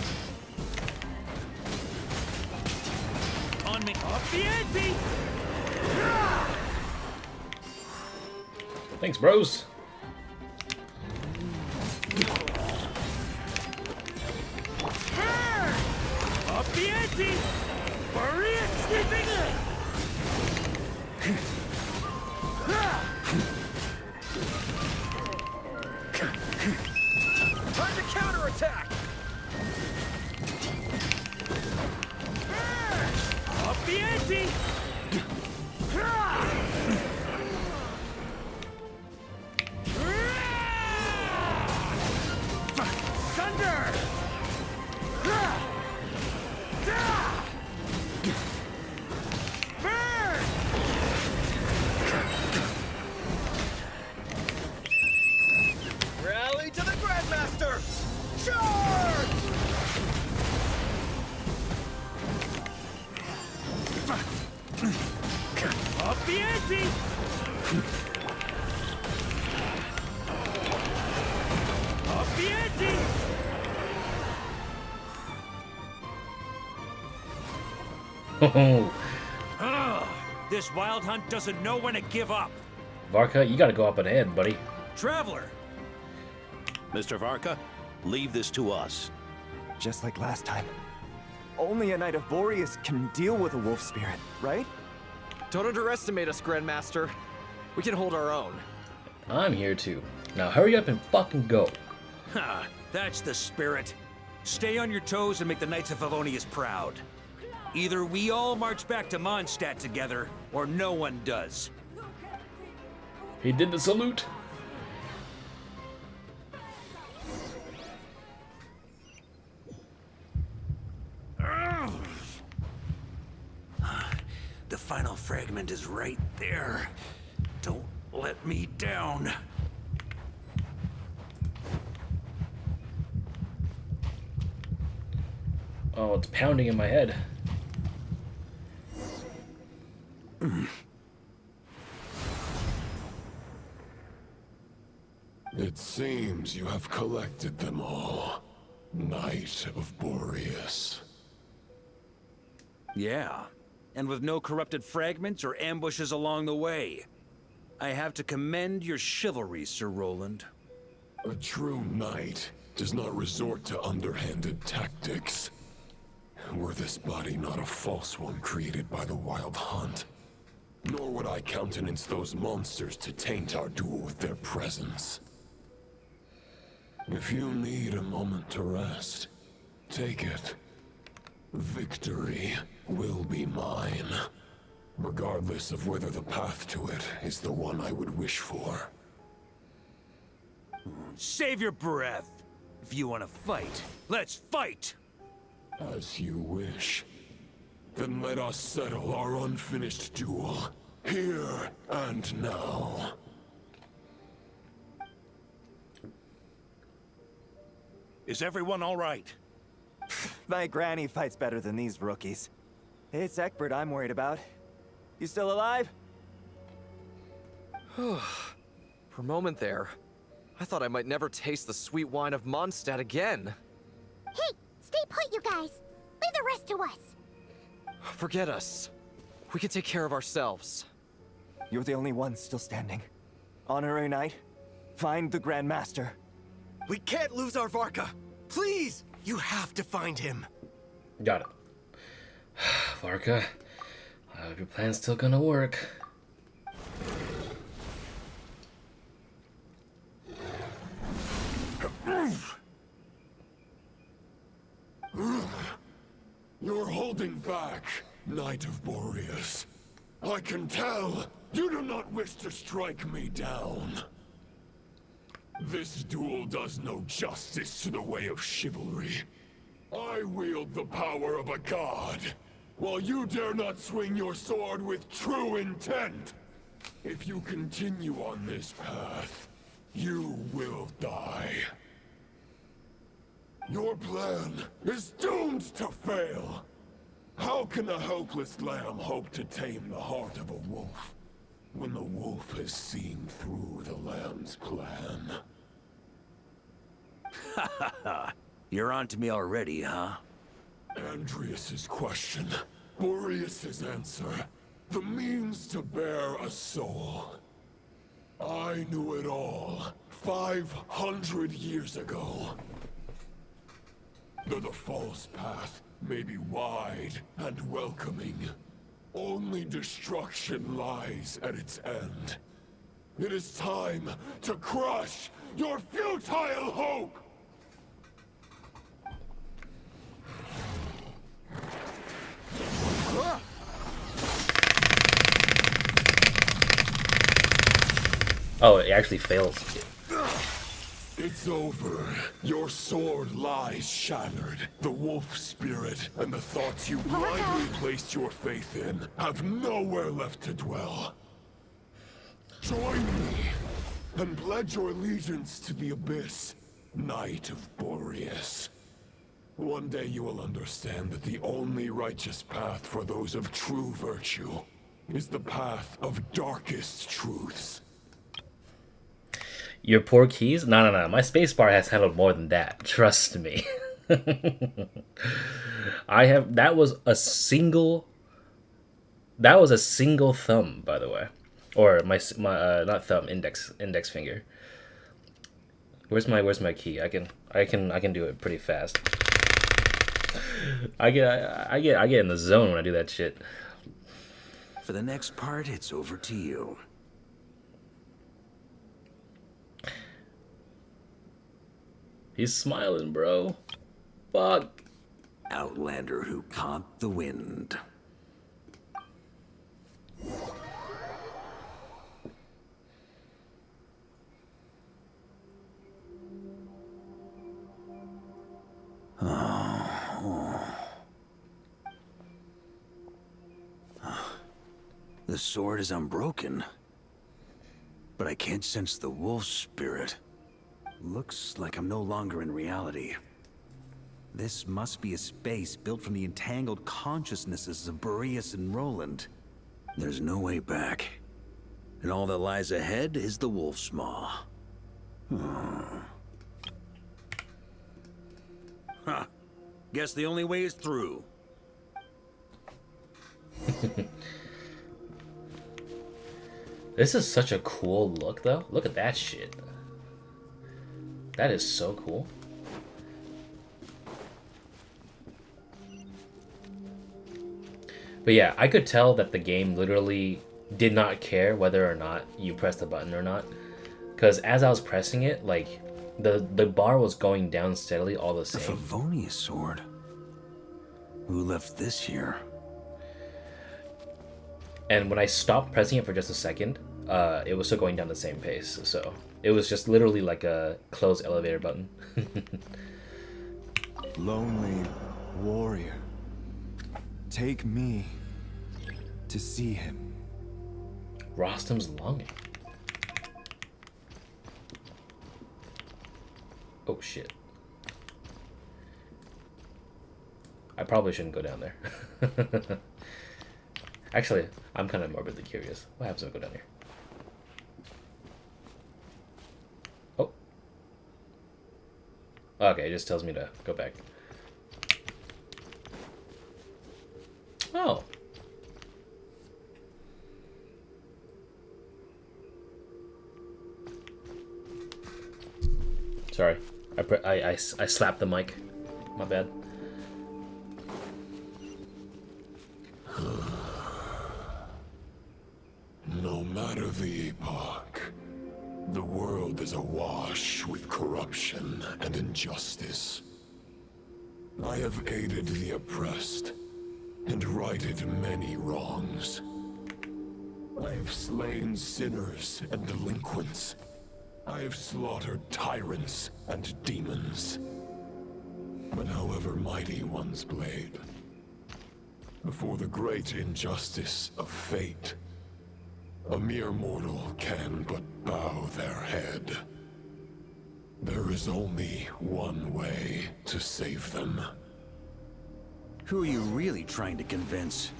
On me. Off the ante! Thanks, bros. Off the ante! Hurry it, sweeping it! Time to counterattack! Off the ante! Thunder! Burn! Rally to the Grandmaster! Charge! Off the ante! Off the ante! This Wild Hunt doesn't know when to give up. Varka, you gotta go up and ahead, buddy. Traveler! Mr. Varka, leave this to us. Just like last time. Only a Knight of Boreas can deal with a wolf spirit, right? Don't underestimate us, Grandmaster. We can hold our own. I'm here too. Now hurry up and fucking go. Ha! That's the spirit. Stay on your toes and make the Knights of Favonius proud. Either we all march back to Mondstadt together, or no one does. He did the salute. The final fragment is right there. Don't let me down. Oh, it's pounding in my head. It seems you have collected them all, Knight of Boreas. Yeah, and with no corrupted fragments or ambushes along the way. I have to commend your chivalry, Sir Roland. A true knight does not resort to underhanded tactics. Were this body not a false one created by the Wild Hunt, nor would I countenance those monsters to taint our duel with their presence. If you need a moment to rest, take it. Victory will be mine, regardless of whether the path to it is the one I would wish for. Save your breath. If you want to fight, let's fight! As you wish. Then let us settle our unfinished duel, here and now. Is everyone all right? My granny fights better than these rookies. It's Egbert I'm worried about. You still alive? For a moment there, I thought I might never taste the sweet wine of Mondstadt again. Hey, stay put, you guys. Leave the rest to us. Forget us. We can take care of ourselves. You're the only one still standing. Honorary Knight, find the Grand Master. We can't lose our Varka. Please, you have to find him. Got it. Varka, I hope your plan's still gonna work. You're holding back, Knight of Boreas. I can tell you do not wish to strike me down. This duel does no justice to the way of chivalry. I wield the power of a god, while you dare not swing your sword with true intent. If you continue on this path, you will die. Your plan is doomed to fail. How can a helpless lamb hope to tame the heart of a wolf, when the wolf has seen through the lamb's plan? Ha ha ha. You're on to me already, huh? Andrius's question, Boreas's answer, the means to bear a soul. I knew it all 500 years ago. Though the false path may be wide and welcoming, only destruction lies at its end. It is time to crush your futile hope! Oh, it actually fails. It's over. Your sword lies shattered. The wolf spirit and the thoughts you blindly placed your faith in have nowhere left to dwell. Join me and pledge your allegiance to the abyss, Knight of Boreas. One day you will understand that the only righteous path for those of true virtue is the path of darkest truths. Your poor keys? No. My spacebar has handled more than that. Trust me. That was a single thumb, by the way. Or my not thumb, index finger. Where's my key? I can do it pretty fast. I get in the zone when I do that shit. For the next part, it's over to you. He's smiling, bro. Fuck. Outlander who caught the wind. the sword is unbroken, but I can't sense the wolf spirit. Looks like I'm no longer in reality. This must be a space built from the entangled consciousnesses of Boreas and Roland. There's no way back. And all that lies ahead is the wolf's maw. Huh. Guess the only way is through. This is such a cool look, though. Look at that shit. That is so cool. But yeah, I could tell that the game literally did not care whether or not you pressed the button or not. Because as I was pressing it, like, the bar was going down steadily all the same. The Favonius sword? Who left this here? And when I stopped pressing it for just a second, it was still going down the same pace. So it was just literally like a close elevator button. Lonely warrior, take me to see him. Rostam's longing. Oh shit. I probably shouldn't go down there. Actually, I'm kind of morbidly curious. What happens if I go down here? Oh. Okay, it just tells me to go back. Oh. Sorry, I slapped the mic. My bad. No matter the epoch, the world is awash with corruption and injustice. I have aided the oppressed and righted many wrongs. I have slain sinners and delinquents. I have slaughtered tyrants and demons. But however mighty one's blade, before the great injustice of fate, a mere mortal can but bow their head. There is only one way to save them. Who are you really trying to convince?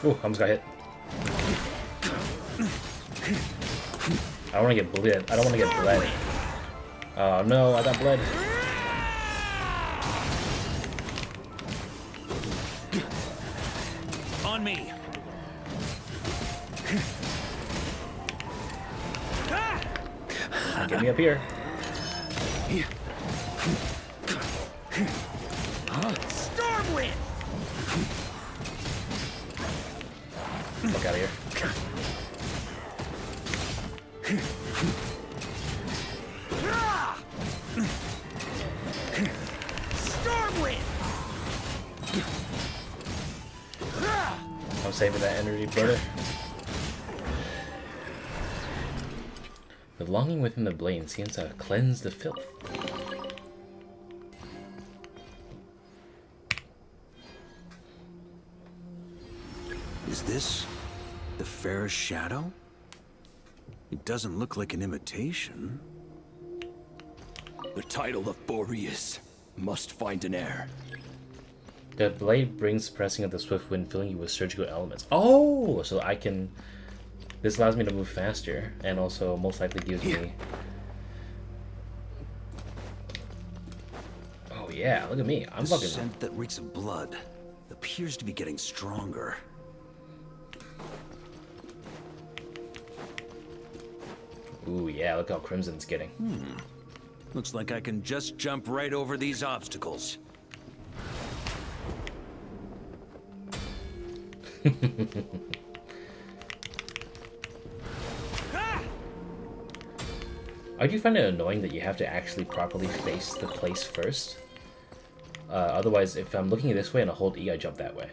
Ooh, I almost got hit. I don't want to get bled. I don't want to get bled. Oh no, I got bled. On me. Get me up here. Stormwind! Fuck out of here. Stormwind! I'm saving that energy, brother. The longing within the blade seems to cleanse the filth. Is this the fairest shadow? It doesn't look like an imitation. The title of Boreas must find an heir. The blade brings pressing of the swift wind, filling you with surgical elements. Oh, so I can. This allows me to move faster, and also most likely gives me. Oh yeah, look at me. I'm the fucking. scent that reeks of blood appears to be getting stronger. Ooh yeah, look how Crimson's getting. Looks like I can just jump right over these obstacles. I do find it annoying that you have to actually properly face the place first. Otherwise, if I'm looking this way and I hold E, I jump that way.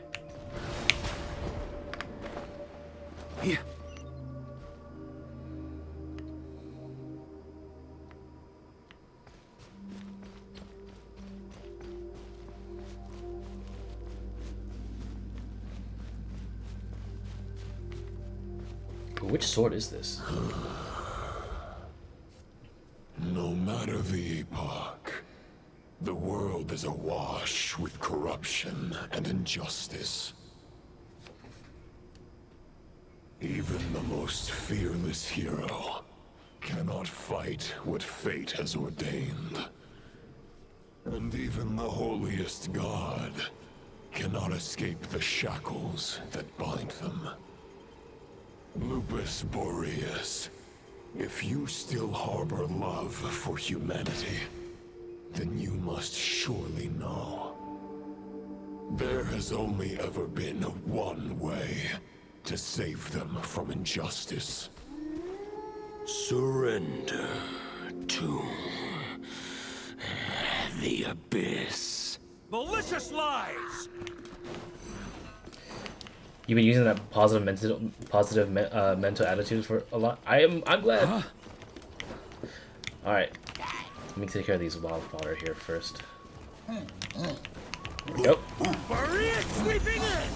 Which sword is this? No matter the epoch, the world is awash with corruption and injustice. Even the most fearless hero cannot fight what fate has ordained. And even the holiest god cannot escape the shackles that bind them. Lupus Boreas, if you still harbor love for humanity, then you must surely know. There has only ever been one way to save them from injustice. Surrender to the abyss. Malicious lies! You've been using that positive mental attitude for a lot. I'm glad. All right, let me take care of these wildfire here first. There we go. Maria sweeping in!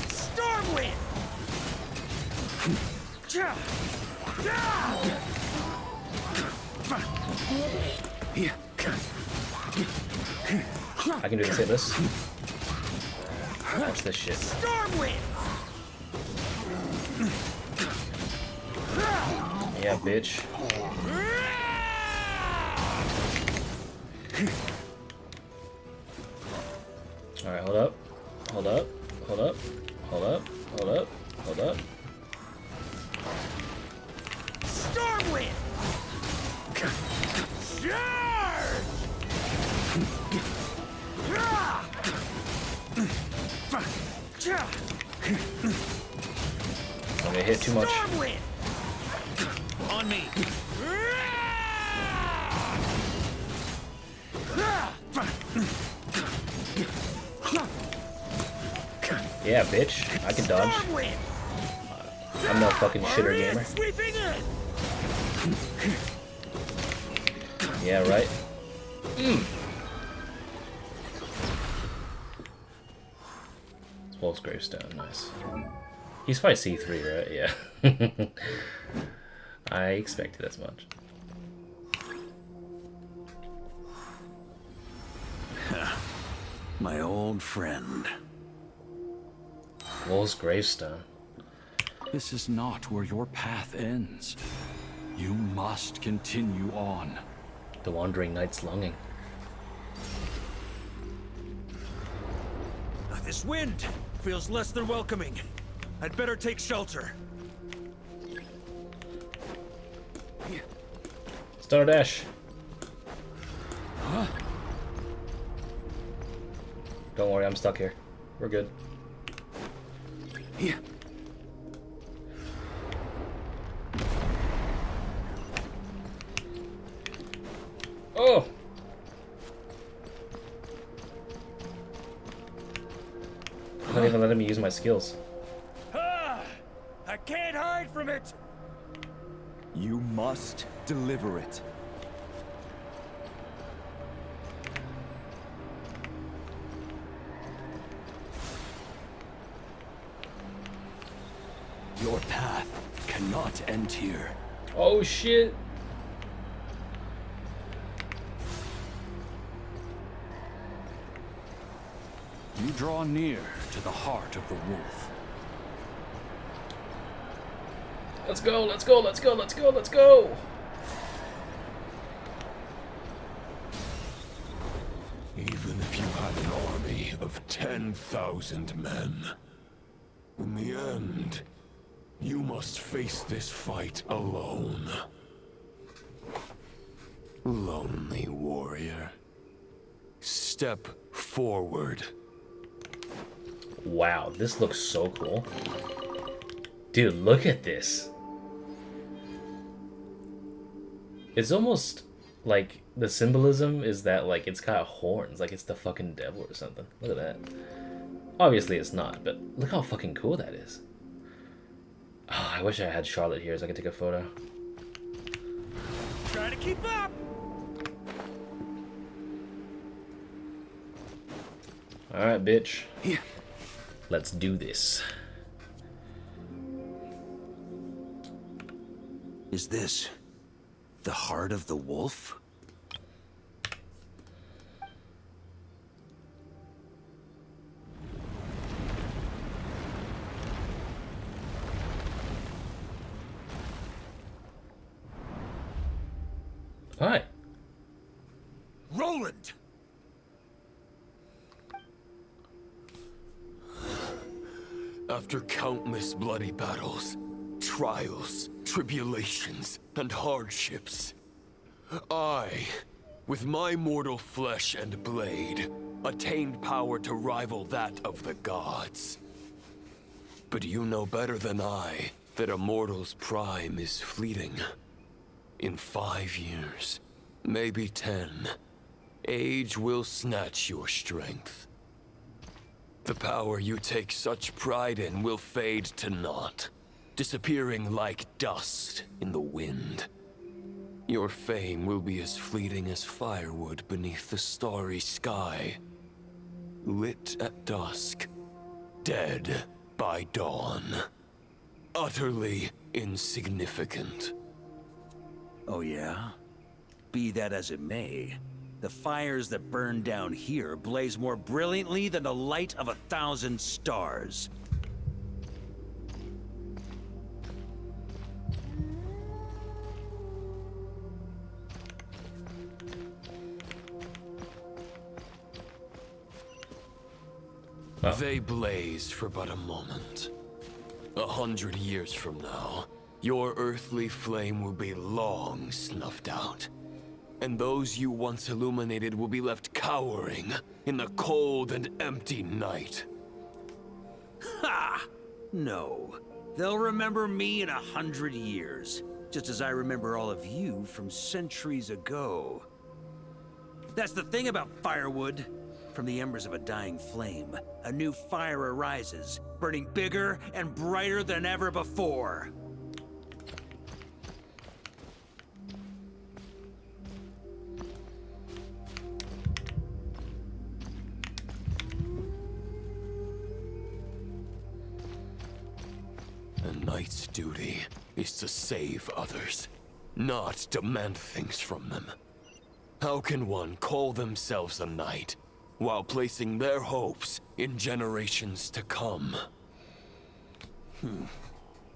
Stormwind! I can do this. Hit this. Watch this shit. Stormwind! Yeah, bitch. Alright, hold up. Hold up. Hold up. Hold up. Hold up. Hold up. Stormwind! Charge! I'm gonna hit too much. Stormwind! On me! Yeah, bitch. I can dodge. I'm no fucking shitter gamer. Yeah, right? It's Wolf's gravestone, nice. He's probably C3, right? Yeah. I expected as much. My old friend. Wolf's gravestone. This is not where your path ends. You must continue on. The wandering knight's longing. This wind feels less than welcoming. I'd better take shelter. Star dash. Huh? Don't worry, I'm stuck here. We're good. Yeah. Oh! Not even letting me use my skills. I can't hide from it! You must deliver it. Your path cannot end here. Oh shit! You draw near to the heart of the wolf. Let's go, let's go, let's go, let's go, let's go! Even if you had an army of 10,000 men, in the end, you must face this fight alone. Lonely warrior. Step forward. Wow, this looks so cool. Dude, look at this. It's almost like the symbolism is that like it's got horns, like it's the fucking devil or something. Look at that. Obviously it's not, but look how fucking cool that is. Oh, I wish I had Charlotte here so I could take a photo. Try to keep up! Alright, bitch. Let's do this. Is this the heart of the wolf? Hi. Roland! After countless bloody battles, trials, tribulations, and hardships, I, with my mortal flesh and blade, attained power to rival that of the gods. But you know better than I that a mortal's prime is fleeting. In 5 years, maybe 10, age will snatch your strength. The power you take such pride in will fade to naught, disappearing like dust in the wind. Your fame will be as fleeting as firewood beneath the starry sky, lit at dusk, dead by dawn, utterly insignificant. Oh yeah? Be that as it may, the fires that burn down here blaze more brilliantly than the light of 1,000 stars. They blaze for but a moment. 100 years from now, your earthly flame will be long snuffed out. And those you once illuminated will be left cowering in the cold and empty night. Ha! No. They'll remember me in 100 years, just as I remember all of you from centuries ago. That's the thing about firewood. From the embers of a dying flame, a new fire arises, burning bigger and brighter than ever before. A knight's duty is to save others, not demand things from them. How can one call themselves a knight while placing their hopes in generations to come?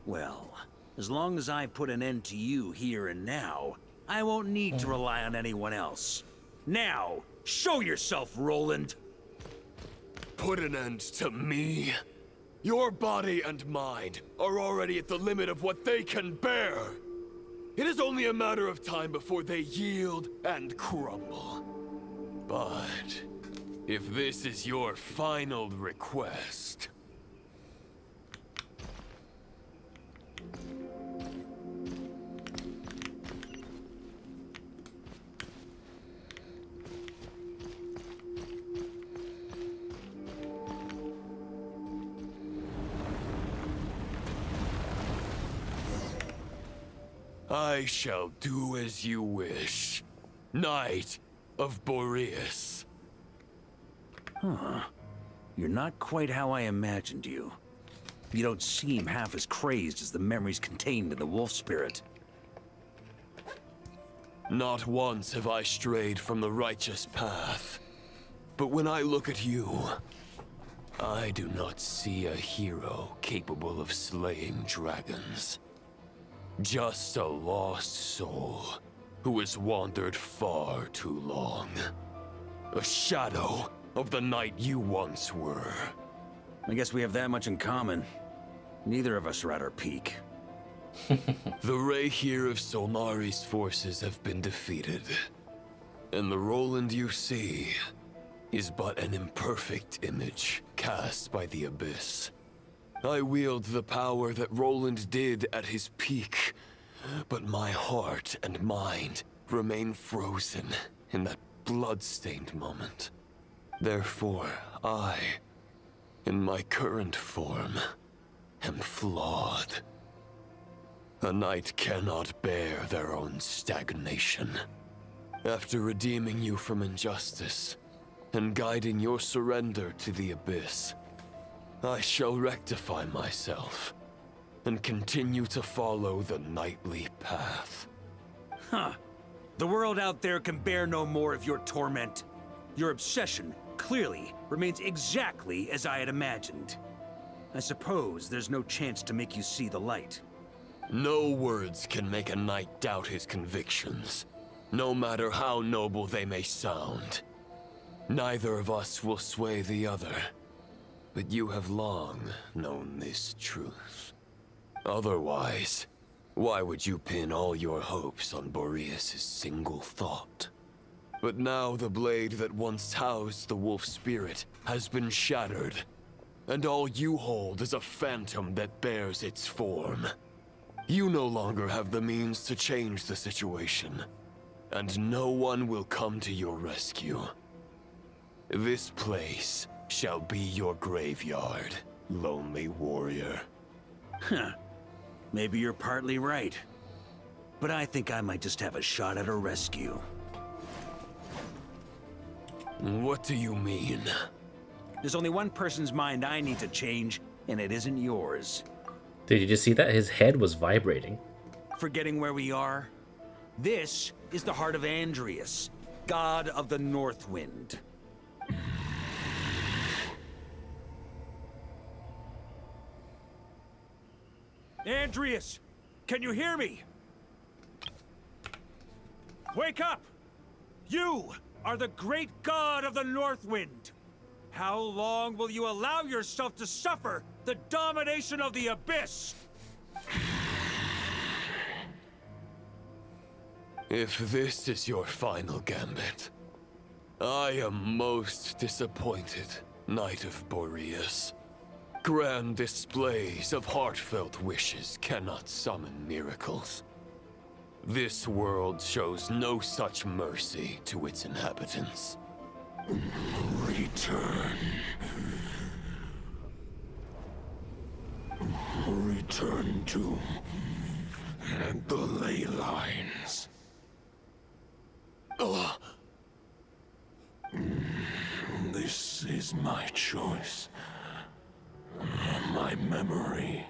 Well, as long as I put an end to you here and now, I won't need to rely on anyone else. Now, show yourself, Roland! Put an end to me? Your body and mind are already at the limit of what they can bear. It is only a matter of time before they yield and crumble. But if this is your final request... I shall do as you wish, Knight of Boreas. Huh. You're not quite how I imagined you. You don't seem half as crazed as the memories contained in the wolf spirit. Not once have I strayed from the righteous path. But when I look at you, I do not see a hero capable of slaying dragons. Just a lost soul who has wandered far too long. A shadow of the knight you once were. I guess we have that much in common. Neither of us are at our peak. The ray here of Solnari's forces have been defeated. And the Roland you see is but an imperfect image cast by the Abyss. I wield the power that Roland did at his peak, but my heart and mind remain frozen in that blood-stained moment. Therefore, I, in my current form, am flawed. A knight cannot bear their own stagnation. After redeeming you from injustice, and guiding your surrender to the Abyss, I shall rectify myself, and continue to follow the knightly path. Huh. The world out there can bear no more of your torment. Your obsession, clearly, remains exactly as I had imagined. I suppose there's no chance to make you see the light. No words can make a knight doubt his convictions, no matter how noble they may sound. Neither of us will sway the other, but you have long known this truth. Otherwise, why would you pin all your hopes on Boreas' single thought? But now the blade that once housed the wolf spirit has been shattered, and all you hold is a phantom that bears its form. You no longer have the means to change the situation, and no one will come to your rescue. This place shall be your graveyard, lonely warrior. Huh. Maybe you're partly right. But I think I might just have a shot at a rescue. What do you mean? There's only one person's mind I need to change, and it isn't yours. Did you just see that? His head was vibrating. Forgetting where we are? This is the heart of Andrius, god of the North Wind. Andrius, can you hear me? Wake up! You are the great god of the North Wind. How long will you allow yourself to suffer the domination of the Abyss? If this is your final gambit, I am most disappointed, Knight of Boreas. Grand displays of heartfelt wishes cannot summon miracles. This world shows no such mercy to its inhabitants. Return. Return to the ley lines. This is my choice. My memory.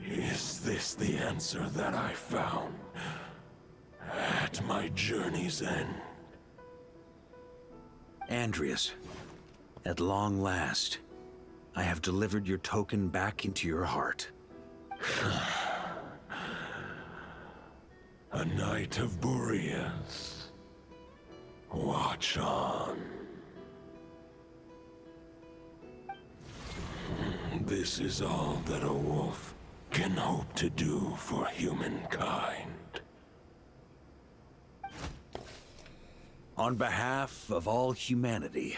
Is this the answer that I found at my journey's end? Andrius, at long last, I have delivered your token back into your heart. A knight of Boreas. Watch on. This is all that a wolf can hope to do for humankind. On behalf of all humanity,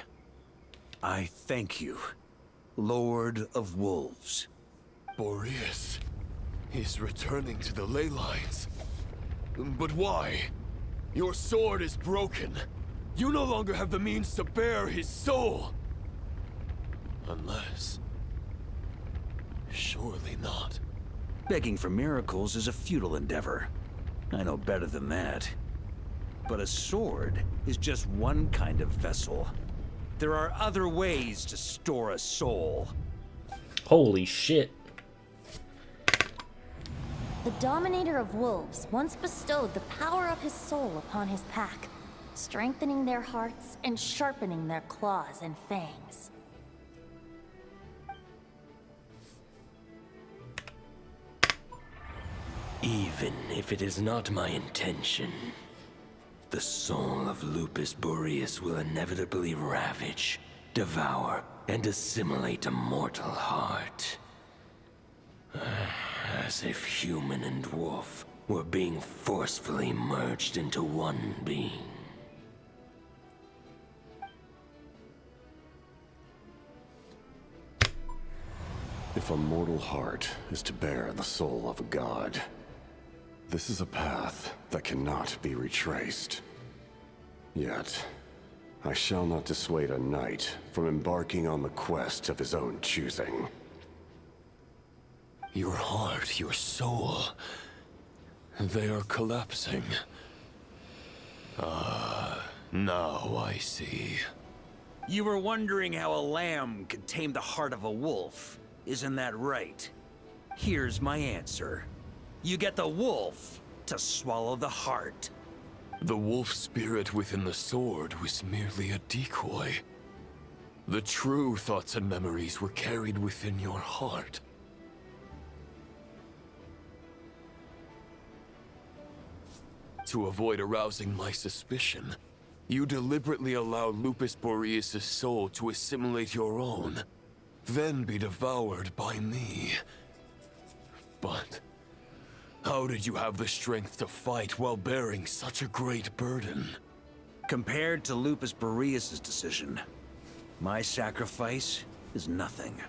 I thank you, Lord of Wolves. Boreas is returning to the ley lines. But why? Your sword is broken. You no longer have the means to bear his soul. Unless... surely not. Begging for miracles is a futile endeavor. I know better than that. But a sword is just one kind of vessel. There are other ways to store a soul. Holy shit. The Dominator of Wolves once bestowed the power of his soul upon his pack, strengthening their hearts and sharpening their claws and fangs. Even if it is not my intention, the soul of Lupus Boreas will inevitably ravage, devour, and assimilate a mortal heart. As if human and wolf were being forcefully merged into one being. If a mortal heart is to bear the soul of a god, this is a path that cannot be retraced. Yet, I shall not dissuade a knight from embarking on the quest of his own choosing. Your heart, your soul... they are collapsing. Now I see. You were wondering how a lamb could tame the heart of a wolf, isn't that right? Here's my answer. You get the wolf to swallow the heart. The wolf spirit within the sword was merely a decoy. The true thoughts and memories were carried within your heart. To avoid arousing my suspicion, you deliberately allow Lupus Boreas' soul to assimilate your own, then be devoured by me. But how did you have the strength to fight while bearing such a great burden? Compared to Lupus Boreas' decision, my sacrifice is nothing.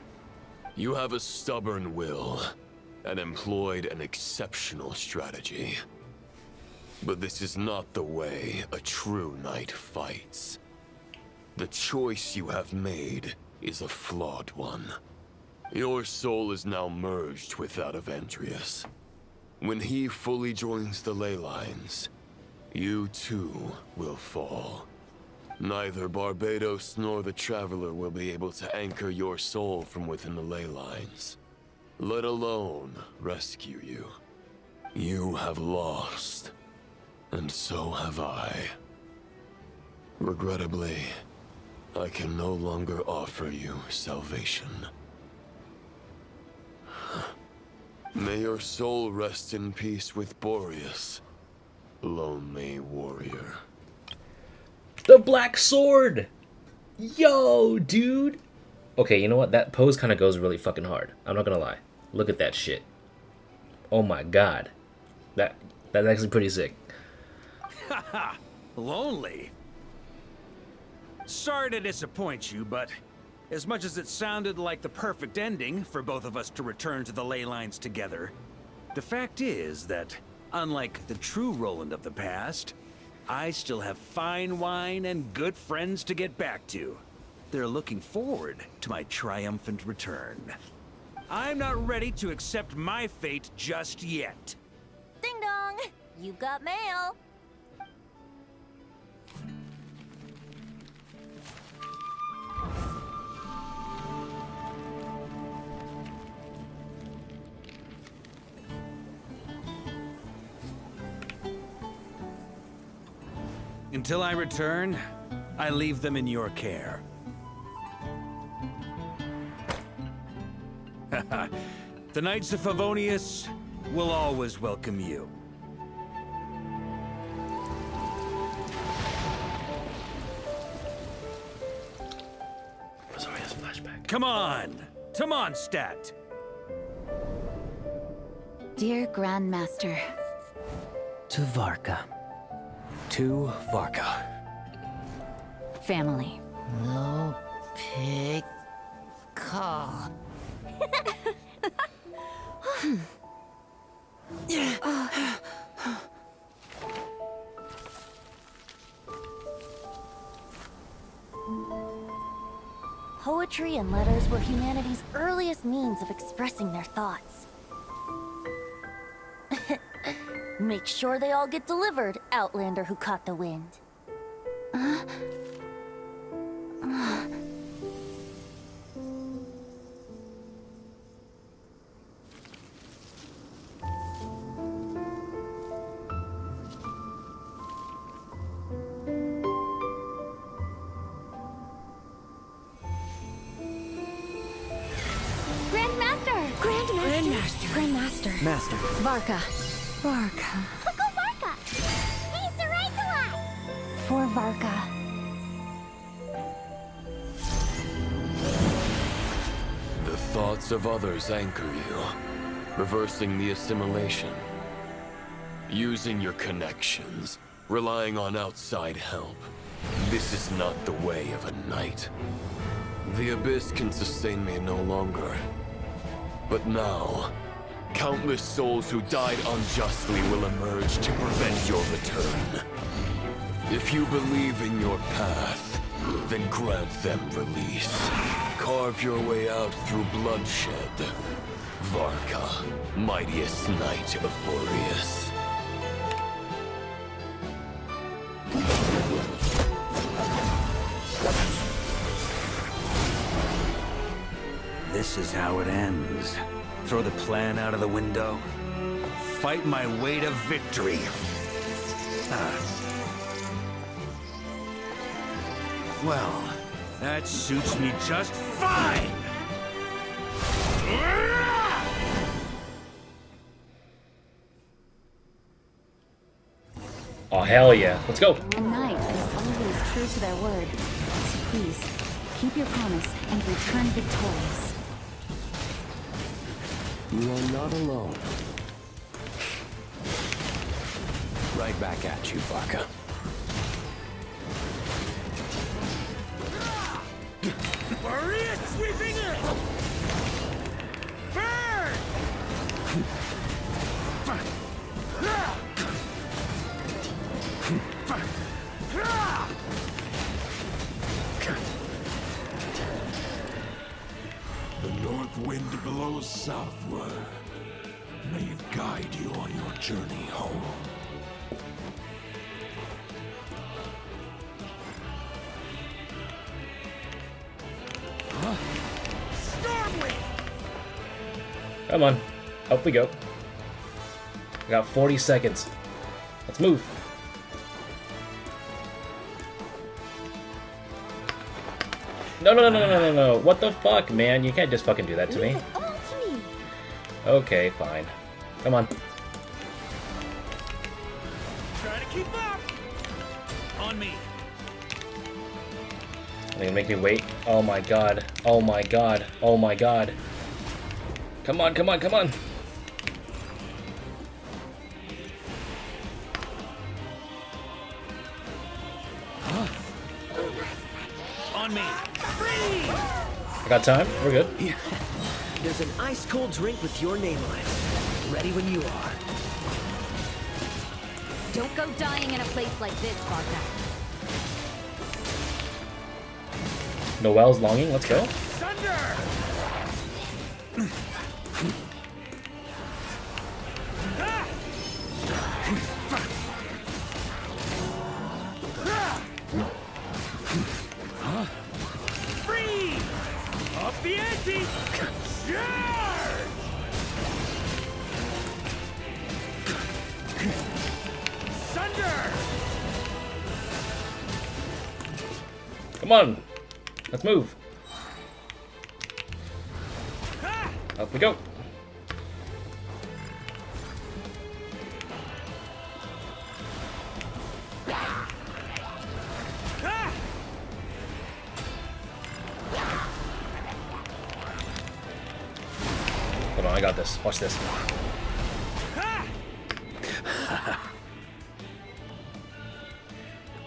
You have a stubborn will and employed an exceptional strategy. But this is not the way a true knight fights. The choice you have made is a flawed one. Your soul is now merged with that of Andrius. When he fully joins the ley lines, you too will fall. Neither Barbados nor the Traveler will be able to anchor your soul from within the ley lines, let alone rescue you. You have lost, and so have I. Regrettably, I can no longer offer you salvation. May your soul rest in peace with Boreas, lonely warrior. The Black Sword! Yo, dude! Okay, you know what? That pose kind of goes really fucking hard. I'm not gonna lie. Look at that shit. Oh my god. That's actually pretty sick. Haha, lonely. Sorry to disappoint you, but as much as it sounded like the perfect ending for both of us to return to the ley lines together, the fact is that, unlike the true Roland of the past, I still have fine wine and good friends to get back to. They're looking forward to my triumphant return. I'm not ready to accept my fate just yet. Ding dong! You've got mail. Until I return, I leave them in your care. The Knights of Favonius will always welcome you. Flashback. Come on! To Mondstadt! Dear Grandmaster. To Varka. To Varka. Family. No pig call. Poetry and letters were humanity's earliest means of expressing their thoughts. Make sure they all get delivered, Outlander who caught the wind. Grandmaster. Master. Varka. Varka. Go Varka! He's the right to us! For Varka. The thoughts of others anchor you, reversing the assimilation. Using your connections, relying on outside help. This is not the way of a knight. The Abyss can sustain me no longer. But now, countless souls who died unjustly will emerge to prevent your return. If you believe in your path, then grant them release. Carve your way out through bloodshed. Varka, mightiest knight of Boreas. This this is how it ends. Throw the plan out of the window. Fight my way to victory. Well, that suits me just fine! Oh, hell yeah. Let's go. A knight is always true to their word. So please, keep your promise and return victorious. You are not alone. Right back at you, Varka. Maria sweeping in! Burn! The north wind blows southward. May it guide you on your journey home. Come on. Up we go. We got 40 seconds. Let's move. No, no, no, no, no, no, no. What the fuck, man? You can't just fucking do that to me. Okay, fine. Come on. Try to keep up! On me. Are they gonna make me wait? Oh my god. Oh my god. Oh my god. Come on, come on, come on. On me. I got time. We're good. There's an ice-cold drink with your name on it. Ready when you are. Don't go dying in a place like this, Varka. Noelle's longing. Let's go. Thunder! Free! Up the ante! Charge! Thunder! Come on. Let's move. Up we go. Hold on, I got this. Watch this.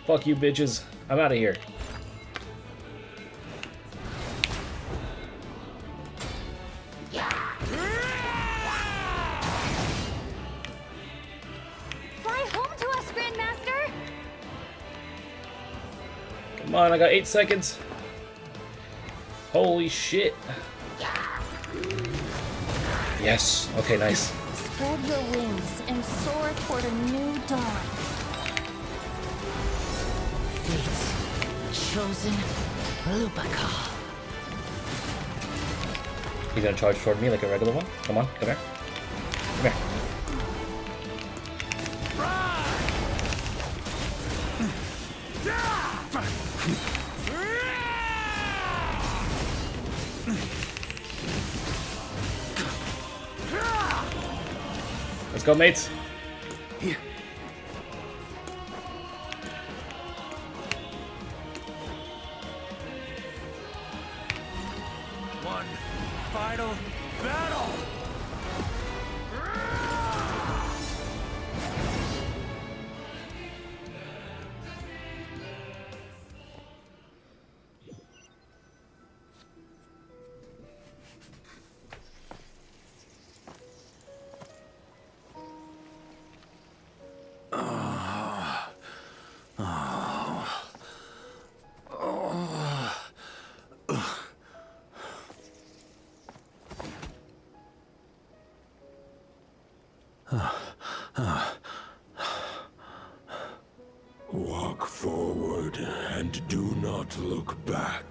Fuck you, bitches. I'm out of here. Fly home to us, Grandmaster! Come on, I got 8 seconds. Holy shit. Yes. Okay, nice. Spread your wings and soar toward a new dawn. Fate's chosen Lupus. He's gonna charge toward me like a regular one. Come on, come here. Come here. Let's go, mates. One final battle! Walk forward and do not look back.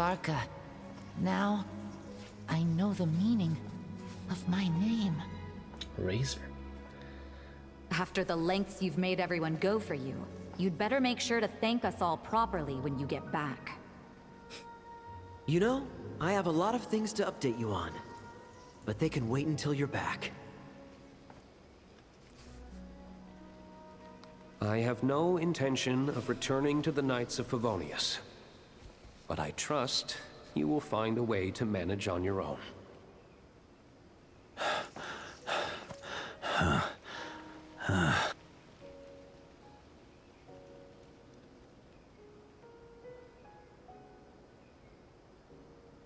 Varka. Now, I know the meaning of my name. Razor. After the lengths you've made everyone go for you, you'd better make sure to thank us all properly when you get back. You know, I have a lot of things to update you on, but they can wait until you're back. I have no intention of returning to the Knights of Favonius, but I trust you will find a way to manage on your own.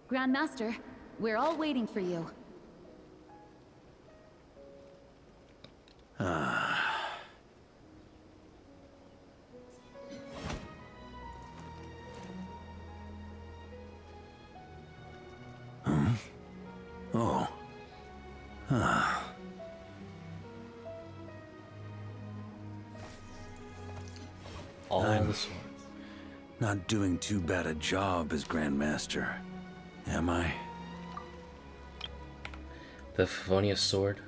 Grandmaster, we're all waiting for you. Oh. I'm not doing too bad a job as Grandmaster, am I? The Favonius sword.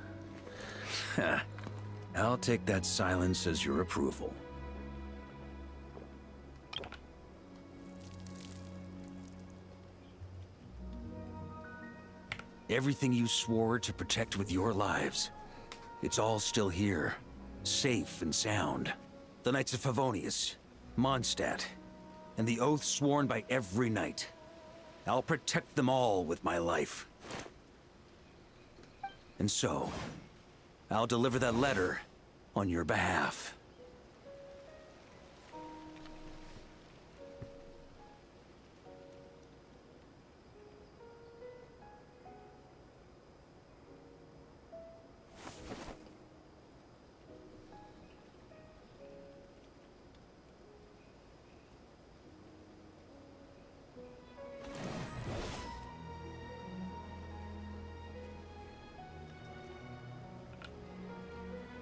I'll take that silence as your approval. Everything you swore to protect with your lives, it's all still here, safe and sound. The Knights of Favonius, Mondstadt, and the oath sworn by every knight. I'll protect them all with my life. And so, I'll deliver that letter on your behalf.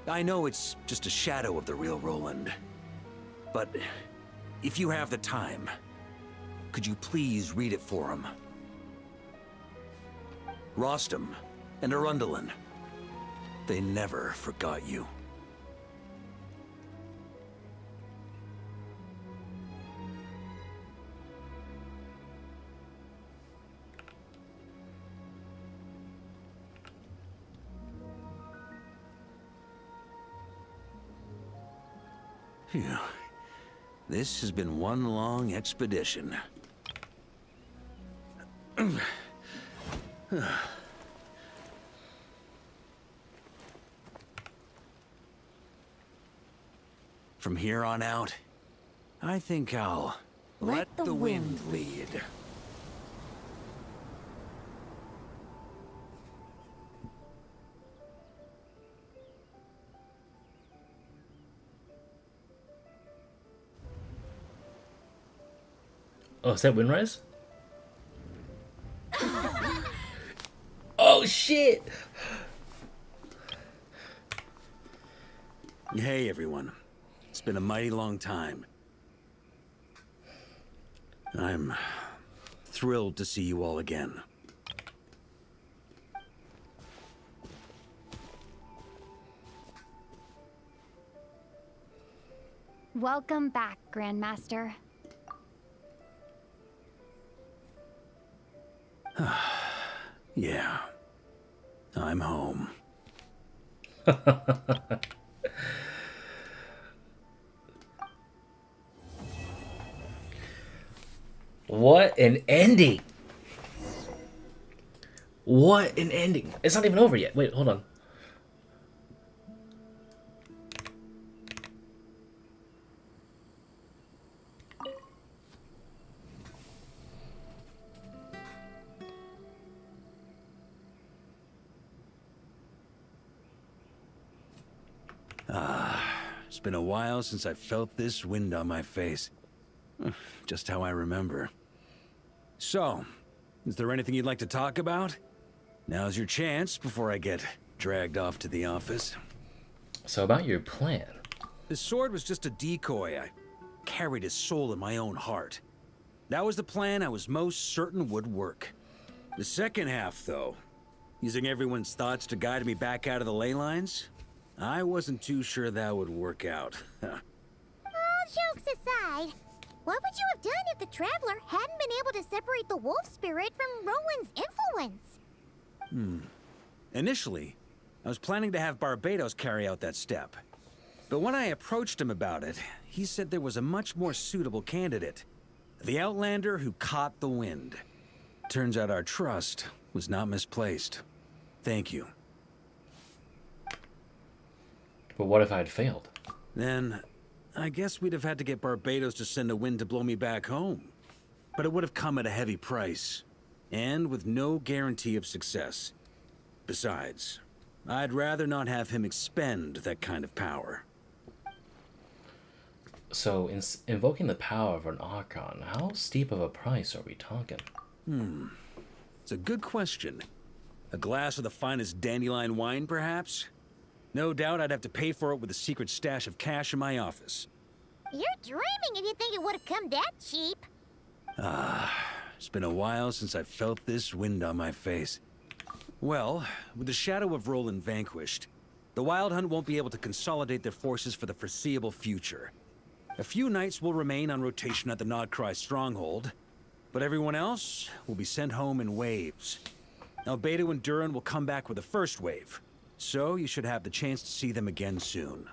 I know it's just a shadow of the real Roland, but if you have the time, could you please read it for him? Rostam and Arundelen, they never forgot you. Phew. This has been one long expedition. From here on out, I think I'll let the wind lead. Oh, is that Windrise? Oh, shit! Hey, everyone. It's been a mighty long time. I'm thrilled to see you all again. Welcome back, Grandmaster. Yeah. I'm home. What an ending! What an ending! It's not even over yet. Wait, hold on. It's been a while since I felt this wind on my face. Just how I remember. So, is there anything you'd like to talk about? Now's your chance before I get dragged off to the office. So about your plan. His sword was just a decoy. I carried his soul in my own heart. That was the plan I was most certain would work. The second half, though, using everyone's thoughts to guide me back out of the ley lines, I wasn't too sure that would work out. All jokes aside, what would you have done if the Traveler hadn't been able to separate the wolf spirit from Roland's influence? Initially, I was planning to have Barbados carry out that step. But when I approached him about it, he said there was a much more suitable candidate. The Outlander who caught the wind. Turns out our trust was not misplaced. Thank you. But what if I had failed? Then, I guess we'd have had to get Barbados to send a wind to blow me back home. But it would have come at a heavy price, and with no guarantee of success. Besides, I'd rather not have him expend that kind of power. So, invoking the power of an Archon, how steep of a price are we talking? It's a good question. A glass of the finest dandelion wine, perhaps? No doubt I'd have to pay for it with a secret stash of cash in my office. You're dreaming if you think it would have come that cheap. It's been a while since I felt this wind on my face. Well, with the shadow of Roland vanquished, the Wild Hunt won't be able to consolidate their forces for the foreseeable future. A few knights will remain on rotation at the Nod-Krai stronghold, but everyone else will be sent home in waves. Albedo and Duran will come back with the first wave, so you should have the chance to see them again soon.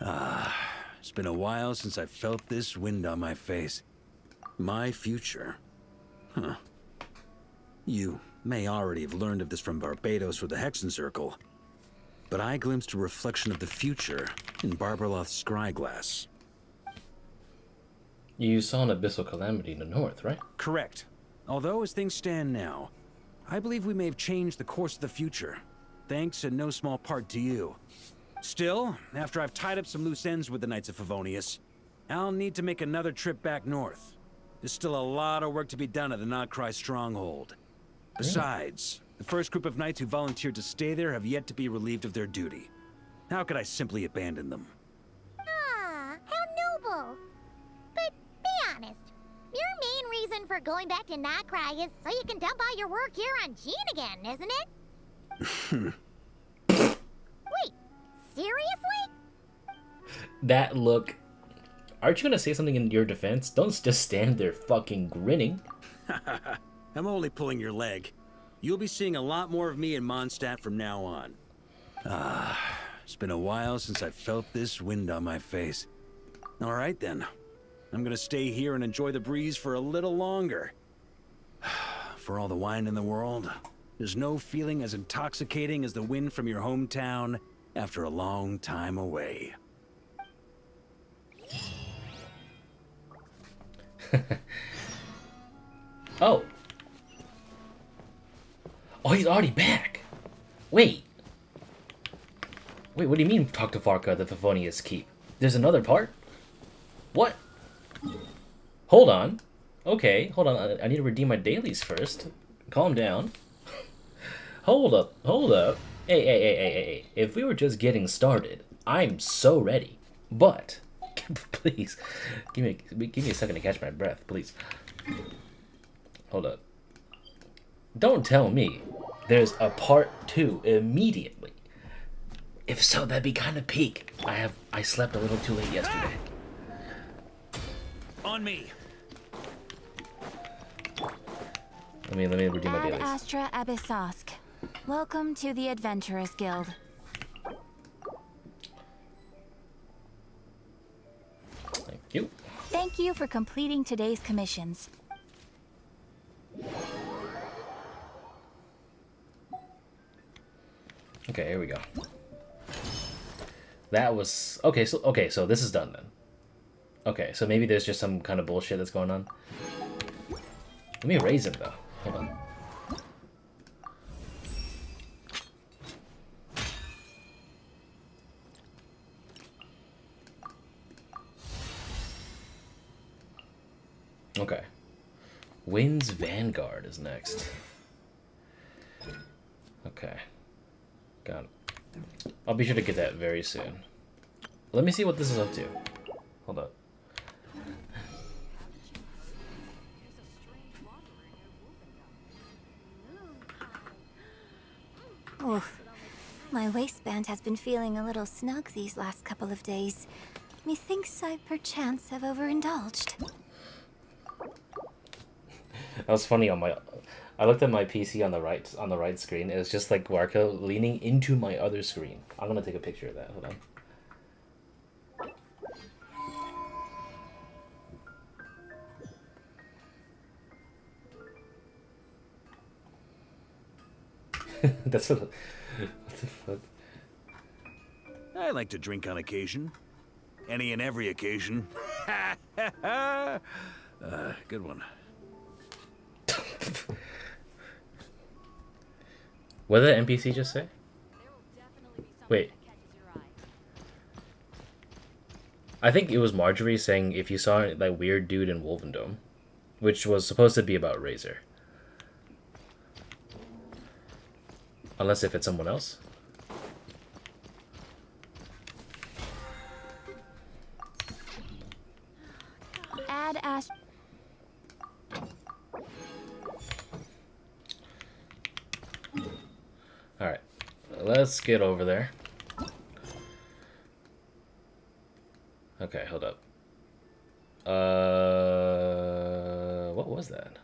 It's been a while since I felt this wind on my face. My future. You may already have learned of this from Barbados or the Hexen Circle, but I glimpsed a reflection of the future in Barbarloth's scryglass. You saw an abyssal calamity in the north, right? Correct. Although, as things stand now, I believe we may have changed the course of the future, thanks in no small part to you. Still, after I've tied up some loose ends with the Knights of Favonius, I'll need to make another trip back north. There's still a lot of work to be done at the Nod-Krai stronghold. Besides, the first group of knights who volunteered to stay there have yet to be relieved of their duty. How could I simply abandon them? Ah, how noble. But be honest, your main reason for going back to Nod-Krai is so you can dump all your work here on Jean again, isn't it? Wait, seriously? That look. Aren't you gonna say something in your defense? Don't just stand there fucking grinning. I'm only pulling your leg. You'll be seeing a lot more of me in Mondstadt from now on. It's been a while since I felt this wind on my face. All right then. I'm gonna stay here and enjoy the breeze for a little longer. For all the wine in the world, there's no feeling as intoxicating as the wind from your hometown after a long time away. Oh. Oh, he's already back. Wait. Wait, what do you mean talk to Varka at the Favonius Keep? There's another part? What? Hold on. Okay, hold on. I need to redeem my dailies first. Calm down. Hold up. Hey. If we were just getting started, I'm so ready. But, please, give me a second to catch my breath, please. Hold up. Don't tell me there's a part 2 immediately. If so, that'd be kind of peak. I slept a little too late yesterday. On me. Let me redeem my Ad dailies. Astra Abyssosk. Welcome to the Adventurers Guild. Thank you. Thank you for completing today's commissions. Okay, here we go. That was okay. So this is done then. Okay, so maybe there's just some kind of bullshit that's going on. Let me raise him though. Hold on. Okay. Wind's Vanguard is next. Okay. Got it. I'll be sure to get that very soon. Let me see what this is up to. Hold up. Oof. My waistband has been feeling a little snug these last couple of days. Methinks I perchance have overindulged. That was funny on my. I looked at my PC on the right screen. It was just like Varka leaning into my other screen. I'm gonna take a picture of that. Hold on. That's what the fuck. I like to drink on occasion. Any and every occasion. Good one. What did the NPC just say? Wait. I think it was Marjorie saying if you saw that weird dude in Wolvendom, which was supposed to be about Razor. Unless if it's someone else. Add Ash. Alright, let's get over there. Okay, hold up. What was that?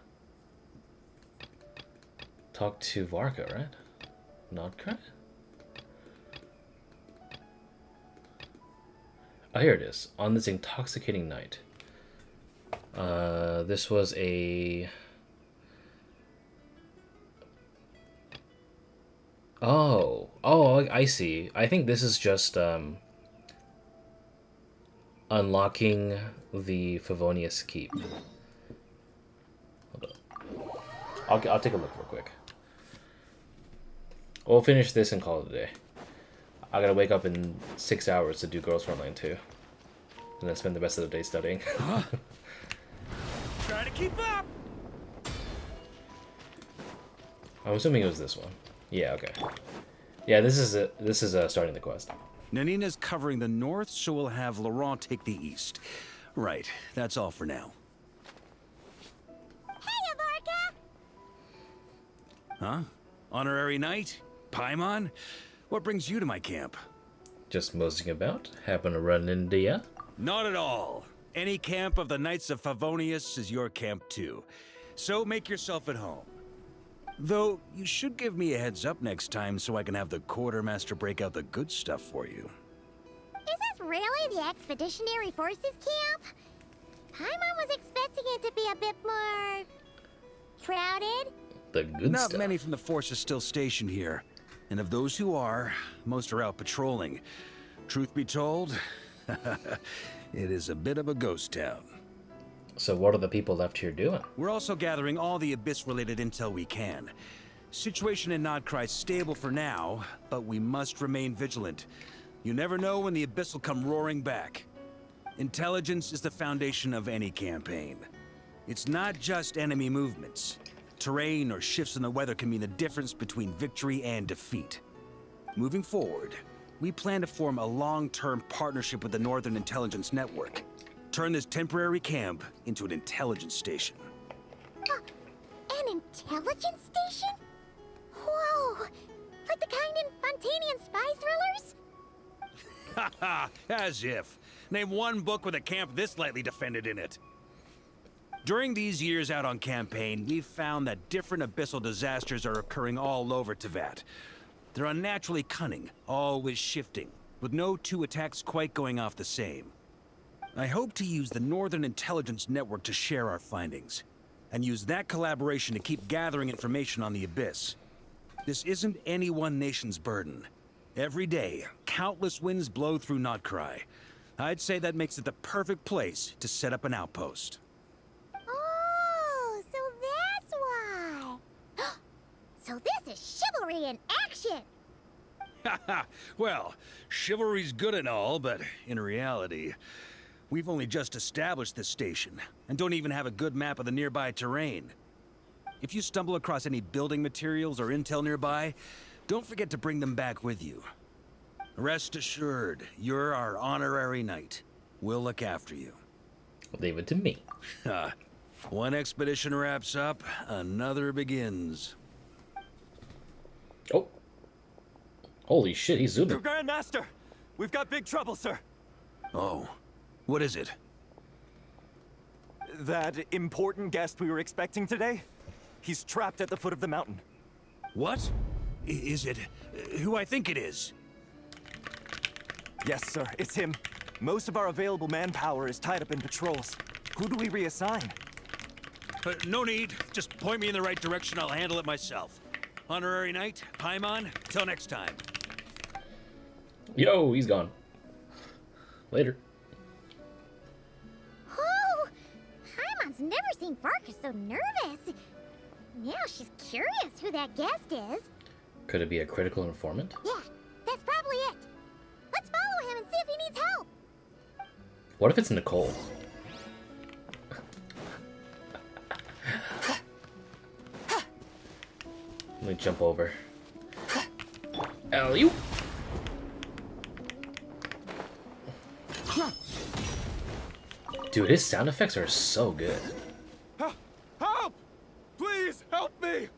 Talk to Varka, right? Nod-Krai? Oh, here it is. On this intoxicating night. This was a... Oh, I see. I think this is just unlocking the Favonius Keep. Hold up. I'll take a look real quick. We'll finish this and call it a day. I gotta wake up in 6 hours to do Girls Frontline 2. And then spend the rest of the day studying. Try to keep up! I'm assuming it was this one. Yeah, okay. Yeah, this is starting the quest. Nanina's covering the north, so we'll have Laurent take the east. Right, that's all for now. Hey, Varka! Huh? Honorary knight? Paimon? What brings you to my camp? Just moseying about? Happen to run into ya? Not at all. Any camp of the Knights of Favonius is your camp too. So make yourself at home. Though, you should give me a heads up next time so I can have the quartermaster break out the good stuff for you. Is this really the Expeditionary Forces camp? Paimon was expecting it to be a bit more... crowded? The good Not stuff. many from the force are still stationed here. And of those who are, most are out patrolling. Truth be told, it is a bit of a ghost town. So what are the people left here doing? We're also gathering all the Abyss-related intel we can. Situation in Nod-Krai is stable for now, but we must remain vigilant. You never know when the Abyss will come roaring back. Intelligence is the foundation of any campaign. It's not just enemy movements. Terrain or shifts in the weather can mean the difference between victory and defeat. Moving forward, we plan to form a long-term partnership with the Northern Intelligence Network. Turn this temporary camp into an intelligence station. An intelligence station? Whoa! Like the kind in Fontanian spy thrillers? Haha, as if. Name one book with a camp this lightly defended in it. During these years out on campaign, we've found that different abyssal disasters are occurring all over Teyvat. They're unnaturally cunning, always shifting, with no two attacks quite going off the same. I hope to use the Northern Intelligence Network to share our findings, and use that collaboration to keep gathering information on the Abyss. This isn't any one nation's burden. Every day, countless winds blow through Nod-Krai. I'd say that makes it the perfect place to set up an outpost. Oh, so that's why. So this is chivalry in action. Haha, well, chivalry's good and all, but in reality, we've only just established this station, and don't even have a good map of the nearby terrain. If you stumble across any building materials or intel nearby, don't forget to bring them back with you. Rest assured, you're our honorary knight. We'll look after you. Leave it to me. One expedition wraps up, another begins. Oh. Holy shit, he's zooming. Your Grand Master! We've got big trouble, sir. Oh, what is it? That important guest we were expecting today? He's trapped at the foot of the mountain. What? Is it who I think it is? Yes, sir, it's him. Most of our available manpower is tied up in patrols. Who do we reassign? No need. Just point me in the right direction. I'll handle it myself. Honorary Knight, Paimon, till next time. Yo, he's gone. Later. Oh, Paimon's never seen Varka so nervous. Now she's curious who that guest is. Could it be a critical informant? Yeah, that's probably it. Let's follow him and see if he needs help. What if it's Nicole? Let me jump over. Alley-oop! Dude, his sound effects are so good. Help! Please help me!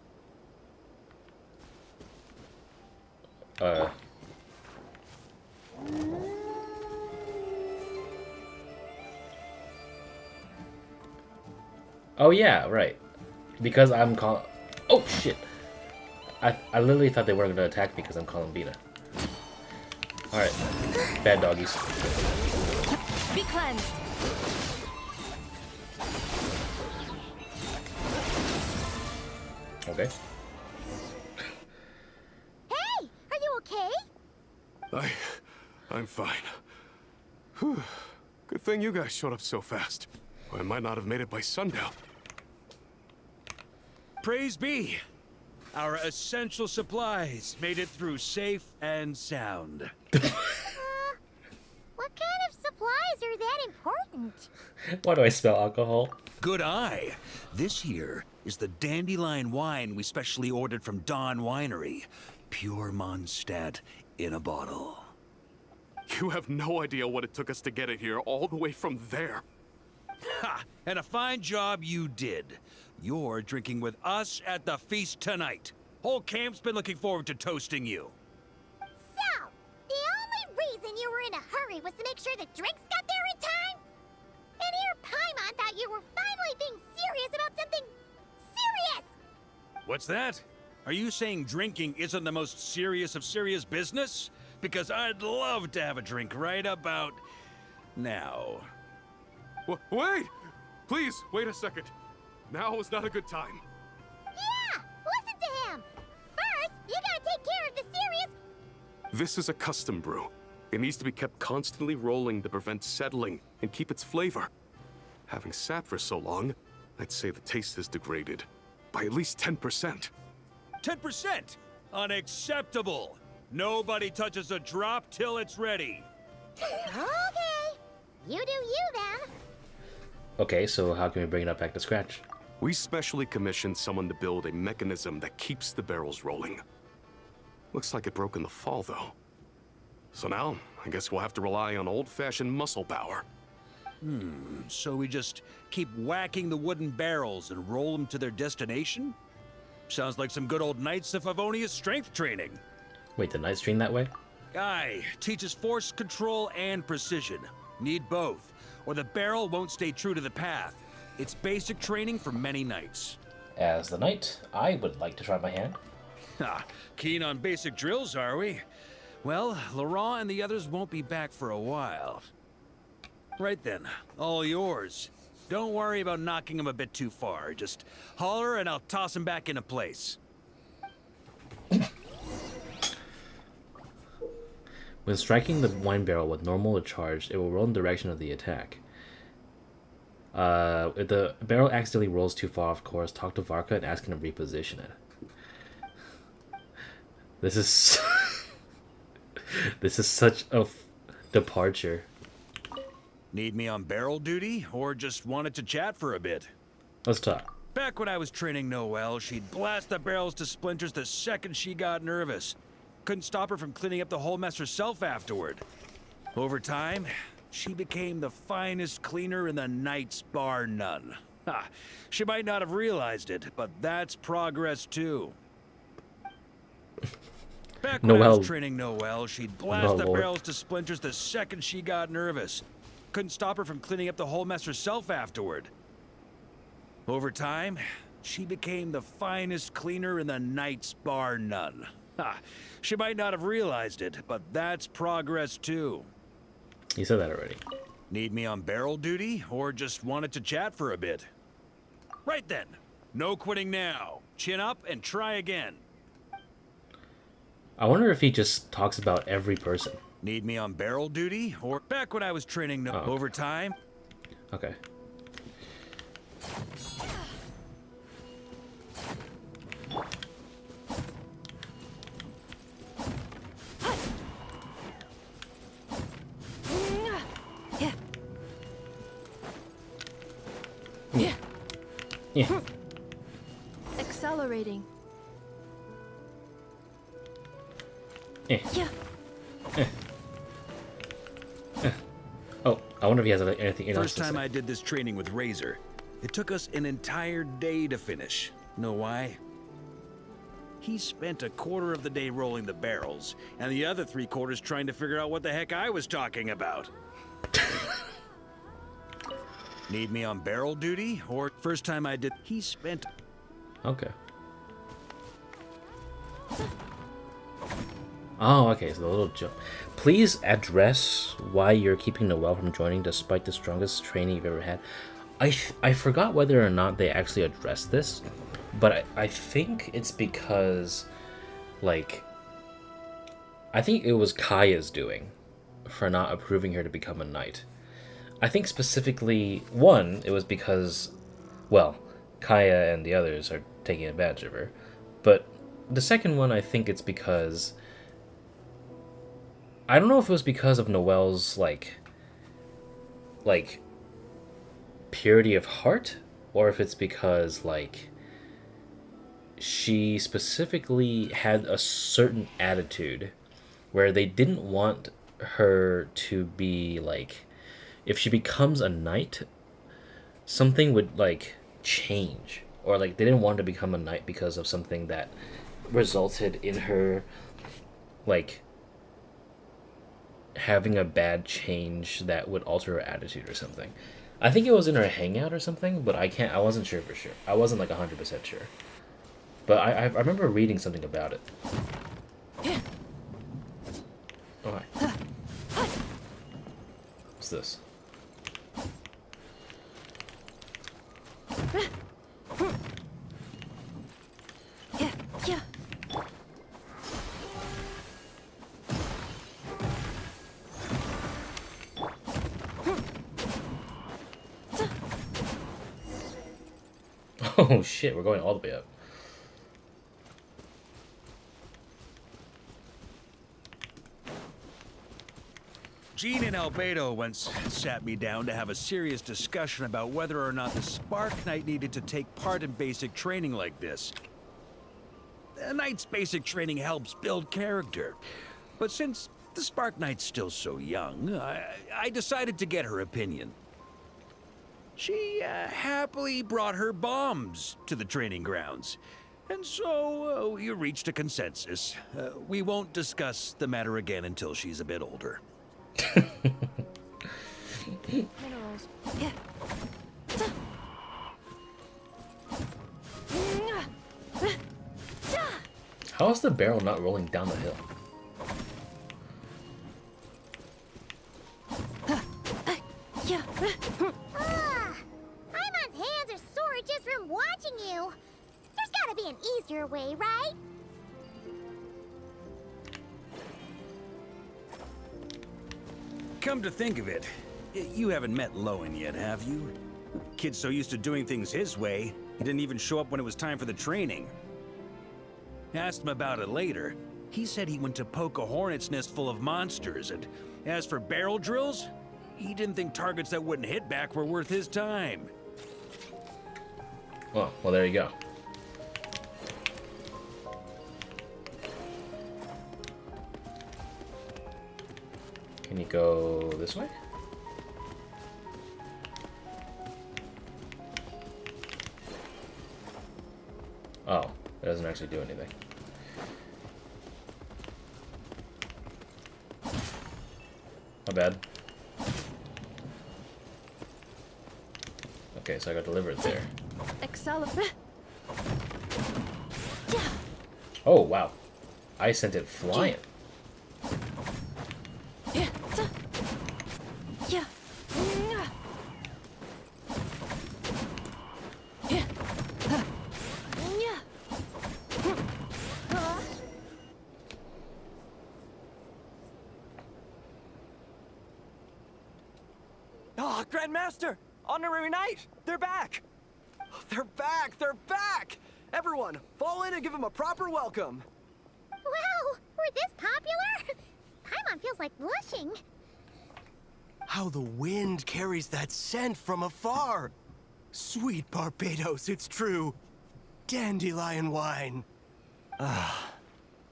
Oh yeah, right. Because I'm calling. Oh shit! I literally thought they weren't gonna attack me because I'm calling Vina. All right, bad doggies. Be cleansed. Okay. Hey, are you okay? I'm fine. Whew. Good thing you guys showed up so fast. Or I might not have made it by sundown. Praise be. Our essential supplies made it through safe and sound. What kind of supplies are that important? Why do I smell alcohol? Good eye. This here is the dandelion wine we specially ordered from Dawn Winery. Pure Mondstadt in a bottle. You have no idea what it took us to get it here, all the way from there. Ha! And a fine job you did. You're drinking with us at the feast tonight. Whole camp's been looking forward to toasting you. So, the only reason you were in a hurry was to make sure the drinks got there in time? And here Paimon thought you were finally being serious about something serious! What's that? Are you saying drinking isn't the most serious of serious business? Because I'd love to have a drink right about now. Wait! Please, wait a second. Now is not a good time. Yeah! Listen to him! First, you gotta take care of the serious... This is a custom brew. It needs to be kept constantly rolling to prevent settling and keep its flavor. Having sat for so long, I'd say the taste is degraded by at least 10%. 10%? Unacceptable! Nobody touches a drop till it's ready. Okay. You do you then. Okay, so how can we bring it up back to scratch? We specially commissioned someone to build a mechanism that keeps the barrels rolling. Looks like it broke in the fall, though. So now, I guess we'll have to rely on old-fashioned muscle power. So we just keep whacking the wooden barrels and roll them to their destination? Sounds like some good old Knights of Favonius strength training. Wait, the Knights train that way? Aye, teaches force control and precision. Need both, or the barrel won't stay true to the path. It's basic training for many Knights. As the Knight, I would like to try my hand. Ha, keen on basic drills, are we? Well, Laurent and the others won't be back for a while. Right then, all yours. Don't worry about knocking him a bit too far. Just holler and I'll toss him back into place. When striking the wine barrel with normal charge, it will roll in the direction of the attack. If the barrel accidentally rolls too far off course, talk to Varka and ask him to reposition it. This is this is such a departure. Need me on barrel duty, or just wanted to chat for a bit? Let's talk. Back when I was training Noelle, she'd blast the barrels to splinters the second she got nervous. Couldn't stop her from cleaning up the whole mess herself afterward. Over time, she became the finest cleaner in the Knights, bar none. Ha! She might not have realized it, but that's progress too. Back when I was Noelle. training Noelle, she'd blast the Lord. barrels to splinters the second she got nervous. Couldn't stop her from cleaning up the whole mess herself afterward. Over time, she became the finest cleaner in the Knights, bar none. Ha! She might not have realized it, but that's progress too. You said that already. Need me on barrel duty, or just wanted to chat for a bit? Right then. No quitting now. Chin up and try again. I wonder if he just talks about every person. Need me on barrel duty, or back when I was training over time? Okay. Yeah. Yeah. Accelerating. Eh. Yeah. Eh. Eh. Oh, I wonder if he has anything else First to time say. I did this training with Razor, it took us an entire day to finish. Know why? He spent a quarter of the day rolling the barrels, and the other 3/4 trying to figure out what the heck I was talking about. Need me on barrel duty, or first time I did, he spent... Okay. Oh, okay, so the little jump. Please address why you're keeping Noelle from joining despite the strongest training you've ever had. I forgot whether or not they actually addressed this, but I think it's because, like, I think it was Kaya's doing for not approving her to become a knight. I think specifically, one, it was because, well, Kaya and the others are taking advantage of her. But the second one, I think it's because... I don't know if it was because of Noelle's, like purity of heart, or if it's because, like, she specifically had a certain attitude where they didn't want her to be, like... If she becomes a knight, something would, like, change. Or, like, they didn't want her to become a knight because of something that resulted in her, like, having a bad change that would alter her attitude or something. I think it was in her hangout or something, but I wasn't sure for sure. I wasn't, like, 100% sure. But I remember reading something about it. Alright. What's this? Yeah. Oh shit, we're going all the way up. Gene and Albedo once sat me down to have a serious discussion about whether or not the Spark Knight needed to take part in basic training like this. A Knight's basic training helps build character. But since the Spark Knight's still so young, I decided to get her opinion. She happily brought her bombs to the training grounds. And so we reached a consensus. We won't discuss the matter again until she's a bit older. Minerals. Yeah. How is the barrel not rolling down the hill? Yeah. Paimon's hands are sore just from watching you. There's gotta be an easier way, right? Come to think of it, you haven't met Lohen yet, have you? Kid's so used to doing things his way, he didn't even show up when it was time for the training. Asked him about it later. He said he went to poke a hornet's nest full of monsters, and as for barrel drills, he didn't think targets that wouldn't hit back were worth his time. Well, there you go. Can you go this way? Oh, it doesn't actually do anything. My bad. Okay, so I got delivered there. Excalibur. Oh, wow. I sent it flying. Yeah. Ah, Grandmaster! Honorary Knight! They're back! They're back! They're back! Everyone, fall in and give them a proper welcome! Wow, we're this popular? Paimon feels like blushing. How the wind carries that scent from afar. Sweet Barbados, it's true. Dandelion wine. Ah,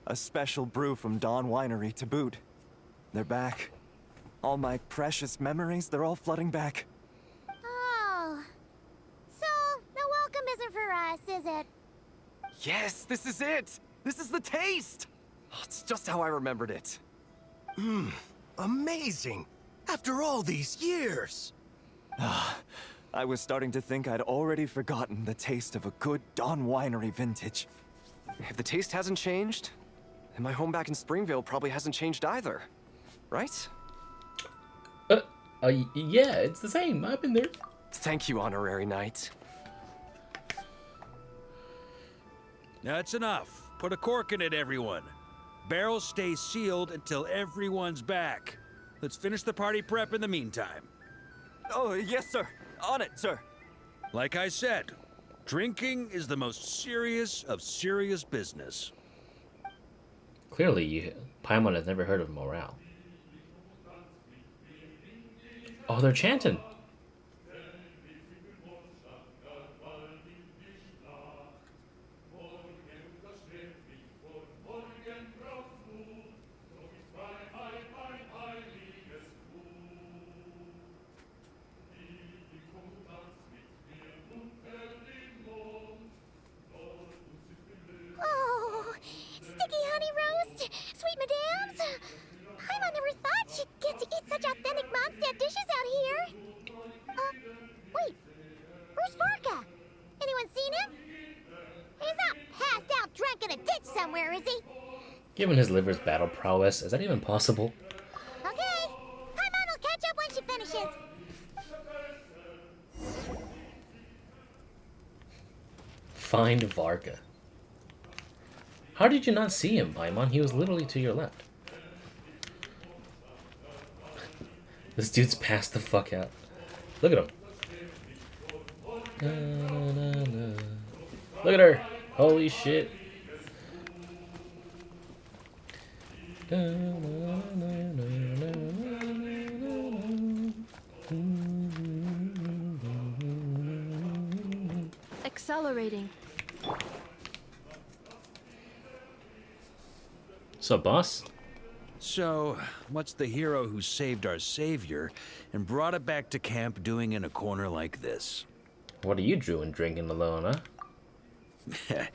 a special brew from Dawn Winery to boot. They're back. All my precious memories, they're all flooding back. Oh. So, the welcome isn't for us, is it? Yes, this is it! This is the taste! Oh, it's just how I remembered it. Amazing! After all these years! I was starting to think I'd already forgotten the taste of a good Dawn Winery vintage. If the taste hasn't changed, then my home back in Springvale probably hasn't changed either. Right? Yeah, it's the same. I've been there. Thank you, Honorary Knight. That's enough. Put a cork in it, everyone. Barrels stay sealed until everyone's back. Let's finish the party prep in the meantime. Oh, yes, sir. On it, sir. Like I said, drinking is the most serious of serious business. Clearly, Paimon has never heard of morale. Oh, they're chanting. Oh, sticky honey roast, sweet madams. Paimon never thought she'd get to eat such authentic Mondstadt dishes out here. Wait, where's Varka? Anyone seen him? He's not passed out drunk in a ditch somewhere, is he? Given his liver's battle prowess, is that even possible? Okay, Paimon will catch up when she finishes. Find Varka. How did you not see him, Paimon? He was literally to your left. This dude's passed the fuck out. Look at him. Look at her. Holy shit. Accelerating. So, boss? So, what's the hero who saved our savior and brought it back to camp doing in a corner like this? What are you doing drinking alone, huh?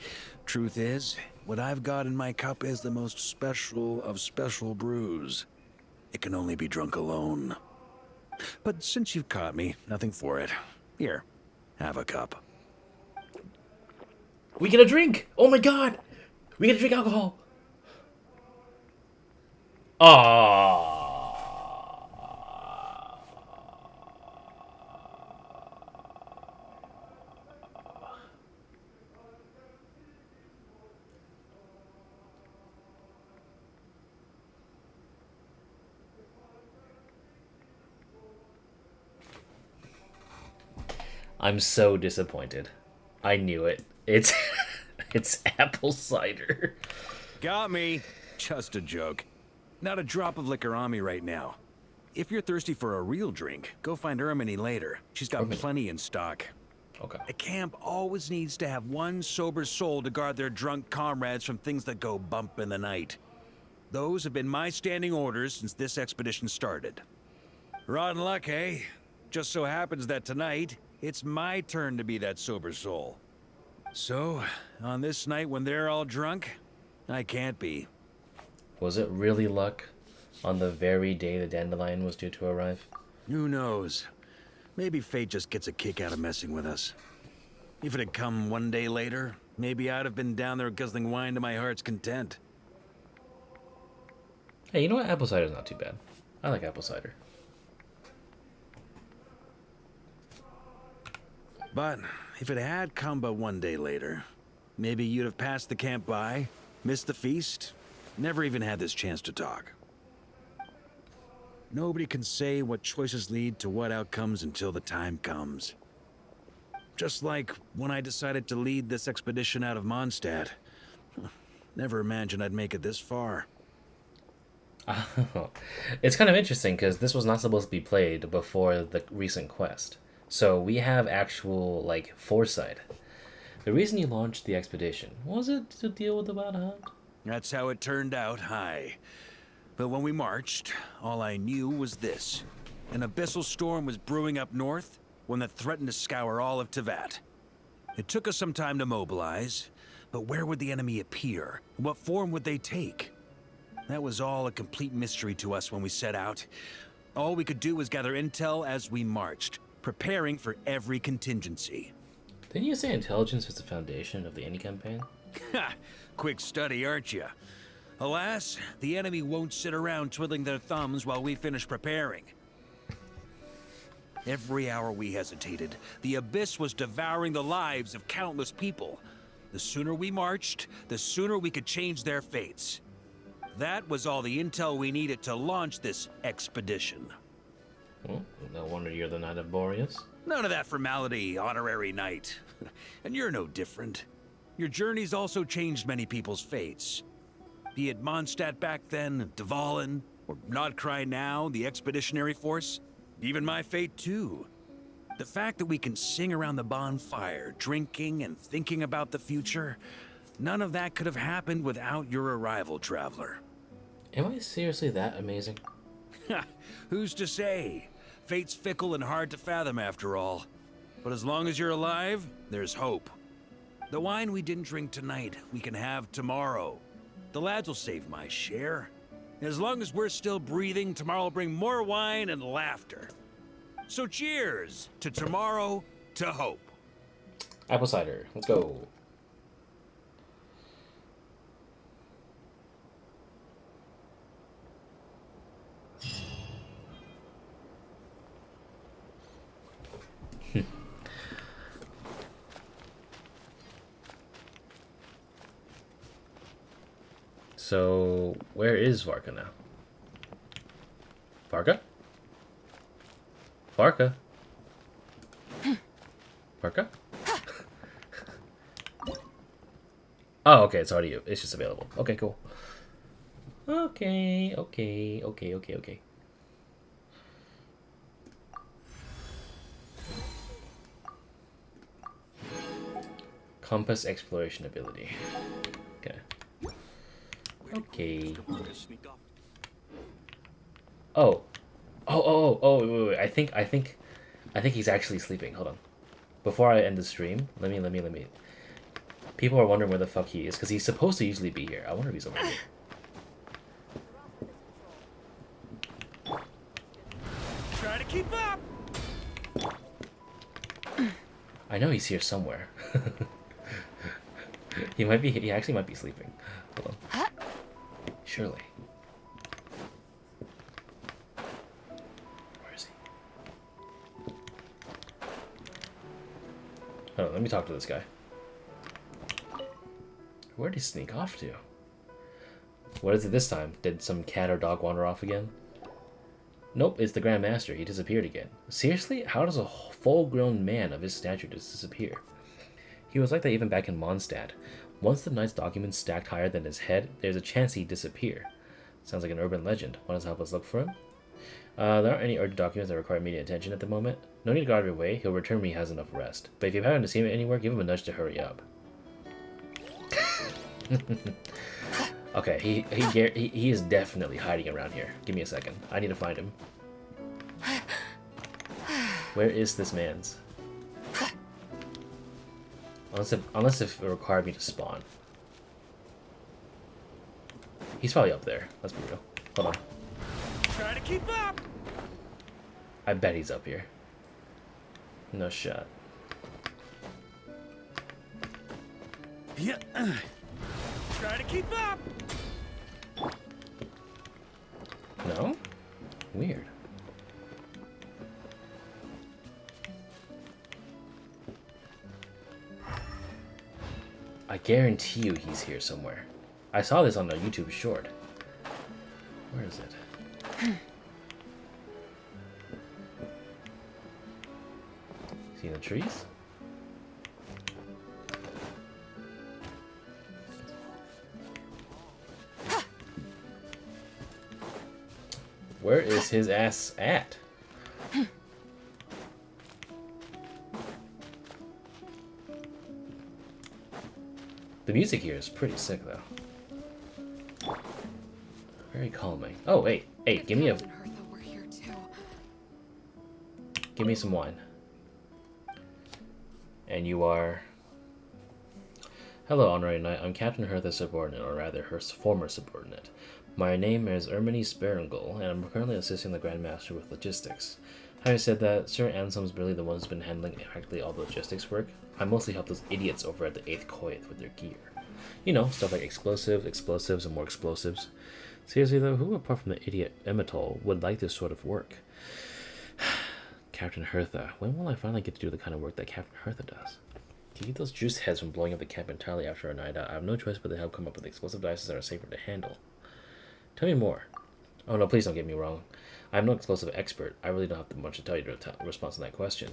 Truth is, what I've got in my cup is the most special of special brews. It can only be drunk alone. But since you've caught me, nothing for it. Here, have a cup. We get a drink! Oh my god! We get to drink alcohol! I'm so disappointed. I knew it. It's it's apple cider. Got me. Just a joke. Not a drop of liquor on me right now. If you're thirsty for a real drink, go find Ermini later. She's got plenty in stock. Okay. A camp always needs to have one sober soul to guard their drunk comrades from things that go bump in the night. Those have been my standing orders since this expedition started. Rotten luck, eh? Just so happens that tonight, it's my turn to be that sober soul. So, on this night when they're all drunk, I can't be. Was it really luck? on the very day the dandelion was due to arrive? Who knows? Maybe fate just gets a kick out of messing with us. If it had come one day later, maybe I'd have been down there guzzling wine to my heart's content. Hey, you know what? Apple cider is not too bad. I like apple cider. But if it had come but one day later, maybe you'd have passed the camp by, missed the feast, never even had this chance to talk. Nobody can say what choices lead to what outcomes until the time comes. Just like when I decided to lead this expedition out of Mondstadt. Never imagined I'd make it this far. It's kind of interesting because this was not supposed to be played before the recent quest. So we have actual, like, foresight. The reason you launched the expedition, was it to deal with the Wild Hunt? That's how it turned out, aye. But when we marched, all I knew was this. An abyssal storm was brewing up north, one that threatened to scour all of Teyvat. It took us some time to mobilize, but where would the enemy appear? What form would they take? That was all a complete mystery to us when we set out. All we could do was gather intel as we marched, preparing for every contingency. Didn't you say intelligence was the foundation of the any campaign? Ha! Quick study, aren't you? Alas, the enemy won't sit around twiddling their thumbs while we finish preparing. Every hour we hesitated, the abyss was devouring the lives of countless people. The sooner we marched, the sooner we could change their fates. That was all the intel we needed to launch this expedition. Well, no wonder you're the Knight of Boreas. None of that formality, honorary knight. And you're no different. Your journey's also changed many people's fates. Be it Mondstadt back then, Dvalin, or Nod-Krai now, the expeditionary force. Even my fate too. The fact that we can sing around the bonfire, drinking and thinking about the future, none of that could have happened without your arrival, traveler. Am I seriously that amazing? Who's to say? Fate's fickle and hard to fathom after all. But as long as you're alive, there's hope. The wine we didn't drink tonight, we can have tomorrow. The lads will save my share. As long as we're still breathing, tomorrow will bring more wine and laughter. So cheers to tomorrow, to hope. Apple cider. Let's go. So, where is Varka now? Varka? Varka? Varka? Oh, okay, it's already you. It's just available. Okay, cool. Okay. Compass exploration ability. Okay. Okay. Oh. Wait. I think he's actually sleeping. Hold on. Before I end the stream, let me. People are wondering where the fuck he is, because he's supposed to usually be here. I wonder if he's over here. Try to keep up! I know he's here somewhere. He actually might be sleeping. Hold on. Surely. Where is he? Hold on, let me talk to this guy. Where did he sneak off to? What is it this time? Did some cat or dog wander off again? Nope, it's the Grand Master. He disappeared again. Seriously? How does a full-grown man of his stature just disappear? He was like that even back in Mondstadt. Once the knight's documents stacked higher than his head, there's a chance he'd disappear. Sounds like an urban legend. Want us to help us look for him? There aren't any urgent documents that require immediate attention at the moment. No need to go out of your way. He'll return when he has enough rest. But if you happen to see him anywhere, give him a nudge to hurry up. Okay, he is definitely hiding around here. Give me a second. I need to find him. Where is this man's? Unless if it required me to spawn. He's probably up there. Let's be real. Hold on. Try to keep up. I bet he's up here. No shot. Yeah. Try to keep up. No? Weird. I guarantee you he's here somewhere. I saw this on a YouTube short. Where is it? See the trees? Where is his ass at? The music here is pretty sick, though. Very calming. Oh, wait. Hey, give me some wine. And you are... Hello, Honorary Knight. I'm Captain Hertha's subordinate, or rather, her former subordinate. My name is Ermini Sperringle, and I'm currently assisting the Grand Master with logistics. Having said that, Sir Anselm's really the one who's been handling practically all the logistics work. I mostly help those idiots over at the 8th Koith with their gear. You know, stuff like explosives, and more explosives. Seriously though, who apart from the idiot Emitol would like this sort of work? Captain Hertha, when will I finally get to do the kind of work that Captain Hertha does? To keep those juice heads from blowing up the camp entirely after a night out, I have no choice but to help come up with explosive devices that are safer to handle. Tell me more. Oh no, please don't get me wrong. I'm no explosive expert. I really don't have much to tell you to response to that question.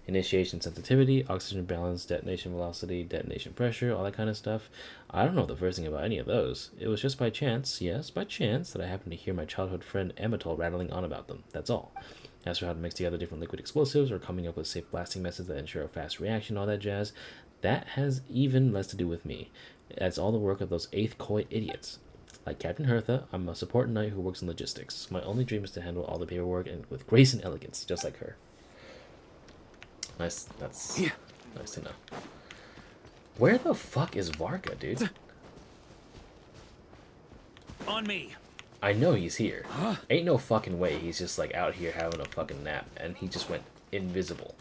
Initiation sensitivity, oxygen balance, detonation velocity, detonation pressure, all that kind of stuff. I don't know the first thing about any of those. It was just by chance, yes, by chance, that I happened to hear my childhood friend Emitol rattling on about them. That's all. As for how to mix together different liquid explosives or coming up with safe blasting methods that ensure a fast reaction, all that jazz, that has even less to do with me. That's all the work of those 8th Koi idiots. Like Captain Hertha, I'm a support knight who works in logistics. My only dream is to handle all the paperwork and with grace and elegance, just like her. Nice, that's nice to know. Where the fuck is Varka, dude? On me. I know he's here. Ain't no fucking way he's just like out here having a fucking nap and he just went invisible.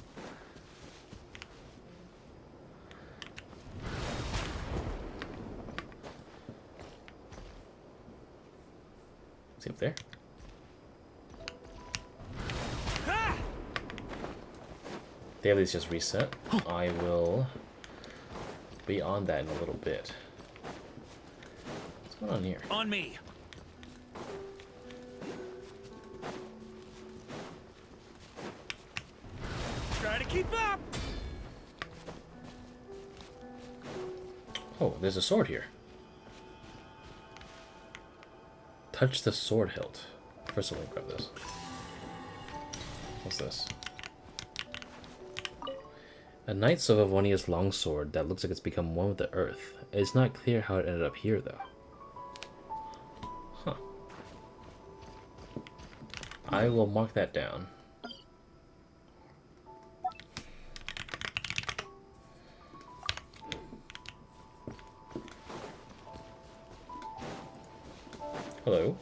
Is he up there? Dailies just reset. I will be on that in a little bit. What's going on here? On me. Try to keep up. Oh, there's a sword here. Touch the sword hilt. First, let me grab this. What's this? A Knights of Avonia's longsword that looks like it's become one with the earth. It's not clear how it ended up here, though. Huh. I will mark that down. Hello.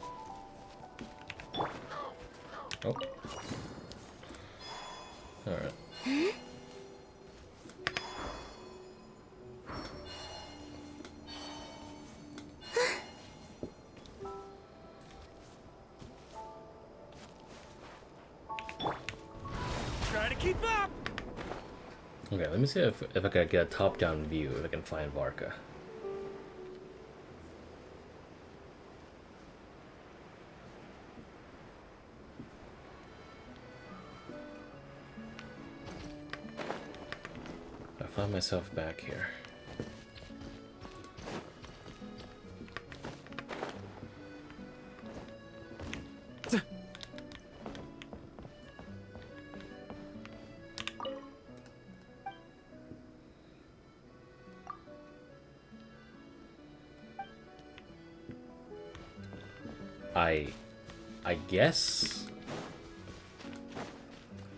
Oh. Alright. Try to keep up. Okay, let me see if I can get a top-down view, if I can find Varka. I find myself back here. I guess...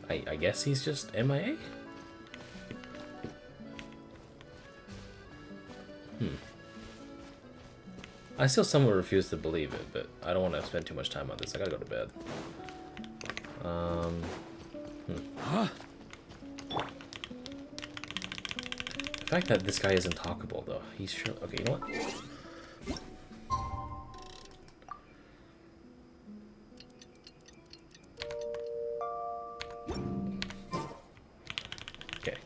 I guess he's just MIA? I still somewhat refuse to believe it, but I don't want to spend too much time on this. I gotta go to bed. Huh? The fact that this guy isn't talkable, though. He's sure. Okay, you know what? Okay.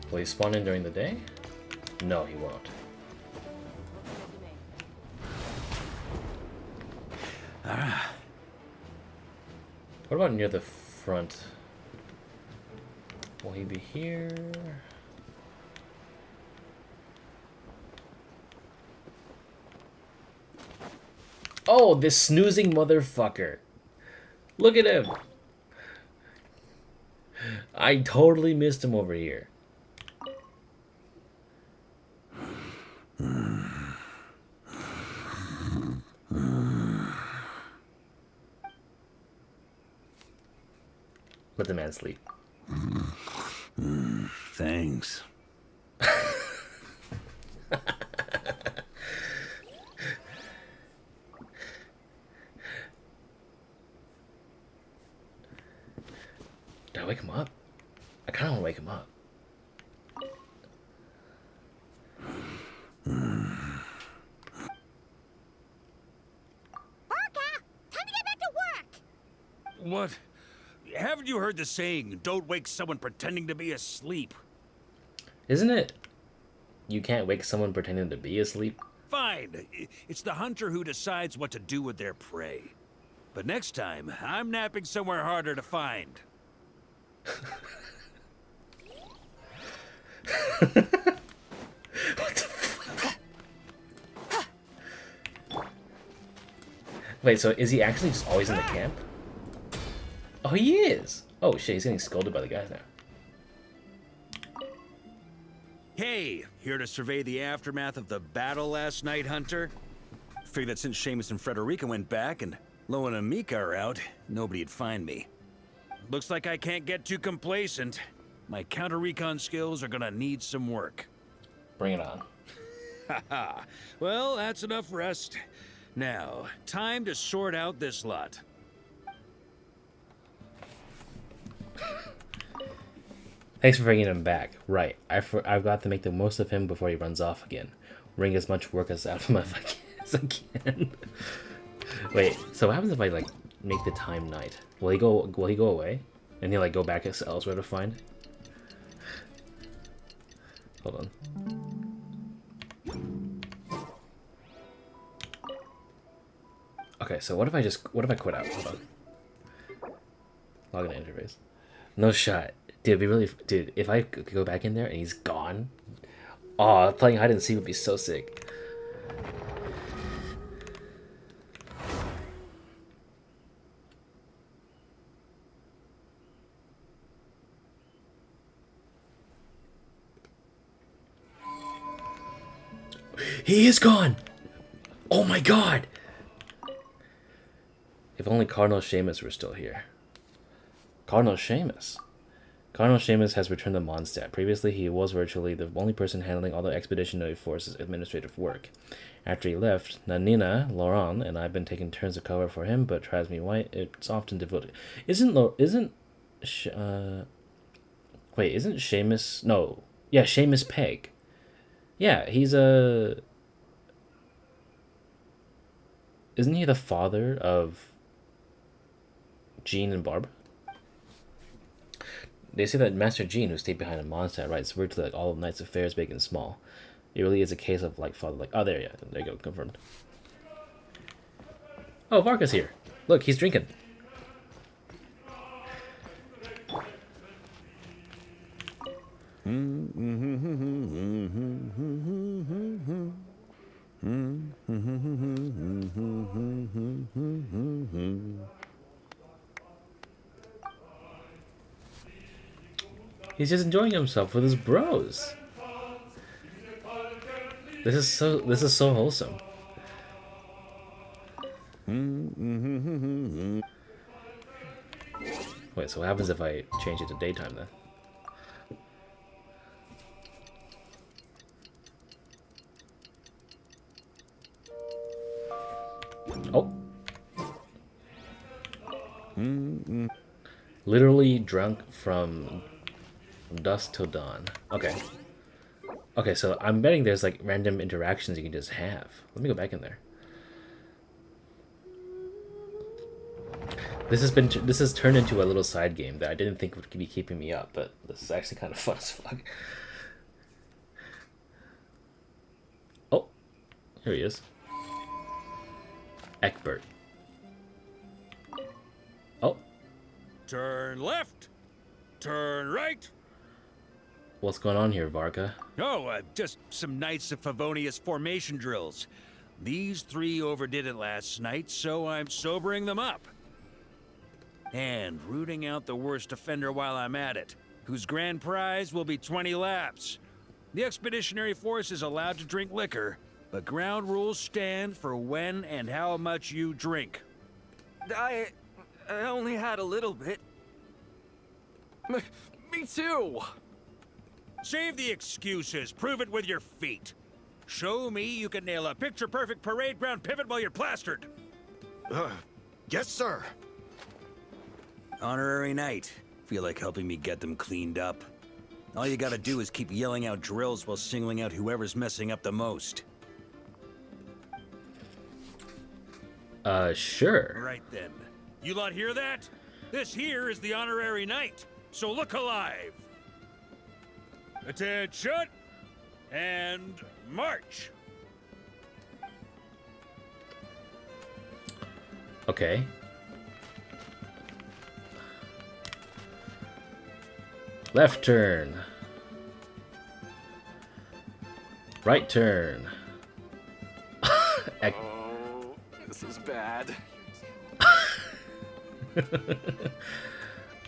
Will he spawn in during the day? No, he won't. What about near the front? Will he be here? Oh, this snoozing motherfucker. Look at him. I totally missed him over here. Let the man sleep. Thanks. Did I wake him up? I kind of want to wake him up. Varka! Time to get back to work! What? Haven't you heard the saying, don't wake someone pretending to be asleep? Isn't it? You can't wake someone pretending to be asleep? Fine. It's the hunter who decides what to do with their prey. But next time, I'm napping somewhere harder to find. What the fuck? Wait, so is he actually just always in the camp? Oh, he is! Oh shit, he's getting scolded by the guys now. Hey, here to survey the aftermath of the battle last night, Hunter? Figured that since Seamus and Frederica went back and Lohen and Mika are out, nobody'd find me. Looks like I can't get too complacent. My counter-recon skills are gonna need some work. Bring it on. Haha. Well, that's enough rest. Now, time to sort out this lot. Thanks for bringing him back. Right, I've got to make the most of him before he runs off again. Wring as much work as out of him as I can. Wait, so what happens if I like make the time night? Will he go away? And he'll like go back elsewhere to find? Hold on. Okay, so what if I quit out? Hold on. Log in interface. No shot. Dude, if I could go back in there and he's gone. Oh, playing hide and seek would be so sick. He is gone! Oh my god! If only Cardinal Seamus were still here. Cardinal Seamus? Cardinal Seamus has returned to Mondstadt. Previously, he was virtually the only person handling all the Expeditionary Force's administrative work. After he left, Nanina, Laurent, and I've been taking turns to cover for him, but tries me white. It's often difficult. Isn't Seamus... No. Yeah, Seamus Pegg. Yeah, he's a... Isn't he the father of Jean and Barbara? They say that Master Jean, who stayed behind in Mondstadt, writes virtually like all of Knight's affairs, big and small. It really is a case of like father, like... Oh, there you go, confirmed. Oh, Varka's here. Look, he's drinking. He's just enjoying himself with his bros. This is so wholesome. Wait, so what happens if I change it to daytime then? Oh. Literally drunk from dusk till dawn. Okay. Okay, so I'm betting there's like random interactions you can just have. Let me go back in there. This has turned into a little side game that I didn't think would be keeping me up, but this is actually kind of fun as fuck. Oh, here he is. Egbert. Oh. Turn left. Turn right. What's going on here, Varka? Oh, just some Knights of Favonius formation drills. These three overdid it last night, so I'm sobering them up. And rooting out the worst offender while I'm at it, whose grand prize will be 20 laps. The Expeditionary Force is allowed to drink liquor, but ground rules stand for when and how much you drink. I only had a little bit. Me too! Save the excuses. Prove it with your feet. Show me you can nail a picture-perfect parade ground pivot while you're plastered. Yes, sir. Honorary Knight. Feel like helping me get them cleaned up? All you gotta do is keep yelling out drills while singling out whoever's messing up the most. Sure. Right then. You lot hear that? This here is the Honorary Knight, so look alive. Attention, and march. Okay. Left turn. Right turn. Oh, this is bad.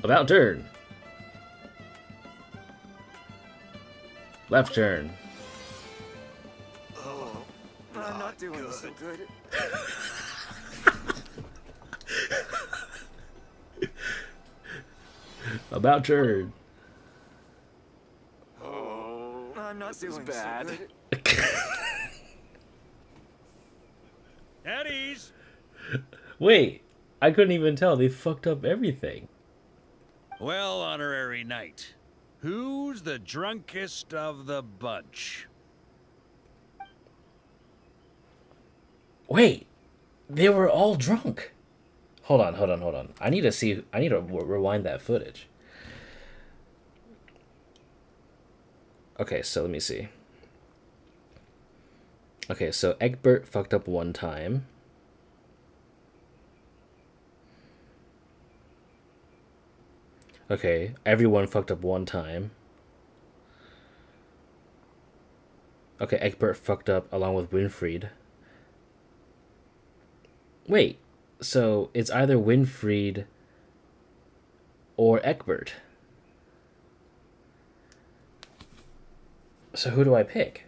About turn. Left turn. Oh, I'm not doing so good. About turn. Oh, I'm not doing bad. So good. At ease. Wait, I couldn't even tell. They fucked up everything. Well, Honorary Knight, who's the drunkest of the bunch? Wait, they were all drunk. Hold on. I need to rewind that footage. Okay, so let me see. Okay, so Egbert fucked up one time. Okay, everyone fucked up one time. Okay, Egbert fucked up along with Winfried. Wait, so it's either Winfried or Egbert. So who do I pick?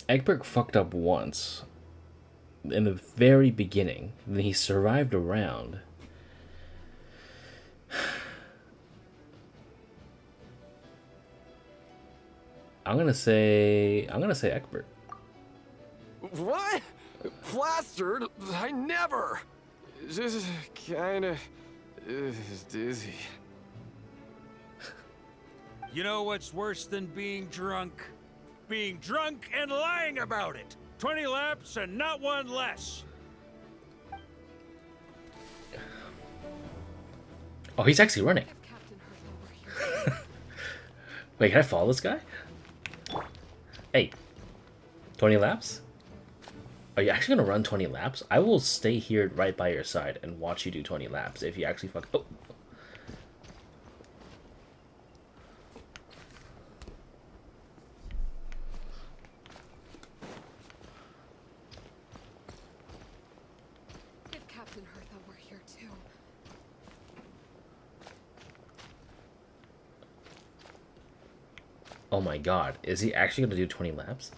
Egbert fucked up once in the very beginning. Then he survived around. I'm gonna say Egbert. What? Plastered? I never. Just kinda dizzy. You know what's worse than being drunk? Being drunk and lying about it. 20 laps and not one less. Oh, he's actually running. Wait, can I follow this guy? Hey, 20 laps? Are you actually gonna run 20 laps? I will stay here right by your side and watch you do 20 laps if you actually fuck. Oh. If Captain Hertha were here too. Oh my god, is he actually gonna do 20 laps?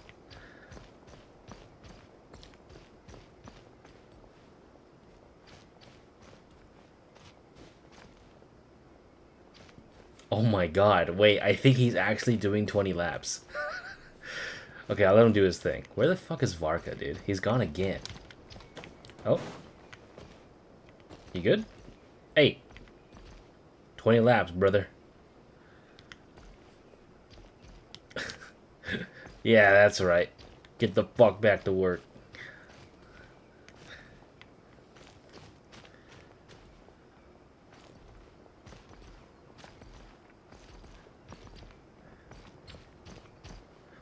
Oh my god, wait, I think he's actually doing 20 laps. Okay, I'll let him do his thing. Where the fuck is Varka, dude? He's gone again. Oh. You good? Hey. 20 laps, brother. Yeah, that's right. Get the fuck back to work.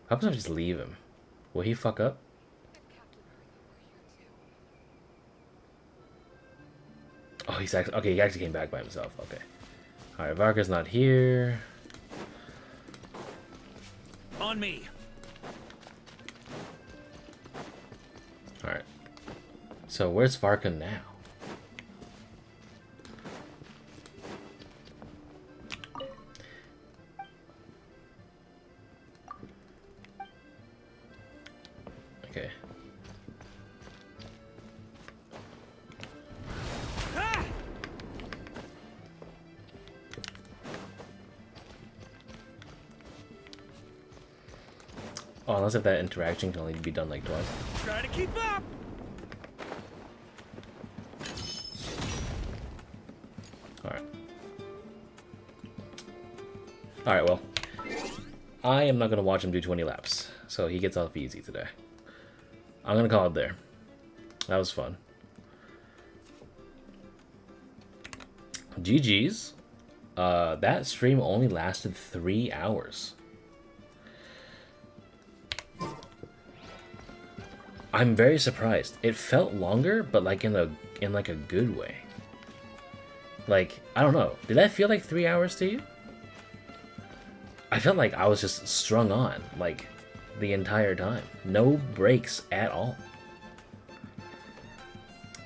How come I just leave him? Will he fuck up? Oh, he's actually... Okay, he actually came back by himself. Okay. Alright, Varka's not here. On me. Alright. So, where's Varka now? Okay. Oh, unless if that interaction can only be done like twice. Try to keep up. Alright. Alright, well. I am not going to watch him do 20 laps. So he gets off easy today. I'm going to call it there. That was fun. GG's. That stream only lasted 3 hours. I'm very surprised. It felt longer, but like in like a good way. Like, I don't know. Did that feel like 3 hours to you? I felt like I was just strung on, like, the entire time. No breaks at all.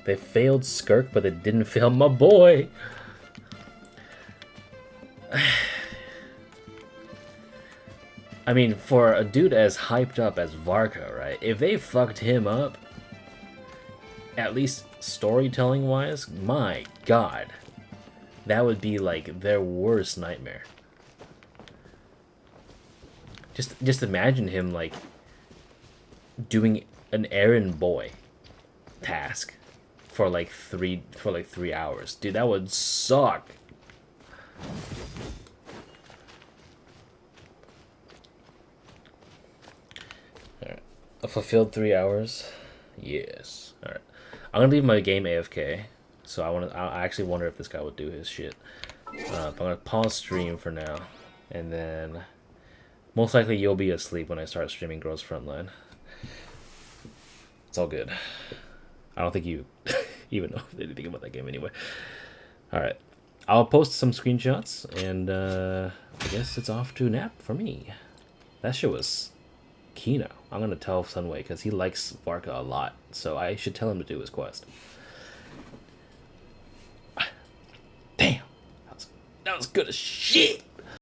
They failed Skirk, but they didn't fail my boy. I mean, for a dude as hyped up as Varka, right? If they fucked him up, at least storytelling-wise, my god. That would be, like, their worst nightmare. Just imagine him, like, doing an errand boy task for, like, 3 hours. Dude, that would suck. A fulfilled 3 hours? Yes. Alright. I'm gonna leave my game AFK. So I actually wonder if this guy would do his shit. But I'm gonna pause stream for now. And then most likely you'll be asleep when I start streaming Girls Frontline. It's all good. I don't think you even know anything about that game anyway. Alright. I'll post some screenshots and I guess it's off to nap for me. That shit was Kino. I'm gonna tell Sunway because he likes Varka a lot, so I should tell him to do his quest. Damn, that was good as shit.